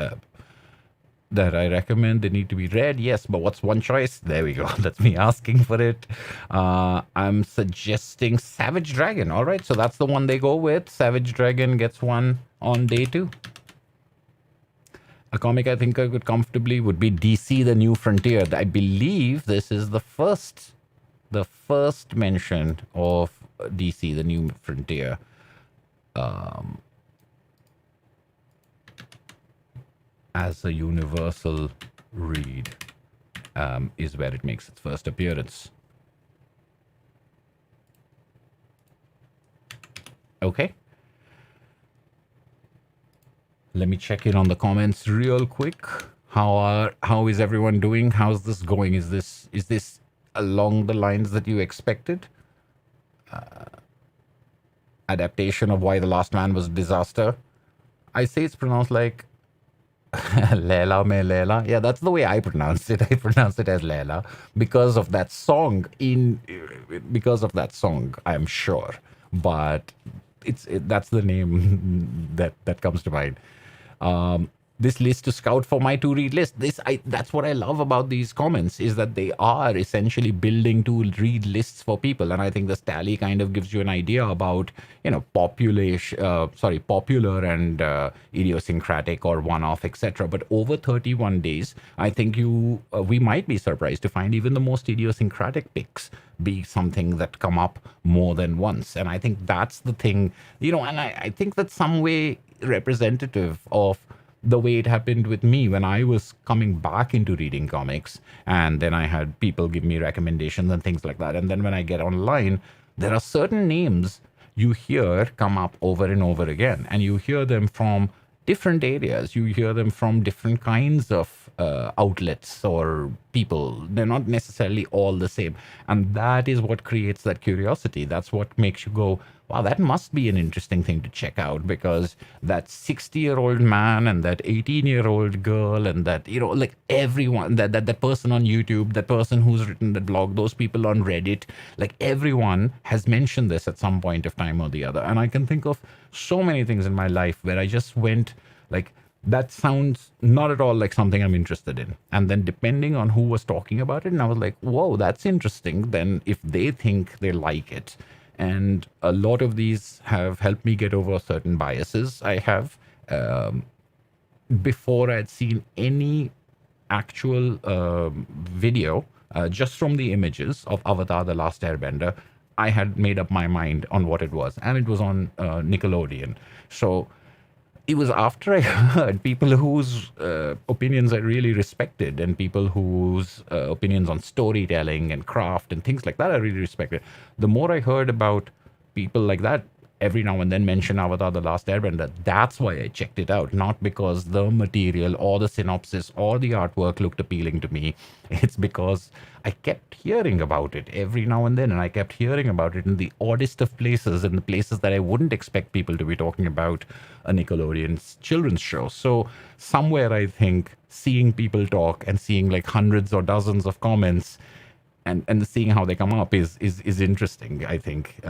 That I recommend. They need to be read. Yes, but what's one choice? There we go. That's me asking for it. I'm suggesting Savage Dragon. All right, so that's the one they go with. Savage Dragon gets one on day 2. A comic I think I could comfortably would be DC The New Frontier. I believe this is the first mention of DC The New Frontier. As a universal read is where it makes its first appearance. Okay. Let me check in on the comments real quick. How is everyone doing? How's this going? Is this along the lines that you expected? Adaptation of Why the Last Man was a disaster. I say it's pronounced like Leila me Leila. Yeah, that's the way I pronounce it. I pronounce it as Leila because of that song. Because of that song, I'm sure. But that's the name that comes to mind. This list to scout for my to read list. That's what I love about these comments, is that they are essentially building to read lists for people. And I think this tally kind of gives you an idea about, popular and idiosyncratic or one-off, etc. But over 31 days, I think we might be surprised to find even the most idiosyncratic picks be something that come up more than once. And I think that's the thing, and I think that's some way representative of the way it happened with me when I was coming back into reading comics, and then I had people give me recommendations and things like that. And then when I get online, there are certain names you hear come up over and over again, and you hear them from different areas. You hear them from different kinds of outlets or people. They're not necessarily all the same. And that is what creates that curiosity. That's what makes you go, wow, that must be an interesting thing to check out, because that 60-year-old man and that 18-year-old girl and that, like everyone, that person on YouTube, that person who's written that blog, those people on Reddit, like everyone has mentioned this at some point of time or the other. And I can think of so many things in my life where I just went like, that sounds not at all like something I'm interested in. And then depending on who was talking about it, and I was like, whoa, that's interesting. Then if they think they like it, And a lot of these have helped me get over certain biases I have. Um, Before I'd seen any actual video, just from the images of Avatar The Last Airbender, I had made up my mind on what it was. And it was on Nickelodeon. So it was after I heard people whose opinions I really respected, and people whose opinions on storytelling and craft and things like that I really respected. The more I heard about people like that every now and then mention Avatar The Last Airbender, that's why I checked it out. Not because the material or the synopsis or the artwork looked appealing to me. It's because I kept hearing about it every now and then, and I kept hearing about it in the oddest of places, in the places that I wouldn't expect people to be talking about a Nickelodeon's children's show. So somewhere I think seeing people talk and seeing like hundreds or dozens of comments and seeing how they come up is interesting, I think.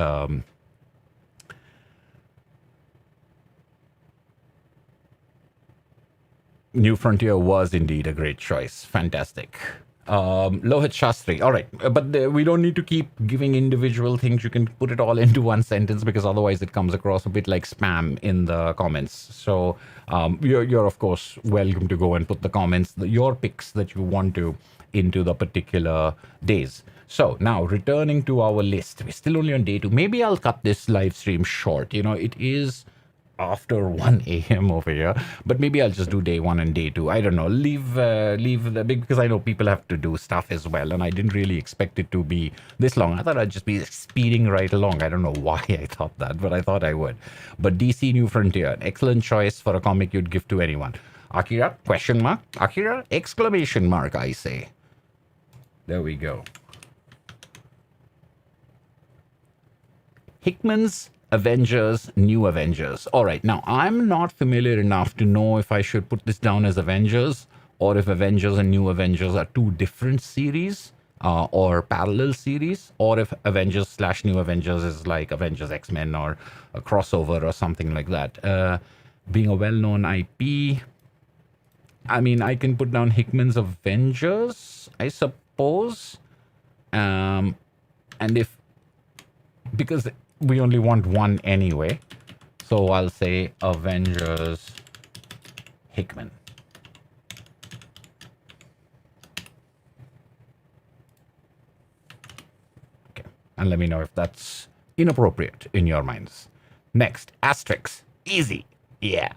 New Frontier was indeed a great choice. Fantastic. Lohit Shastri. All right. But we don't need to keep giving individual things. You can put it all into one sentence, because otherwise it comes across a bit like spam in the comments. So you're of course, welcome to go and put the comments, your picks that you want to, into the particular days. So now returning to our list, we're still only on day 2. Maybe I'll cut this live stream short. It is after 1 a.m. over here, but maybe I'll just do day 1 and day 2. I don't know. Leave the big, because I know people have to do stuff as well, and I didn't really expect it to be this long. I thought I'd just be speeding right along. I don't know why I thought that, but I thought I would. But DC New Frontier, an excellent choice for a comic you'd give to anyone. Akira, question mark? Akira, exclamation mark, I say. There we go. Hickman's Avengers, New Avengers. All right, now I'm not familiar enough to know if I should put this down as Avengers, or if Avengers and New Avengers are two different series, or parallel series, or if Avengers / New Avengers is like Avengers X-Men, or a crossover or something like that. Being a well-known IP, I mean, I can put down Hickman's Avengers, I suppose. And because we only want one anyway, so I'll say Avengers Hickman. Okay, and let me know if that's inappropriate in your minds. Next, Asterix. Easy. Yeah.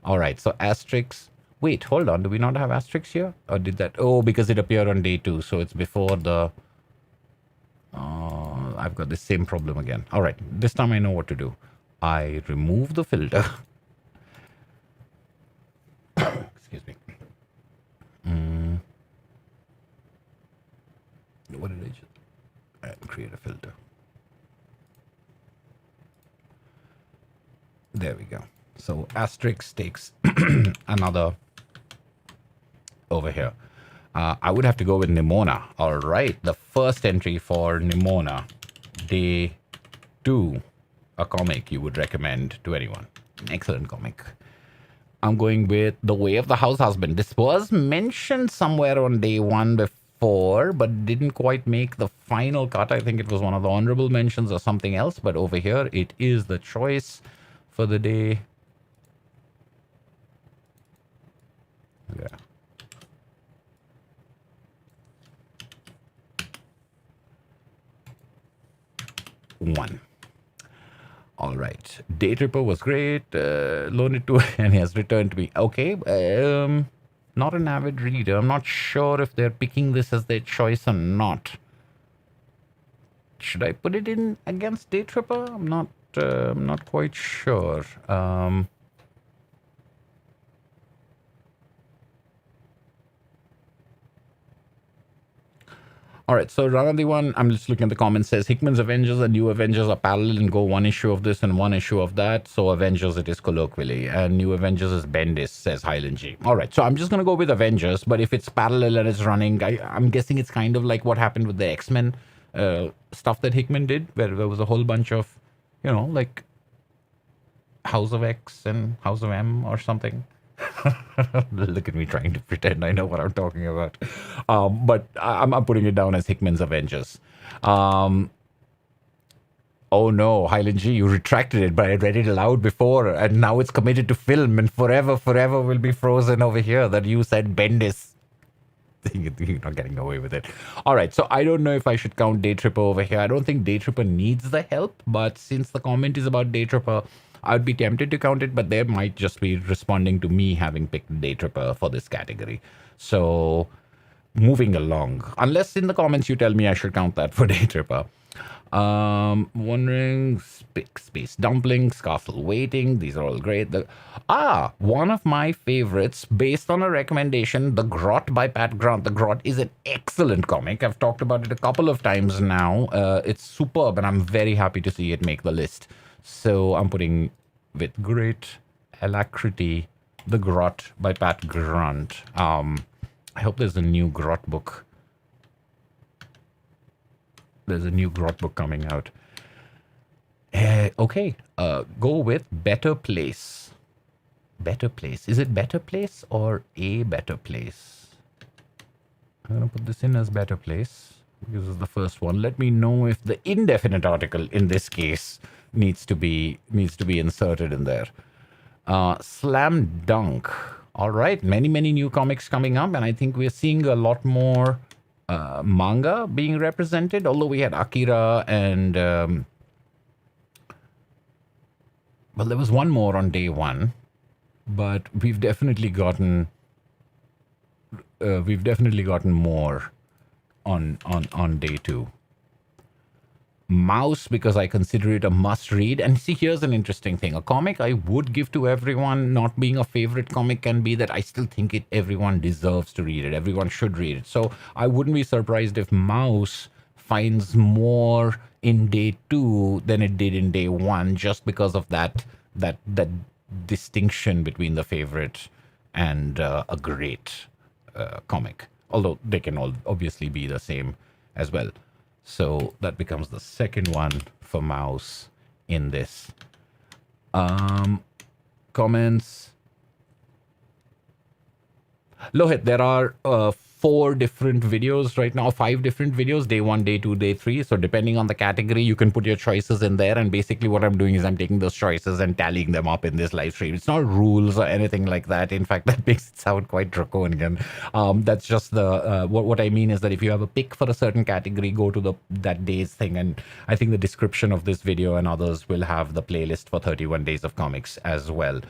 All right, so Asterix. Wait, hold on. Do we not have Asterix here? Or did that? Oh, because it appeared on day 2, so it's before the... I've got the same problem again. All right, this time I know what to do. I remove the filter. Excuse me. What did I just... And create a filter. There we go. So Asterix takes another over here. I would have to go with Nimona. All right, the first entry for Nimona. Day 2, a comic you would recommend to anyone. An excellent comic. I'm going with The Way of the House Husband. This was mentioned somewhere on day 1 before, but didn't quite make the final cut. I think it was one of the honorable mentions or something else, but over here it is the choice for the day. Yeah. One. All right. Day Tripper was great. Loan it to and he has returned to me. Okay. Not an avid reader. I'm not sure if they're picking this as their choice or not. Should I put it in against Day Tripper? I'm not quite sure. All right, so Ranadi one, I'm just looking at the comments, says Hickman's Avengers and New Avengers are parallel and go one issue of this and one issue of that. So Avengers it is colloquially, and New Avengers is Bendis, says Highland G. All right, so I'm just going to go with Avengers, but if it's parallel and it's running, I'm guessing it's kind of like what happened with the X-Men stuff that Hickman did, where there was a whole bunch of, like House of X and House of M or something. Look at me trying to pretend I know what I'm talking about. But I'm putting it down as Hickman's Avengers. Oh no, Highland G, you retracted it, but I read it aloud before, and now it's committed to film, and forever will be frozen over here that you said Bendis. You're not getting away with it. All right, so I don't know if I should count Day Tripper over here. I don't think Day Tripper needs the help, but since the comment is about Day Tripper, I'd be tempted to count it, but they might just be responding to me having picked Day Tripper for this category. So moving along, unless in the comments you tell me I should count that for Day Tripper. Wondering, Space Dumplings, Castle Waiting, these are all great. One of my favorites, based on a recommendation, The Grot by Pat Grant. The Grot is an excellent comic. I've talked about it a couple of times now. It's superb, and I'm very happy to see it make the list. So I'm putting, with great alacrity, The Grot by Pat Grant. I hope there's a new Grot book. There's a new Grot book coming out. Okay, go with Better Place. Better Place. Is it Better Place or A Better Place? I'm going to put this in as Better Place because it's the first one. Let me know if the indefinite article in this case needs to be inserted in there. Slam Dunk. All right, many new comics coming up, and I think we're seeing a lot more manga being represented, although we had Akira and well, there was one more on day one, but we've definitely gotten more on day two. Mouse, because I consider it a must read. And see, here's an interesting thing. A comic I would give to everyone, not being a favorite comic, can be that I still think everyone deserves to read it. Everyone should read it. So I wouldn't be surprised if Mouse finds more in day two than it did in day one, just because of that distinction between the favorite and a great comic. Although they can all obviously be the same as well. So that becomes the second one for Mouse in this. Comments. Lohit, there are 4 different videos right now, 5 different videos, day 1, day 2, day 3. So depending on the category, you can put your choices in there. And basically what I'm doing is I'm taking those choices and tallying them up in this live stream. It's not rules or anything like that. In fact, that makes it sound quite draconian. That's just the, what I mean is that if you have a pick for a certain category, go to that day's thing. And I think the description of this video and others will have the playlist for 31 Days of Comics as well.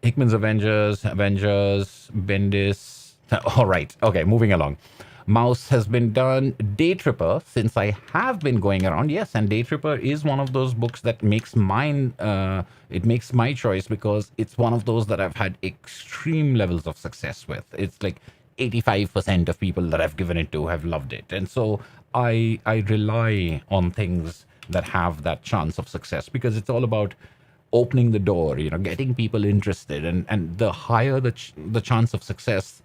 Hickman's Avengers, Bendis. All right. Okay, moving along. Mouse has been done. Day Tripper, since I have been going around, yes, and Day Tripper is one of those books that makes mine, it makes my choice because it's one of those that I've had extreme levels of success with. It's like 85% of people that I've given it to have loved it. And so I rely on things that have that chance of success because it's all about opening the door, getting people interested, and the higher the chance of success,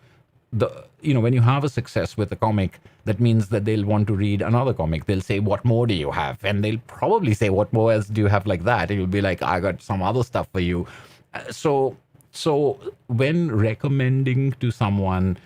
when you have a success with a comic, that means that they'll want to read another comic. They'll say, what more do you have? And they'll probably say, what more else do you have like that? And you'll be like, I got some other stuff for you. So when recommending to someone,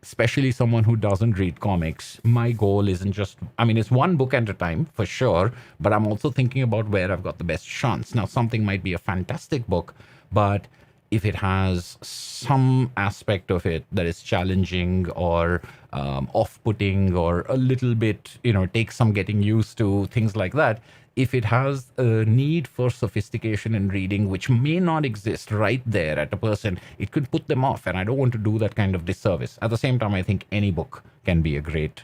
especially someone who doesn't read comics, my goal isn't just, it's one book at a time for sure, but I'm also thinking about where I've got the best chance. Now, something might be a fantastic book, but if it has some aspect of it that is challenging or off-putting or a little bit, takes some getting used to, things like that, if it has a need for sophistication in reading, which may not exist right there at a person, it could put them off. And I don't want to do that kind of disservice. At the same time, I think any book can be a great,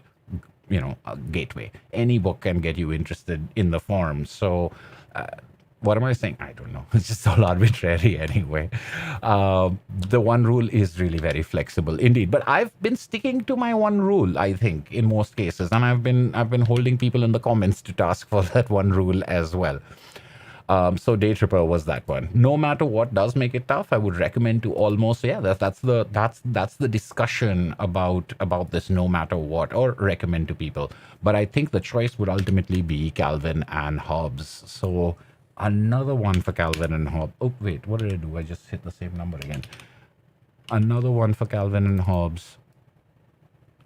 a gateway. Any book can get you interested in the form. So, what am I saying? I don't know. It's just all arbitrary anyway. The one rule is really very flexible indeed. But I've been sticking to my one rule, I think, in most cases. And I've been holding people in the comments to task for that one rule as well. So Day Tripper was that one. No matter what does make it tough, I would recommend to almost, that's the discussion about this no matter what, or recommend to people. But I think the choice would ultimately be Calvin and Hobbes. So another one for Calvin and Hobbes. Oh, wait, what did I do? I just hit the same number again. Another one for Calvin and Hobbes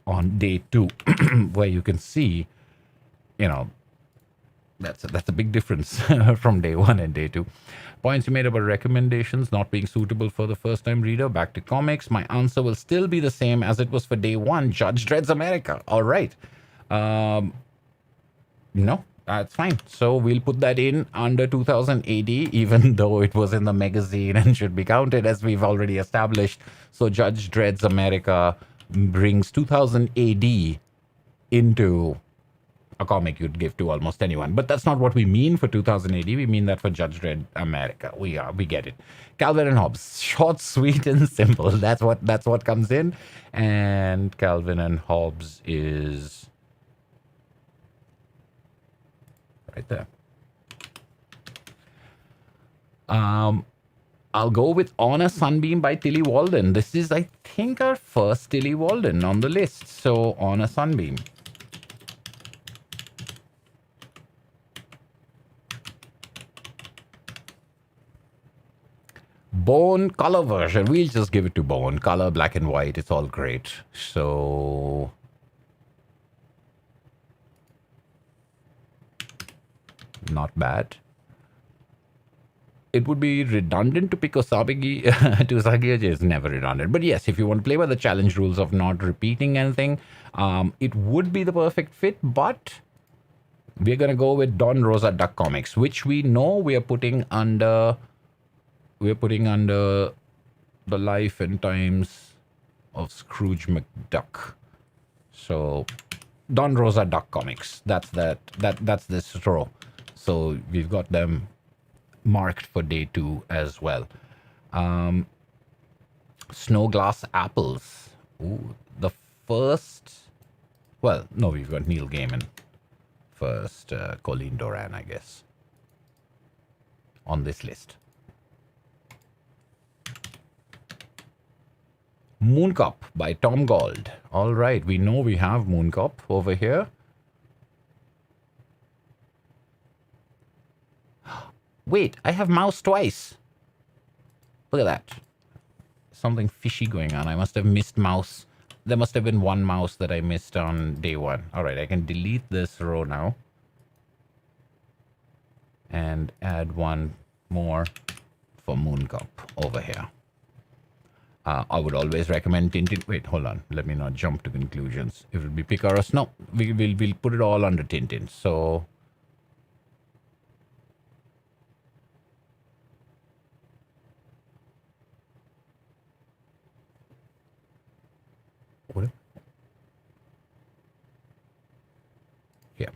on day 2, where you can see, That's a big difference from day one and day two. Points you made about recommendations not being suitable for the first time reader. Back to comics. My answer will still be the same as it was for day one. Judge Dredd's America. All right. No, that's fine. So we'll put that in under 2000 AD, even though it was in the magazine and should be counted as we've already established. So Judge Dredd's America brings 2000 AD into a comic you'd give to almost anyone. But that's not what we mean for 2000 AD. We mean that for Judge Dredd America. We get it. Calvin and Hobbes, short, sweet, and simple. That's what comes in. And Calvin and Hobbes is right there. I'll go with On a Sunbeam by Tilly Walden. This is, I think, our first Tilly Walden on the list. So On a Sunbeam. Bone color version. We'll just give it to Bone. Color, black and white. It's all great. So not bad. It would be redundant to pick Osabagi to Usagi. Is never redundant. But yes, if you want to play by the challenge rules of not repeating anything, it would be the perfect fit. But we're going to go with Don Rosa Duck Comics, which we know we are putting under... We're putting under the life and times of Scrooge McDuck. So Don Rosa Duck Comics. That's this row. So we've got them marked for day two as well. Snow Glass Apples. Ooh, the first... Well, no, we've got Neil Gaiman. First, Colleen Doran, I guess. On this list. Mooncop by Tom Gold. All right, we know we have Mooncop over here. Wait, I have mouse twice. Look at that. Something fishy going on. I must have missed mouse. There must have been one mouse that I missed on day one. All right, I can delete this row now. And add one more for Mooncop over here. I would always recommend Tintin. Wait, hold on. Let me not jump to conclusions. It will be Picaros. No, we'll put it all under Tintin. So what? Yeah.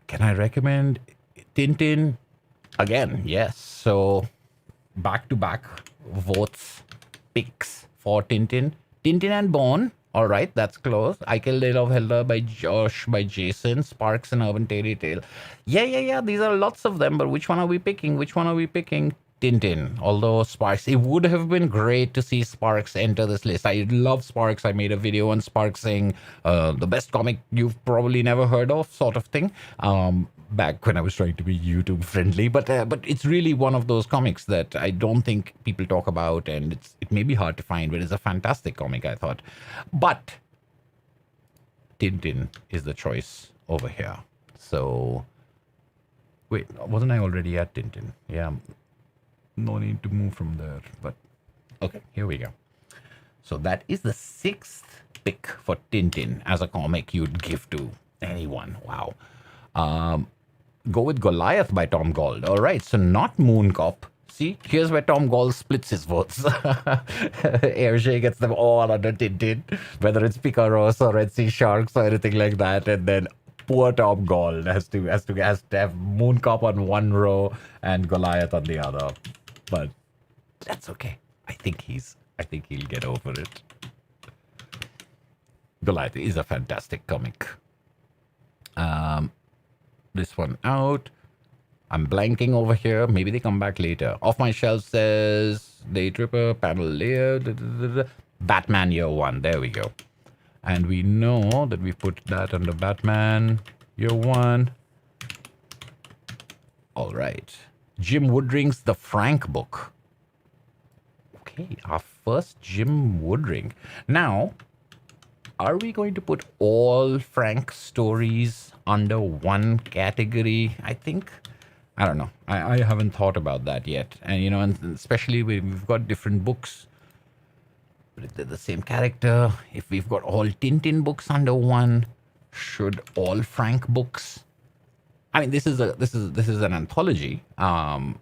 Can I recommend Tintin? Again, yes. So back-to-back votes, picks for Tintin. Tintin and Bone. All right, that's close. I Killed Dale of Helder by Josh, by Jason. Sparks and Urban Fairy Tale. Yeah. These are lots of them, but which one are we picking? Tintin. Although Sparks, it would have been great to see Sparks enter this list. I love Sparks. I made a video on Sparks saying the best comic you've probably never heard of, sort of thing. Back when I was trying to be YouTube friendly, but it's really one of those comics that I don't think people talk about, and it may be hard to find, but it's a fantastic comic, I thought. But Tintin is the choice over here. So wait, wasn't I already at Tintin? Yeah. No need to move from there, but okay, here we go. So that is the 6th pick for Tintin as a comic you'd give to anyone. Wow. Go with Goliath by Tom Gold. All right, so not Mooncop. See, here's where Tom Gold splits his votes. Hergé gets them all under Tintin, whether it's Picaros or Red Sea Sharks or anything like that, and then poor Tom Gold has to have Mooncop on one row and Goliath on the other. But that's okay. I think he'll get over it. Goliath is a fantastic comic. This one out. I'm blanking over here. Maybe they come back later. Off My Shelf says Day Tripper, Panel Layer, Batman Year 1. There we go. And we know that we put that under Batman Year 1. All right. Jim Woodring's The Frank Book. Okay, our first Jim Woodring. Now, are we going to put all Frank stories under one category? I don't know. I haven't thought about that yet. And, and especially we've got different books. But if they're the same character, if we've got all Tintin books under one, should all Frank books? I mean, this is an anthology of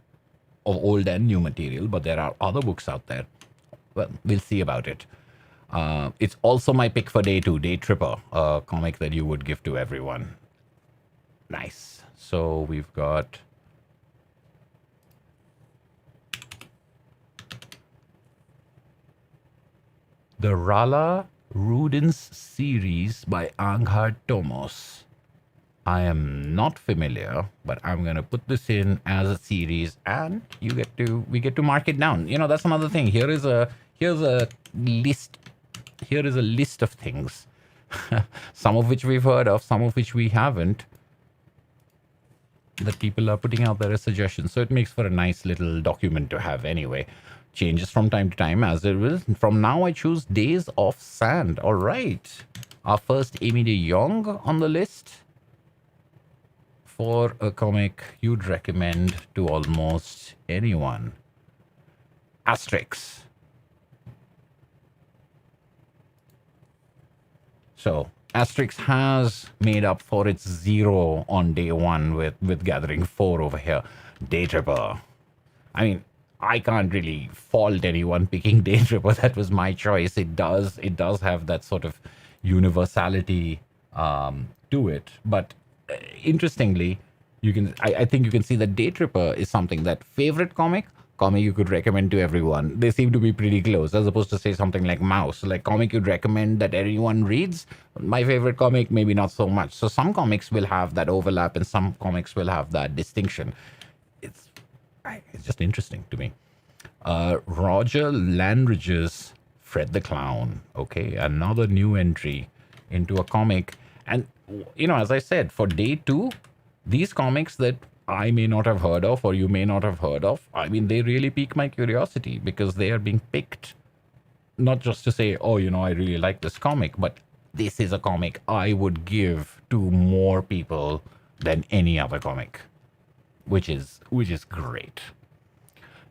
old and new material, but there are other books out there. Well, we'll see about it. It's also my pick for day 2, Day Tripper, a comic that you would give to everyone. Nice. So we've got the Rala Rudens series by Anghar Tomos. I am not familiar, but I'm gonna put this in as a series, and we get to mark it down. That's another thing. Here's a list. Here is a list of things, some of which we've heard of, some of which we haven't, that people are putting out there as suggestions. So it makes for a nice little document to have anyway. Changes from time to time as it will. From now, I choose Days of Sand. All right. Our first Amy de Jong on the list for a comic you'd recommend to almost anyone. Asterix. So Asterix has made up for its 0 on day 1 with gathering 4 over here. Day Tripper. I mean, I can't really fault anyone picking Day Tripper. That was my choice. It does have that sort of universality to it. But interestingly, I think you can see that Day Tripper is something that favorite comic you could recommend to everyone. They seem to be pretty close, as opposed to say something like Mouse, like comic you'd recommend that everyone reads. My favorite comic, maybe not so much. So some comics will have that overlap, and some comics will have that distinction. It's just interesting to me. Roger Landridge's Fred the Clown. Okay, another new entry into a comic. And, as I said, for day 2, these comics that I may not have heard of or you may not have heard of, I mean, they really pique my curiosity because they are being picked not just to say, oh, I really like this comic, but this is a comic I would give to more people than any other comic, which is great.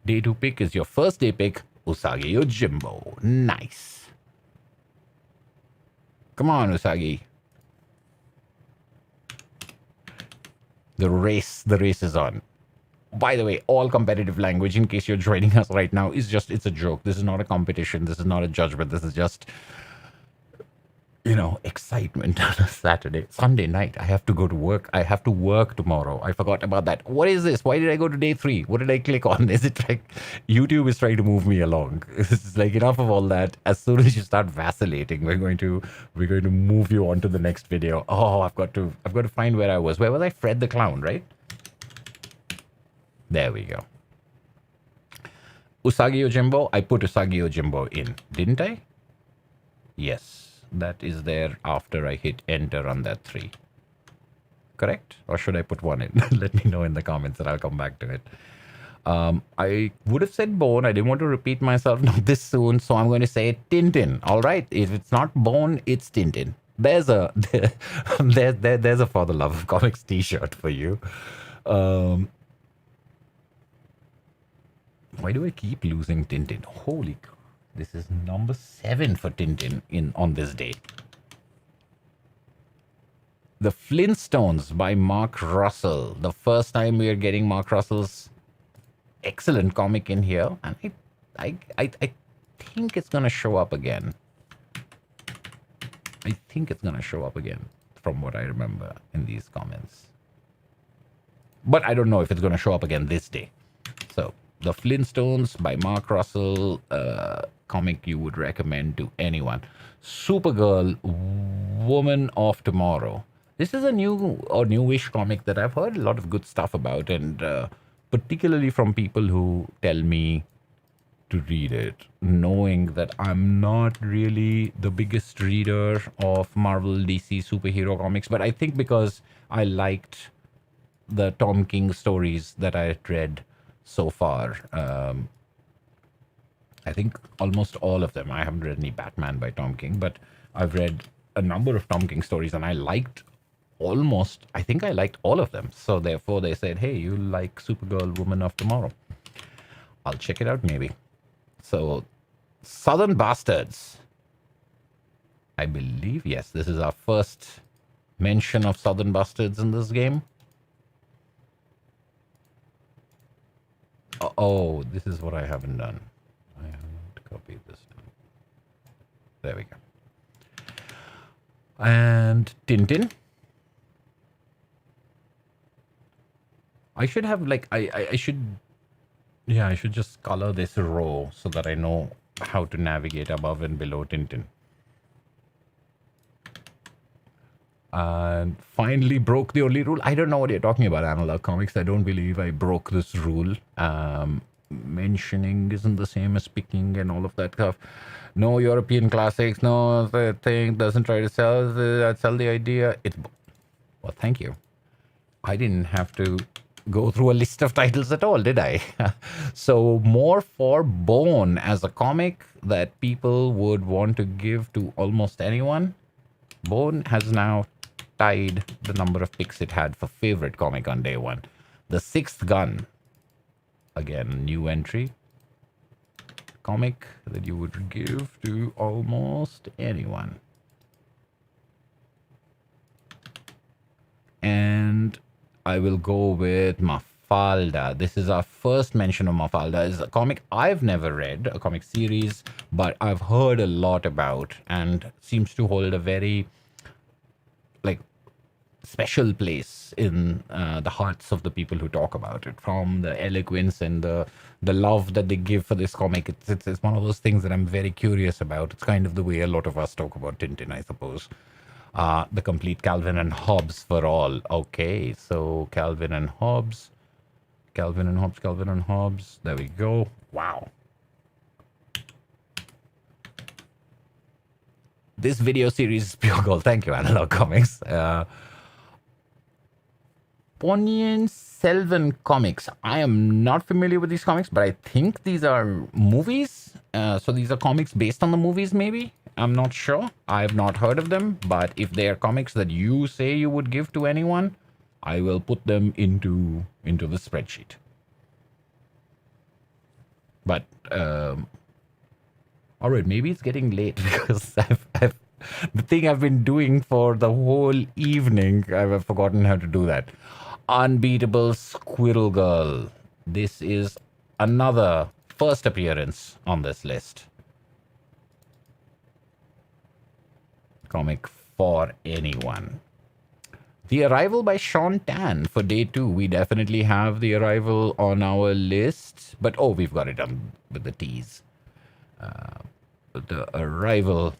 Day 2 pick is your first day pick, Usagi Yojimbo. Nice. Come on, Usagi. The race is on. By the way, all competitive language, in case you're joining us right now, it's a joke. This is not a competition. This is not a judgment. This is just, excitement on a Sunday night. I have to go to work. I have to work tomorrow. I forgot about that. What is this? Why did I go to day 3? What did I click on? Is it like YouTube is trying to move me along? It's like, enough of all that. As soon as you start vacillating, we're going to move you on to the next video. Oh, I've got to find where I was. Where was I? Fred the Clown, right? There we go. Usagi Yojimbo. I put Usagi Yojimbo in, didn't I? Yes. That is there after I hit enter on that 3. Correct? Or should I put 1 in? Let me know in the comments and I'll come back to it. I would have said Bone. I didn't want to repeat myself not this soon, so I'm going to say Tintin. All right. If it's not Bone, it's Tintin. There's a For the Love of Comics t-shirt for you. Why do I keep losing Tintin? Holy crap. This is number 7 for Tintin on this day. The Flintstones by Mark Russell. The first time we are getting Mark Russell's excellent comic in here. And I think it's going to show up again. I think it's going to show up again from what I remember in these comments. But I don't know if it's going to show up again this day. So, The Flintstones by Mark Russell, comic you would recommend to anyone. Supergirl, Woman of Tomorrow. This is a newish comic that I've heard a lot of good stuff about, and particularly from people who tell me to read it, knowing that I'm not really the biggest reader of Marvel, DC superhero comics, but I think because I liked the Tom King stories that I had read so far, I think almost all of them. I haven't read any Batman by Tom King, but I've read a number of Tom King stories, and I liked I think I liked all of them. So therefore they said, hey, you like Supergirl, Woman of Tomorrow. I'll check it out maybe. So Southern Bastards. I believe, yes, this is our first mention of Southern Bastards in this game. Oh, this is what I haven't done. I haven't copied this down. There we go. And Tintin. I should have like I should just color this row so that I know how to navigate above and below Tintin. And finally broke the only rule. I don't know what you're talking about, Analog Comics. I don't believe I broke this rule. Mentioning isn't the same as picking and all of that stuff. No European classics. No, the thing doesn't try to sell the idea. Well, thank you. I didn't have to go through a list of titles at all, did I? So more for Bone as a comic that people would want to give to almost anyone. Bone has now tied the number of picks it had for favorite comic on day one. The Sixth Gun. Again, new entry. Comic that you would give to almost anyone. And I will go with Mafalda. This is our first mention of Mafalda. It's a comic I've never read, a comic series, but I've heard a lot about and seems to hold a very special place in the hearts of the people who talk about it. From the eloquence and the love that they give for this comic, it's one of those things that I'm very curious about. It's kind of the way a lot of us talk about Tintin, I suppose. The complete Calvin and Hobbes for all. Okay, so Calvin and Hobbes. There we go. Wow. This video series is pure gold. Thank you, Analog Comics. Ponniyin Selvan Comics. I am not familiar with these comics, but I think these are movies. So these are comics based on the movies, maybe? I'm not sure. I've not heard of them, but if they are comics that you say you would give to anyone, I will put them into the spreadsheet. But, all right, maybe it's getting late because the thing I've been doing for the whole evening, I've forgotten how to do that. Unbeatable Squirrel Girl. This is another first appearance on this list. Comic for anyone. The Arrival by Sean Tan for day 2. We definitely have The Arrival on our list. But, oh, we've got it done with the T's. The Arrival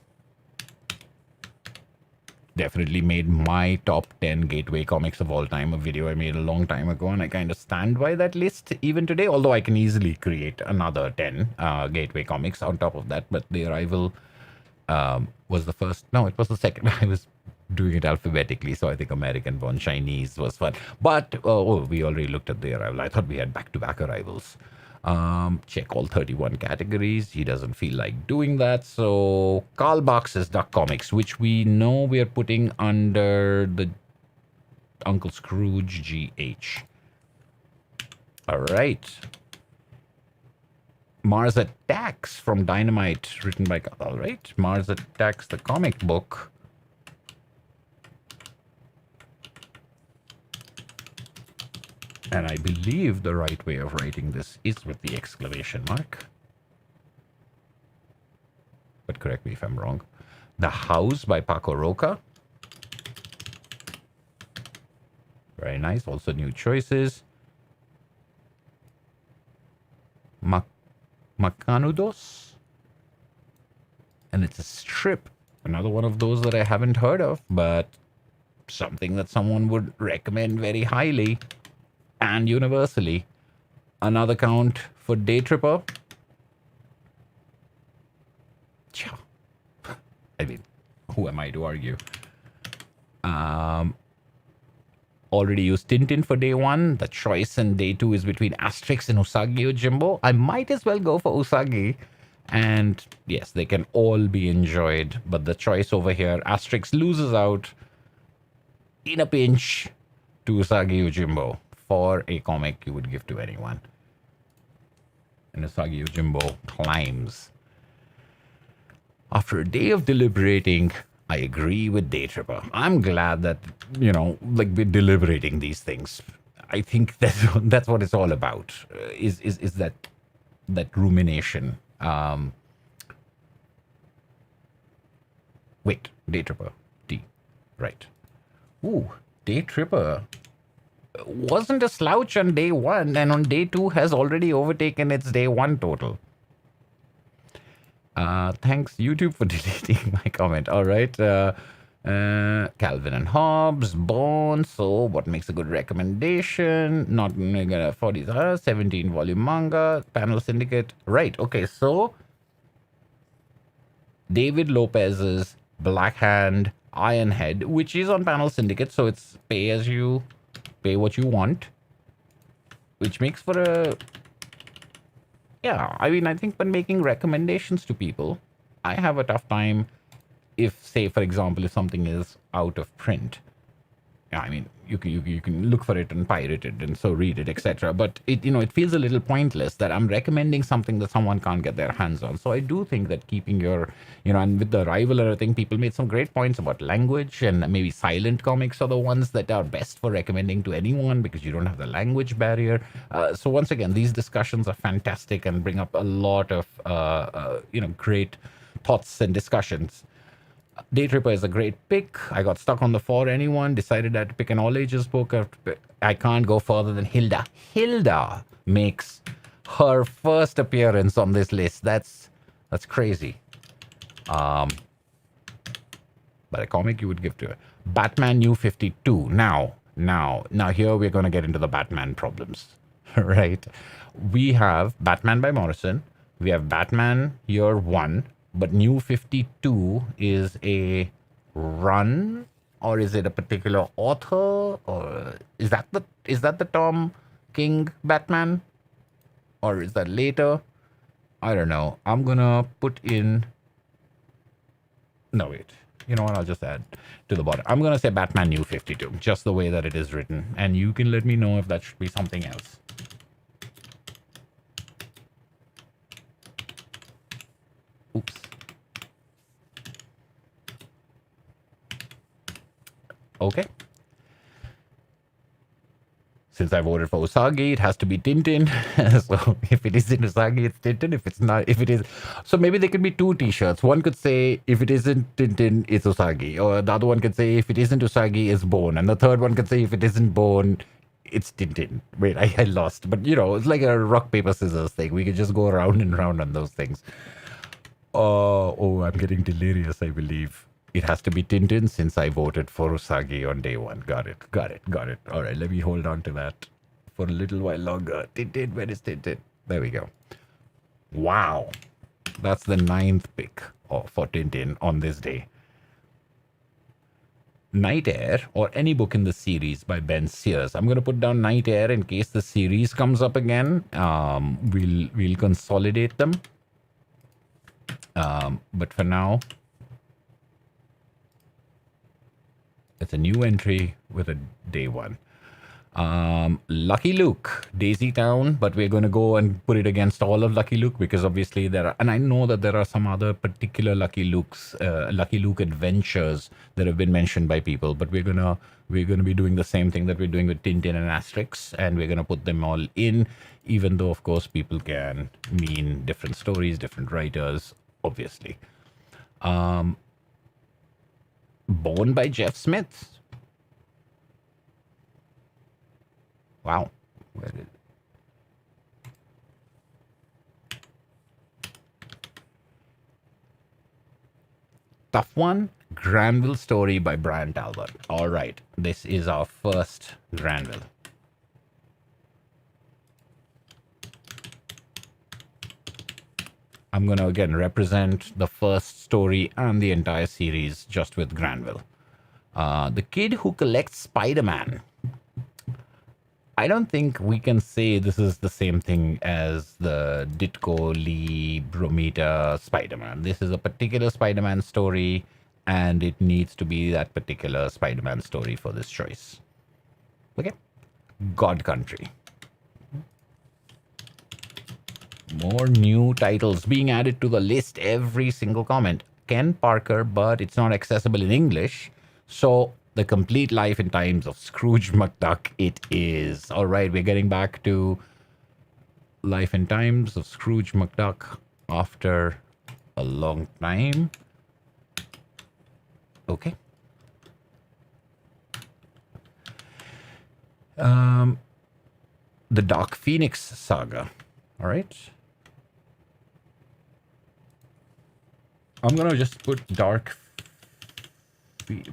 definitely made my top 10 gateway comics of all time, a video I made a long time ago, and I kind of stand by that list even today, although I can easily create another 10 gateway comics on top of that. But The Arrival was the first. No, it was the second. I was doing it alphabetically, so I think American Born Chinese was fun. But, we already looked at The Arrival. I thought we had back-to-back Arrivals. Check all 31 categories. He doesn't feel like doing that. So Carl Barks's Duck Comics, which we know we are putting under the Uncle Scrooge GH. All right. Mars Attacks from Dynamite, written by... All right. Mars Attacks, the comic book. And I believe the right way of writing this is with the exclamation mark. But correct me if I'm wrong. The House by Paco Roca. Very nice. Also new choices. Macanudos. And it's a strip. Another one of those that I haven't heard of, but something that someone would recommend very highly. And universally. Another count for Day Tripper. I mean, who am I to argue? Already used Tintin for day 1. The choice in day 2 is between Asterix and Usagi Yojimbo. I might as well go for Usagi. And yes, they can all be enjoyed, but the choice over here, Asterix loses out in a pinch to Usagi Yojimbo for a comic you would give to anyone. And Usagi Yojimbo climbs. After a day of deliberating, I agree with Daytripper. I'm glad that, like we're deliberating these things. I think that's what it's all about. Is that rumination. Wait, Daytripper. D. Right. Ooh, Daytripper wasn't a slouch on day one, and on day two has already overtaken its day one total. Thanks, YouTube, for deleting my comment. All right. Calvin and Hobbes, Bone. So, what makes a good recommendation? Not gonna 40, 17 volume manga, Panel Syndicate. Right. Okay. So, David Lopez's Black Hand Ironhead, which is on Panel Syndicate. So, it's pay what you want, which makes for a. Yeah, I mean, I think when making recommendations to people, I have a tough time if, say, for example, if something is out of print. Yeah, I mean, you can look for it and pirate it and so read it, etc. But it feels a little pointless that I'm recommending something that someone can't get their hands on. So I do think that keeping your, and with the Arrival, I think people made some great points about language, and maybe silent comics are the ones that are best for recommending to anyone because you don't have the language barrier. So once again, these discussions are fantastic and bring up a lot of great thoughts and discussions. Daytripper is a great pick. I got stuck on the For Anyone, decided I had to pick an all ages book. I can't go further than Hilda. Hilda makes her first appearance on this list. That's crazy. But a comic you would give to her. Batman New 52. Now here we're going to get into the Batman problems, right? We have Batman by Morrison. We have Batman Year 1. But New 52 is a run, or is it a particular author, or is that the Tom King Batman, or is that later? I don't know. I'm gonna put in. No, wait. You know what? I'll just add to the bottom. I'm gonna say Batman New 52, just the way that it is written, and you can let me know if that should be something else. Oops. Okay. Since I voted for Usagi, it has to be Tintin. So if it isn't Usagi, it's Tintin. If it's not, if it is, so maybe there could be two T-shirts. One could say if it isn't Tintin, it's Usagi, or the other one could say if it isn't Usagi, it's Bone, and the third one could say if it isn't Bone, it's Tintin. Wait, I lost, but it's like a rock paper scissors thing. We could just go around and round on those things. Oh, I'm getting delirious, I believe. It has to be Tintin since I voted for Usagi on day one. Got it. All right, let me hold on to that for a little while longer. Tintin, where is Tintin? There we go. Wow. That's the 9th pick for Tintin on this day. Night Air, or any book in the series by Ben Sears. I'm going to put down Night Air in case the series comes up again. We'll consolidate them. But for now, it's a new entry with a day one. Lucky Luke, Daisy Town, but we're going to go and put it against all of Lucky Luke because obviously there are, and I know that there are some other particular Lucky Luke adventures that have been mentioned by people, but we're gonna be doing the same thing that we're doing with Tintin and Asterix, and we're gonna put them all in, even though of course people can mean different stories, different writers, obviously. Bone by Jeff Smith. Wow. Where did... Tough one. Granville story by Brian Talbot. All right. This is our first Granville. I'm going to again represent the first story and the entire series just with Granville. The kid who collects Spider-Man. I don't think we can say this is the same thing as the Ditko Lee Bromita Spider-Man. This is a particular Spider-Man story, and it needs to be that particular Spider-Man story for this choice. Okay. God Country. More new titles being added to the list every single comment. Ken Parker, but it's not accessible in English. So the complete life and times of Scrooge McDuck it is. All right, we're getting back to life and times of Scrooge McDuck after a long time. Okay. The Dark Phoenix saga. All right. I'm gonna just put Dark.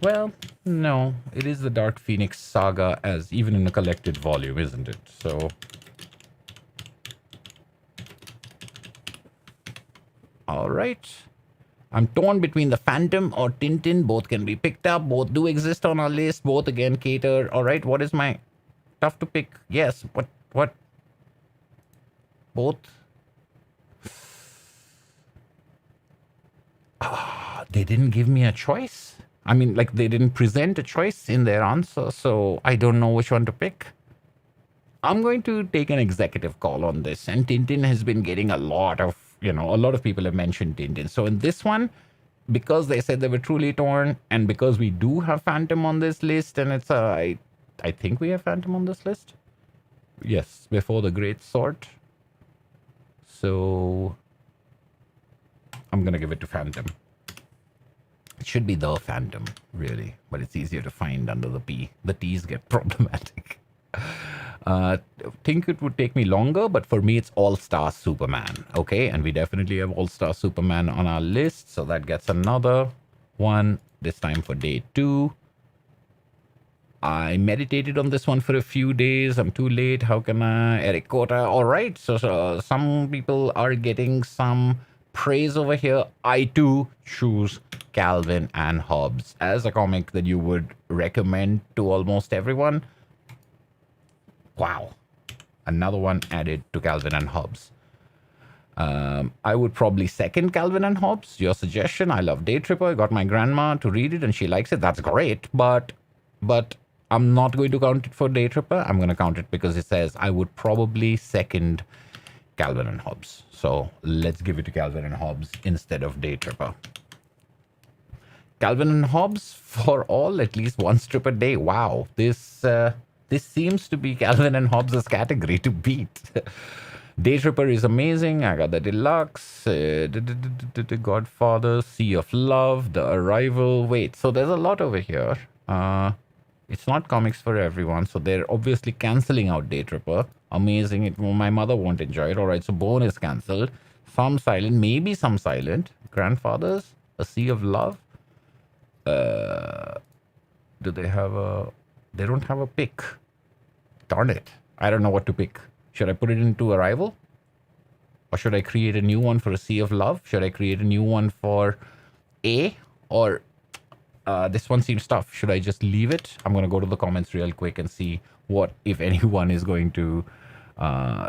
Well, no, it is the Dark Phoenix saga as even in a collected volume, isn't it? So, all right. I'm torn between the Phantom or Tintin. Both can be picked up. Both do exist on our list. Both again cater. All right. What is my tough to pick? Yes. What? Both. They didn't give me a choice. I mean, like, they didn't present a choice in their answer, so I don't know which one to pick. I'm going to take an executive call on this, and Tintin has been getting a lot of, a lot of people have mentioned Tintin. So in this one, because they said they were truly torn, and because we do have Phantom on this list, and it's I think we have Phantom on this list. Yes, before the Great Sword. So I'm going to give it to Phantom. It should be the Phantom, really, but it's easier to find under the P. The T's get problematic. Think it would take me longer, but for me, it's All-Star Superman. Okay, and we definitely have All-Star Superman on our list, so that gets another one, this time for day 2. I meditated on this one for a few days. I'm too late. How can I? Eric Kota. All right, so some people are getting some praise over here. I too choose Calvin and Hobbes as a comic that you would recommend to almost everyone. Wow. Another one added to Calvin and Hobbes. I would probably second Calvin and Hobbes. Your suggestion. I love Day Tripper. I got my grandma to read it and she likes it. That's great. But I'm not going to count it for Day Tripper. I'm going to count it because it says I would probably second Calvin and Hobbes. So let's give it to Calvin and Hobbes instead of Day Tripper. Calvin and Hobbes for all, at least one strip a day. Wow, this seems to be Calvin and Hobbes' category to beat. Day Tripper is amazing. I got the Deluxe, the Godfather, Sea of Love, The Arrival. Wait, so there's a lot over here. It's not comics for everyone, so they're obviously cancelling out Day Tripper. Amazing. My mother won't enjoy it. All right, so Bone is cancelled. Some silent, maybe some silent. Grandfathers, A Sea of Love. Do they have a... They don't have a pick. Darn it. I don't know what to pick. Should I put it into Arrival? Or should I create a new one for A Sea of Love? Should I create a new one for A? Or this one seems tough. Should I just leave it? I'm going to go to the comments real quick and see what, if anyone, is going to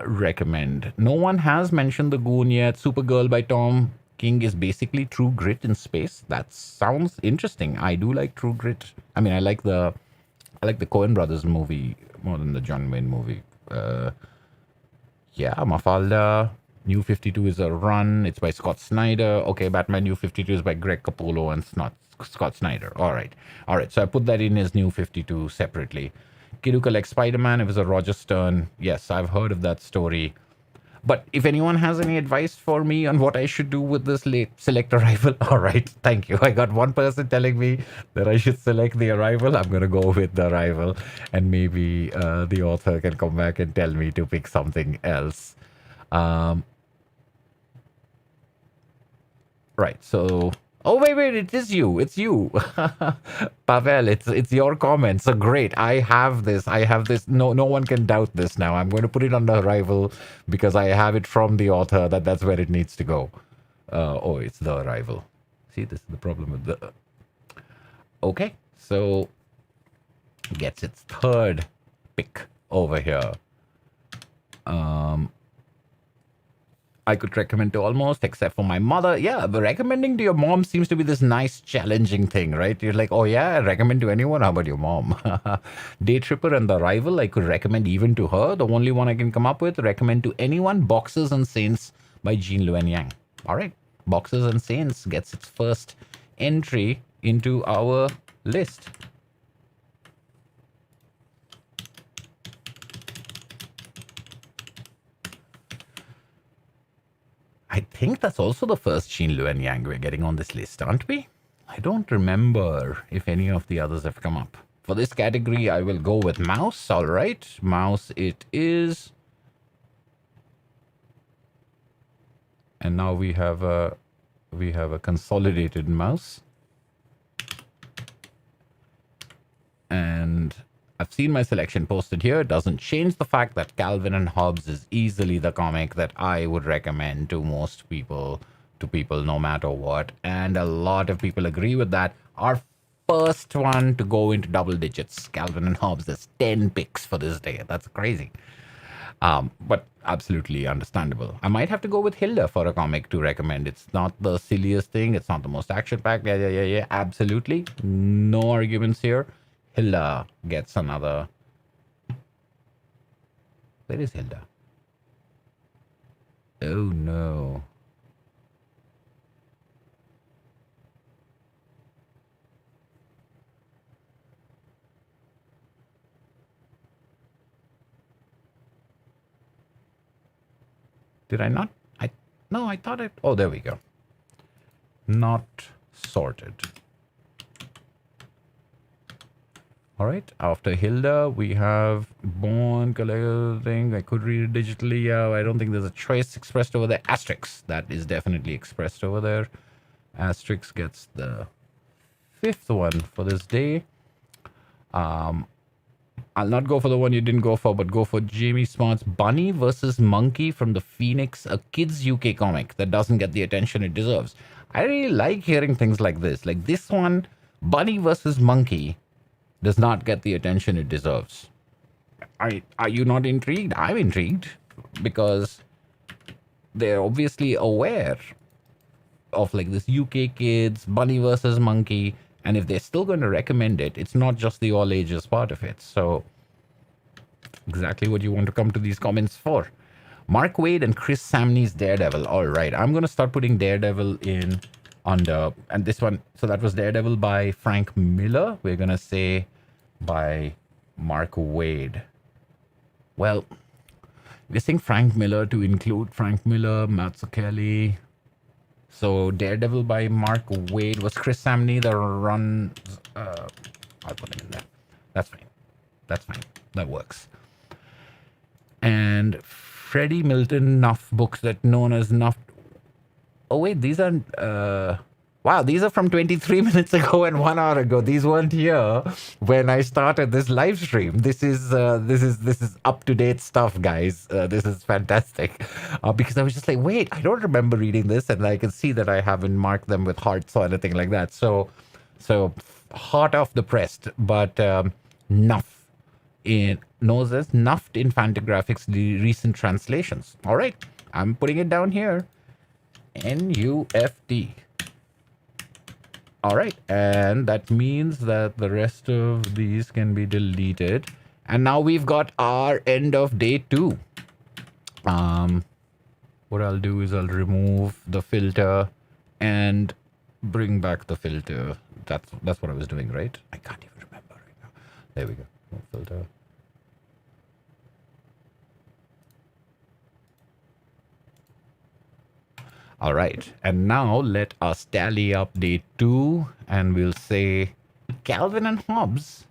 recommend. No one has mentioned The Goon yet. Supergirl by Tom King is basically True Grit in space. That sounds interesting. I do like True Grit. I mean, I like the Coen Brothers movie more than the John Wayne movie. Yeah, Mafalda. New 52 is a run. It's by Scott Snyder. Okay, Batman New 52 is by Greg Capullo and Scott Snyder. All right. So I put that in as New 52 separately. Kiddo Collects Spider-Man. It was a Roger Stern. Yes, I've heard of that story. But if anyone has any advice for me on what I should do with this select Arrival, all right, thank you. I got one person telling me that I should select the Arrival. I'm going to go with the Arrival, and maybe the author can come back and tell me to pick something else. Right, so... Oh, wait, it is you. It's you. Pavel, it's your comment. So great. I have this. No one can doubt this now. I'm going to put it on the Arrival because I have it from the author that's where it needs to go. Oh, it's the Arrival. See, this is the problem with the... Okay, so gets its third pick over here. I could recommend to almost, except for my mother. Yeah, but recommending to your mom seems to be this nice, challenging thing, right? You're like, oh yeah, I recommend to anyone. How about your mom? Day Tripper and The Rival, I could recommend even to her. The only one I can come up with, recommend to anyone, Boxers and Saints by Jean Luen Yang. All right, Boxers and Saints gets its first entry into our list. I think that's also the first Jean Luen Yang we're getting on this list, aren't we? I don't remember if any of the others have come up. For this category, I will go with mouse. All right, mouse it is. And now we have a consolidated mouse. And I've seen my selection posted here. It doesn't change the fact that Calvin and Hobbes is easily the comic that I would recommend to most people, no matter what. And a lot of people agree with that. Our first one to go into double digits, Calvin and Hobbes, there's 10 picks for this day. That's crazy. But absolutely understandable. I might have to go with Hilda for a comic to recommend. It's not the silliest thing. It's not the most action-packed. Yeah. Absolutely. No arguments here. Hilda gets another. Where is Hilda? Oh no. Did I not? No, I thought it. Oh, there we go. Not sorted. All right. After Hilda, we have Born Collector thing. I could read it digitally. Yeah, I don't think there's a choice expressed over there. Asterix. That is definitely expressed over there. Asterix gets the 5th one for this day. I'll not go for the one you didn't go for, but go for Jamie Smart's Bunny versus Monkey from the Phoenix, a kids UK comic that doesn't get the attention it deserves. I really like hearing things like this. Like this one, Bunny versus Monkey, does not get the attention it deserves. Are you not intrigued? I'm intrigued because they're obviously aware of like this UK kids, Bunny versus Monkey, and if they're still going to recommend it, it's not just the all ages part of it. So exactly what you want to come to these comments for. Mark Waid and Chris Samney's Daredevil. All right, I'm going to start putting Daredevil in under, and this one, so that was Daredevil by Frank Miller. We're going to say by Mark Waid. Well, we're saying Frank Miller to include Frank Miller, Matt Zucchelli. So Daredevil by Mark Waid. Was Chris Samney the run? I'll put him in there. That's fine. That's fine. That works. And Freddie Milton Nuff books that known as Nuff. Oh wait, these are wow, these are from 23 minutes ago and 1 hour ago. These weren't here when I started this live stream. This is up to date stuff, guys. This is fantastic because I was just like, wait, I don't remember reading this, and I can see that I haven't marked them with hearts or anything like that. So hot off the press, but Nuff in knows as Nuffed in Fantagraphics, the recent translations. All right, I'm putting it down here. NUFT. All right, and that means that the rest of these can be deleted. And now we've got our end of day 2. What I'll do is I'll remove the filter and bring back the filter. That's what I was doing, right? I can't even remember right now. There we go. No filter. All right, and now let us tally up day 2, and we'll say Calvin and Hobbes,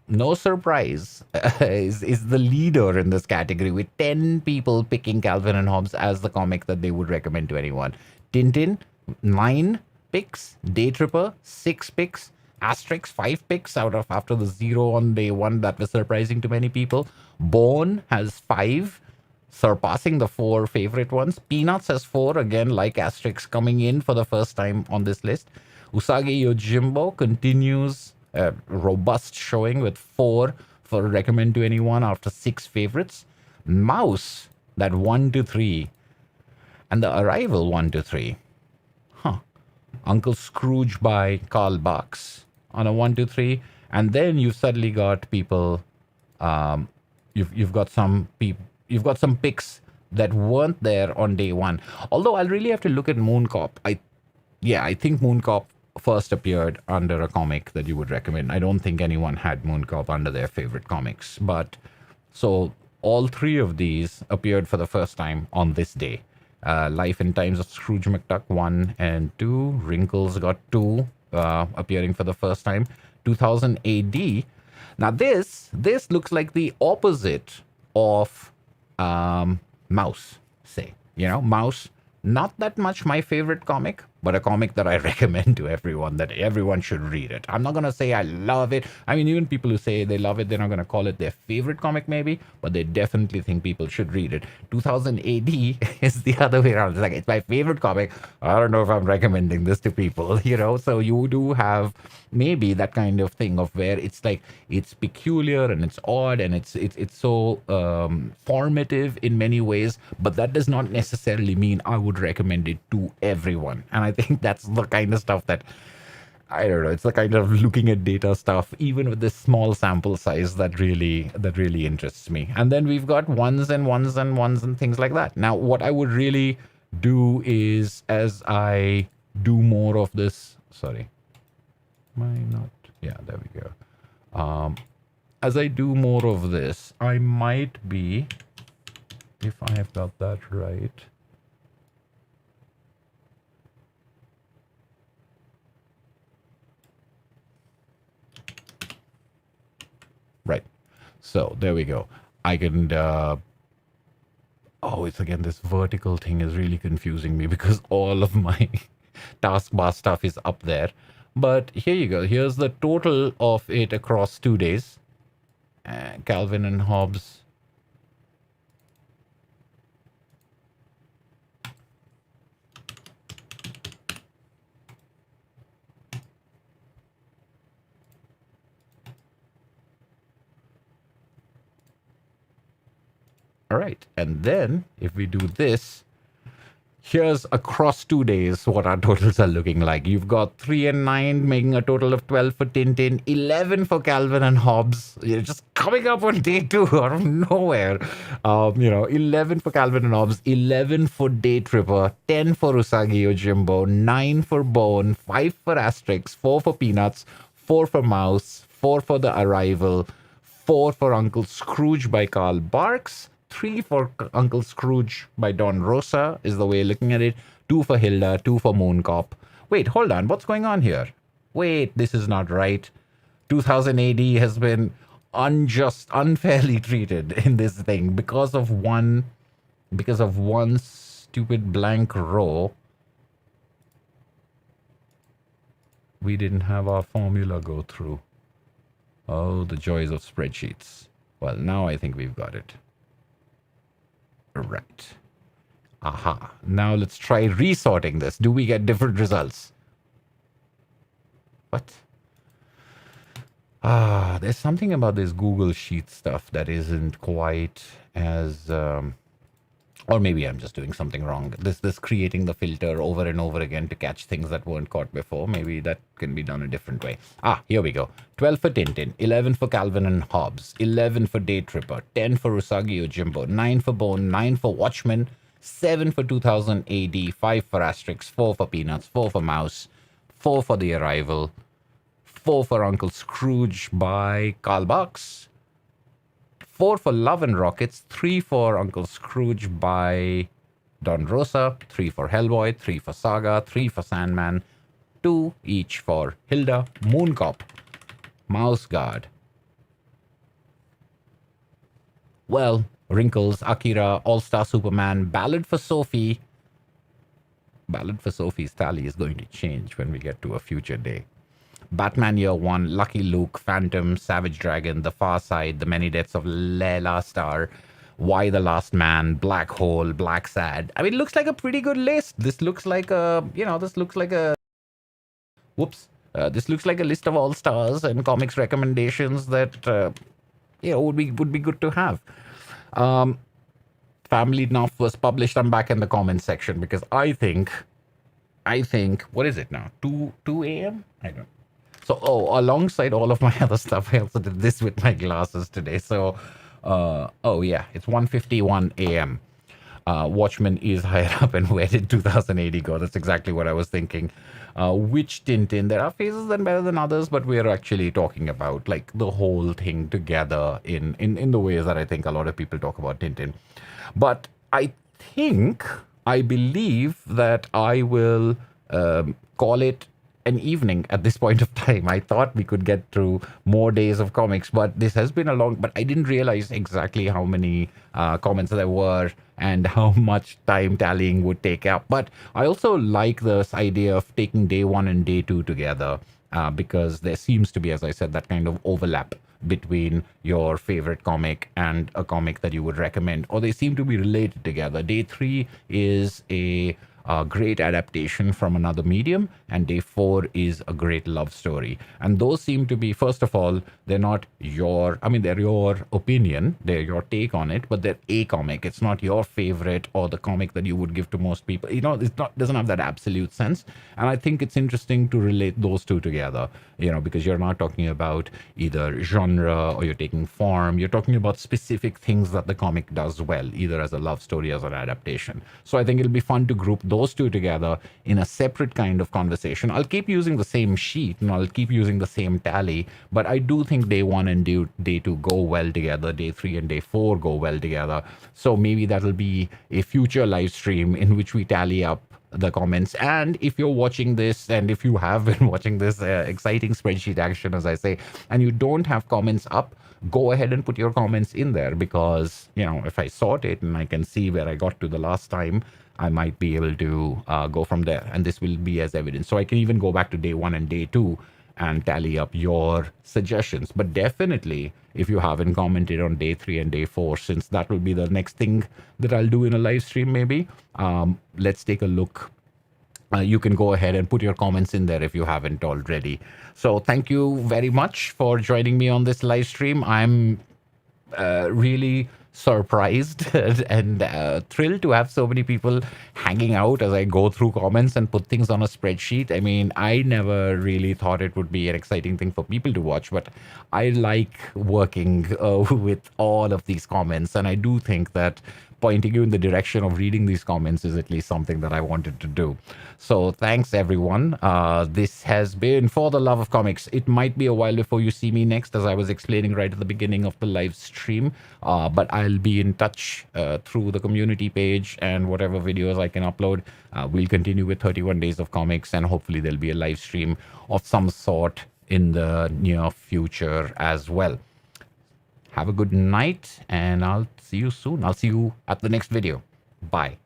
no surprise, is the leader in this category with 10 people picking Calvin and Hobbes as the comic that they would recommend to anyone. Tintin, 9 picks. Day Tripper, 6 picks. Asterix, 5 picks out of after the 0 on day 1. That was surprising to many people. Bone has 5. Surpassing the 4 favorite ones. Peanuts has 4, again, like Asterix, coming in for the first time on this list. Usagi Yojimbo continues a robust showing with 4 for recommend to anyone after 6 favorites. Mouse, that 1 to 3, and The Arrival 1 to 3. Huh. Uncle Scrooge by Karl Barks on a 1 to 3. And then you've suddenly got people, you've got some people, you've got some picks that weren't there on day one. Although I'll really have to look at Moon Cop. I think Moon Cop first appeared under a comic that you would recommend. I don't think anyone had Moon Cop under their favorite comics. But so all 3 of these appeared for the first time on this day. Life and Times of Scrooge McDuck 1 and 2. Wrinkles got 2 appearing for the first time. 2000 AD. Now this looks like the opposite of Mouse, say. Mouse, not that much my favorite comic, but a comic that I recommend to everyone, that everyone should read it. I'm not going to say I love it. I mean, even people who say they love it, they're not going to call it their favorite comic maybe, but they definitely think people should read it. 2000 AD is the other way around. It's like, it's my favorite comic. I don't know if I'm recommending this to people, So you do have maybe that kind of thing of where it's like, it's peculiar and it's odd and it's so formative in many ways, but that does not necessarily mean I would recommend it to everyone. And I think that's the kind of stuff that, I don't know, it's the kind of looking at data stuff, even with this small sample size, that really interests me. And then we've got ones and things like that. Now, what I would really do is, as I do more of this, sorry, am I not? Yeah, there we go. As I do more of this, I might be, if I have got that right, right. So there we go. I can, it's again, this vertical thing is really confusing me because all of my taskbar stuff is up there. But here you go. Here's the total of it across 2 days. Calvin and Hobbes. All right. And then if we do this, here's across 2 days what our totals are looking like. You've got 3 and 9 making a total of 12 for Tintin, 11 for Calvin and Hobbes. You're just coming up on day 2 out of nowhere. 11 for Calvin and Hobbes, 11 for Day Tripper, 10 for Usagi Yojimbo, 9 for Bone, 5 for Asterix, 4 for Peanuts, 4 for Mouse, 4 for The Arrival, 4 for Uncle Scrooge by Karl Barks, 3 for Uncle Scrooge by Don Rosa, is the way looking at it. 2 for Hilda, 2 for Moon Cop. Wait, hold on. What's going on here? Wait, this is not right. 2000 AD has been unfairly treated in this thing because of one stupid blank row. We didn't have our formula go through. Oh, the joys of spreadsheets. Well, now I think we've got it. Right. Aha. Now let's try resorting this. Do we get different results? What? There's something about this Google Sheet stuff that isn't quite as... or maybe I'm just doing something wrong. This creating the filter over and over again to catch things that weren't caught before. Maybe that can be done a different way. Here we go. 12 for Tintin, 11 for Calvin and Hobbes, 11 for Day Tripper, 10 for Usagi Yojimbo, 9 for Bone, 9 for Watchmen, 7 for 2000 AD, 5 for Asterix, 4 for Peanuts, 4 for Mouse, 4 for The Arrival, 4 for Uncle Scrooge by Karl Barks, 4 for Love and Rockets, 3 for Uncle Scrooge by Don Rosa, 3 for Hellboy, 3 for Saga, 3 for Sandman, 2 each for Hilda, Moon Cop, Mouse Guard. Well, Wrinkles, Akira, All-Star Superman, Ballad for Sophie. Ballad for Sophie's tally is going to change when we get to a future day. Batman Year One, Lucky Luke, Phantom, Savage Dragon, The Far Side, The Many Deaths of Layla Starr, Why the Last Man, Black Hole, Black Sad. I mean, it looks like a pretty good list. This looks like a, this looks like a list of all stars and comics recommendations that would be good to have. Um, Family Enough was published. I'm back in the comments section because I think what is it now? 2 a.m. I don't. So alongside all of my other stuff, I also did this with my glasses today. So yeah, it's 1:51 a.m. Watchmen is higher up, and where did 2080 go? That's exactly what I was thinking. Which Tintin? There are phases that are better than others, but we're actually talking about like the whole thing together in the ways that I think a lot of people talk about Tintin. But I believe that I will call it an evening at this point of time. I thought we could get through more days of comics, but this has been a long. But I didn't realize exactly how many comments there were and how much time tallying would take up. But I also like this idea of taking day one and day two together because there seems to be, as I said, that kind of overlap between your favorite comic and a comic that you would recommend, or they seem to be related together. Day three is a great adaptation from another medium, and day four is a great love story. And those seem to be, first of all, they're not your, I mean, they're your opinion, they're your take on it, but they're a comic. It's not your favorite or the comic that you would give to most people. It's not, doesn't have that absolute sense. And I think it's interesting to relate those two together, because you're not talking about either genre or you're taking form. You're talking about specific things that the comic does well, either as a love story, as an adaptation. So I think it'll be fun to group those two together in a separate kind of conversation. I'll keep using the same sheet and I'll keep using the same tally, but I do think day one and day two go well together. Day three and day four go well together. So maybe that'll be a future live stream in which we tally up the comments. And if you're watching this, and if you have been watching this exciting spreadsheet action, as I say, and you don't have comments up, go ahead and put your comments in there, because if I sort it and I can see where I got to the last time, I might be able to go from there, and this will be as evidence. So I can even go back to day one and day two and tally up your suggestions. But definitely, if you haven't commented on day three and day four, since that will be the next thing that I'll do in a live stream, maybe, let's take a look. You can go ahead and put your comments in there if you haven't already. So thank you very much for joining me on this live stream. I'm really surprised and thrilled to have so many people hanging out as I go through comments and put things on a spreadsheet. I mean, I never really thought it would be an exciting thing for people to watch, but I like working with all of these comments, and I do think that pointing you in the direction of reading these comments is at least something that I wanted to do. So thanks, everyone. This has been For the Love of Comics. It might be a while before you see me next, as I was explaining right at the beginning of the live stream, but I'll be in touch through the community page and whatever videos I can upload. We'll continue with 31 Days of Comics, and hopefully there'll be a live stream of some sort in the near future as well. Have a good night, and I'll see you soon. I'll see you at the next video. Bye.